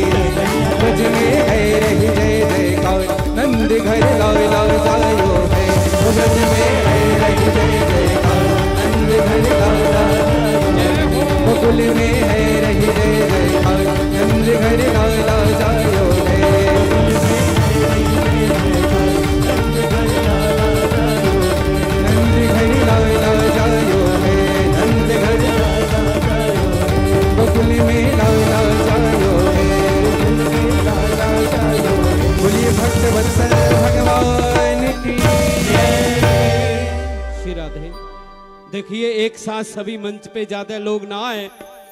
ब्रज में है रही जय जयकार, नंद घर लाला जायो है, ब्रज में है रही जय जयकार, नंद घर लाला जायो, गोकुल में है रही जय जयकार, नंद घर लाला जायो है। राधे। देखिए एक साथ सभी मंच पे ज्यादा लोग ना आए,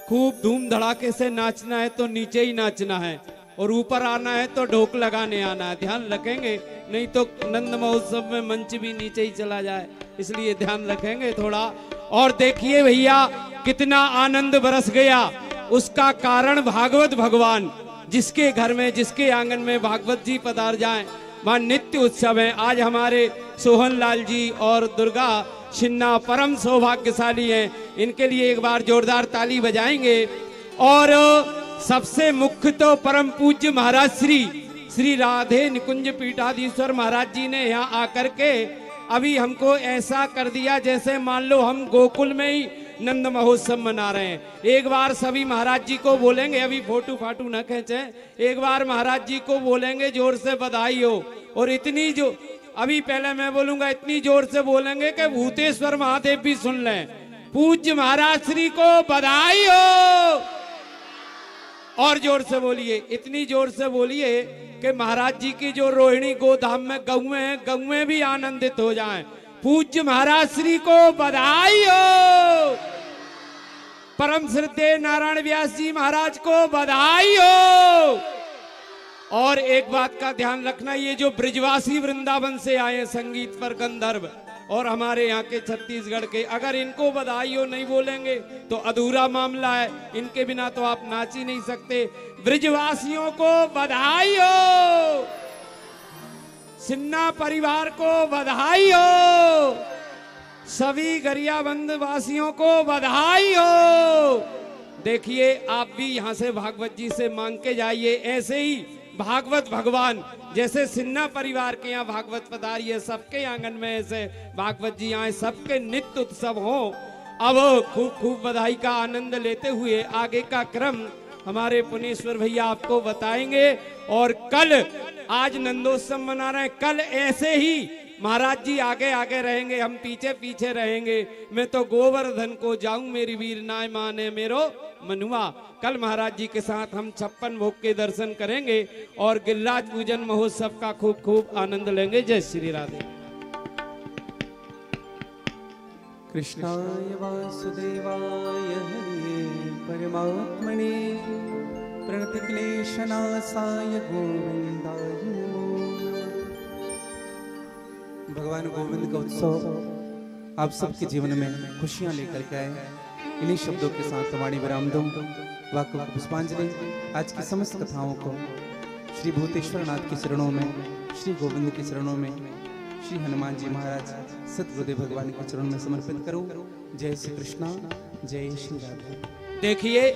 खूब धूम धड़ाके से नाचना है तो नीचे ही नाचना है, और ऊपर आना है तो ढोक लगाने आना है। ध्यान रखेंगे, नहीं तो नंद महोत्सव में मंच भी नीचे ही चला जाए, इसलिए ध्यान रखेंगे थोड़ा। और देखिए भैया कितना आनंद बरस गया, उसका कारण भागवत भगवान, जिसके घर में जिसके आंगन में भागवत जी पधार जाएं वहां नित्य उत्सव है। आज हमारे सोहन लाल जी और दुर्गा सिन्हा परम सौभाग्यशाली हैं, इनके लिए एक बार जोरदार ताली बजाएंगे। और सबसे मुख्य तो परम पूज्य महाराज श्री राधे निकुंज पीठाधीश्वर महाराज जी ने यहाँ आकर के अभी हमको ऐसा कर दिया जैसे मान लो हम गोकुल में ही नंद महोत्सव मना रहे हैं। एक बार सभी महाराज जी को बोलेंगे, अभी फोटो फाटू न खींचे, एक बार महाराज जी को बोलेंगे जोर से बधाई हो। और इतनी जो अभी पहले मैं बोलूंगा इतनी जोर से बोलेंगे कि भूतेश्वर महादेव भी सुन लें। पूज्य महाराज श्री को बधाई हो, और जोर से बोलिए, इतनी जोर से बोलिए कि महाराज जी की जो रोहिणी गोधाम में गौएं हैं, गौएं भी आनंदित हो जाएं। पूज्य महाराज श्री को बधाई हो, परम श्रद्धेय नारायण व्यास जी महाराज को बधाई हो। और एक बात का ध्यान रखना, ये जो ब्रिजवासी वृंदावन से आए संगीत पर गंधर्व और हमारे यहाँ के छत्तीसगढ़ के, अगर इनको बधाई हो नहीं बोलेंगे तो अधूरा मामला है, इनके बिना तो आप नाच ही नहीं सकते। ब्रिजवासियों को बधाई हो, सिन्हा परिवार को बधाई हो, सभी गरियाबंद वासियों को बधाई हो। देखिए आप भी यहाँ से भागवत जी से मांग के जाइए, ऐसे ही भागवत भगवान जैसे सिन्हा परिवार के यहाँ भागवत पधारी है, सबके आंगन में ऐसे भागवत जी आए, सबके नित्य उत्सव हो। अब खूब खूब बधाई का आनंद लेते हुए आगे का क्रम हमारे पुनेश्वर भैया आपको बताएंगे। और कल आज नंदोत्सव मना रहे हैं, कल ऐसे ही महाराज जी आगे आगे रहेंगे, हम पीछे पीछे रहेंगे। मैं तो गोवर्धन को जाऊं मेरी वीर नाय माने मेरो मनुआ। कल महाराज जी के साथ हम 56 भोग के दर्शन करेंगे और गिरिराज पूजन महोत्सव का खूब खूब आनंद लेंगे। जय श्री राधे। कृष्णाय वासुदेवाय हरे परमात्मने प्रणतक्लेशनाशाय गोविंदाय नमो नमः। भगवान गोविंद का उत्सव आप सबके जीवन में खुशियां लेकर के आए। इन्हीं शब्दों के साथ वाणी विराम दूं। वाक्य पुष्पांजलि आज की समस्त कथाओं को श्री भूतेश्वर नाथ के चरणों में, श्री गोविंद के चरणों में, श्री हनुमान जी महाराज सतगुरुदेव भगवान के चरणों में समर्पित करूं। जय श्री कृष्णा, जय श्री राधे। देखिए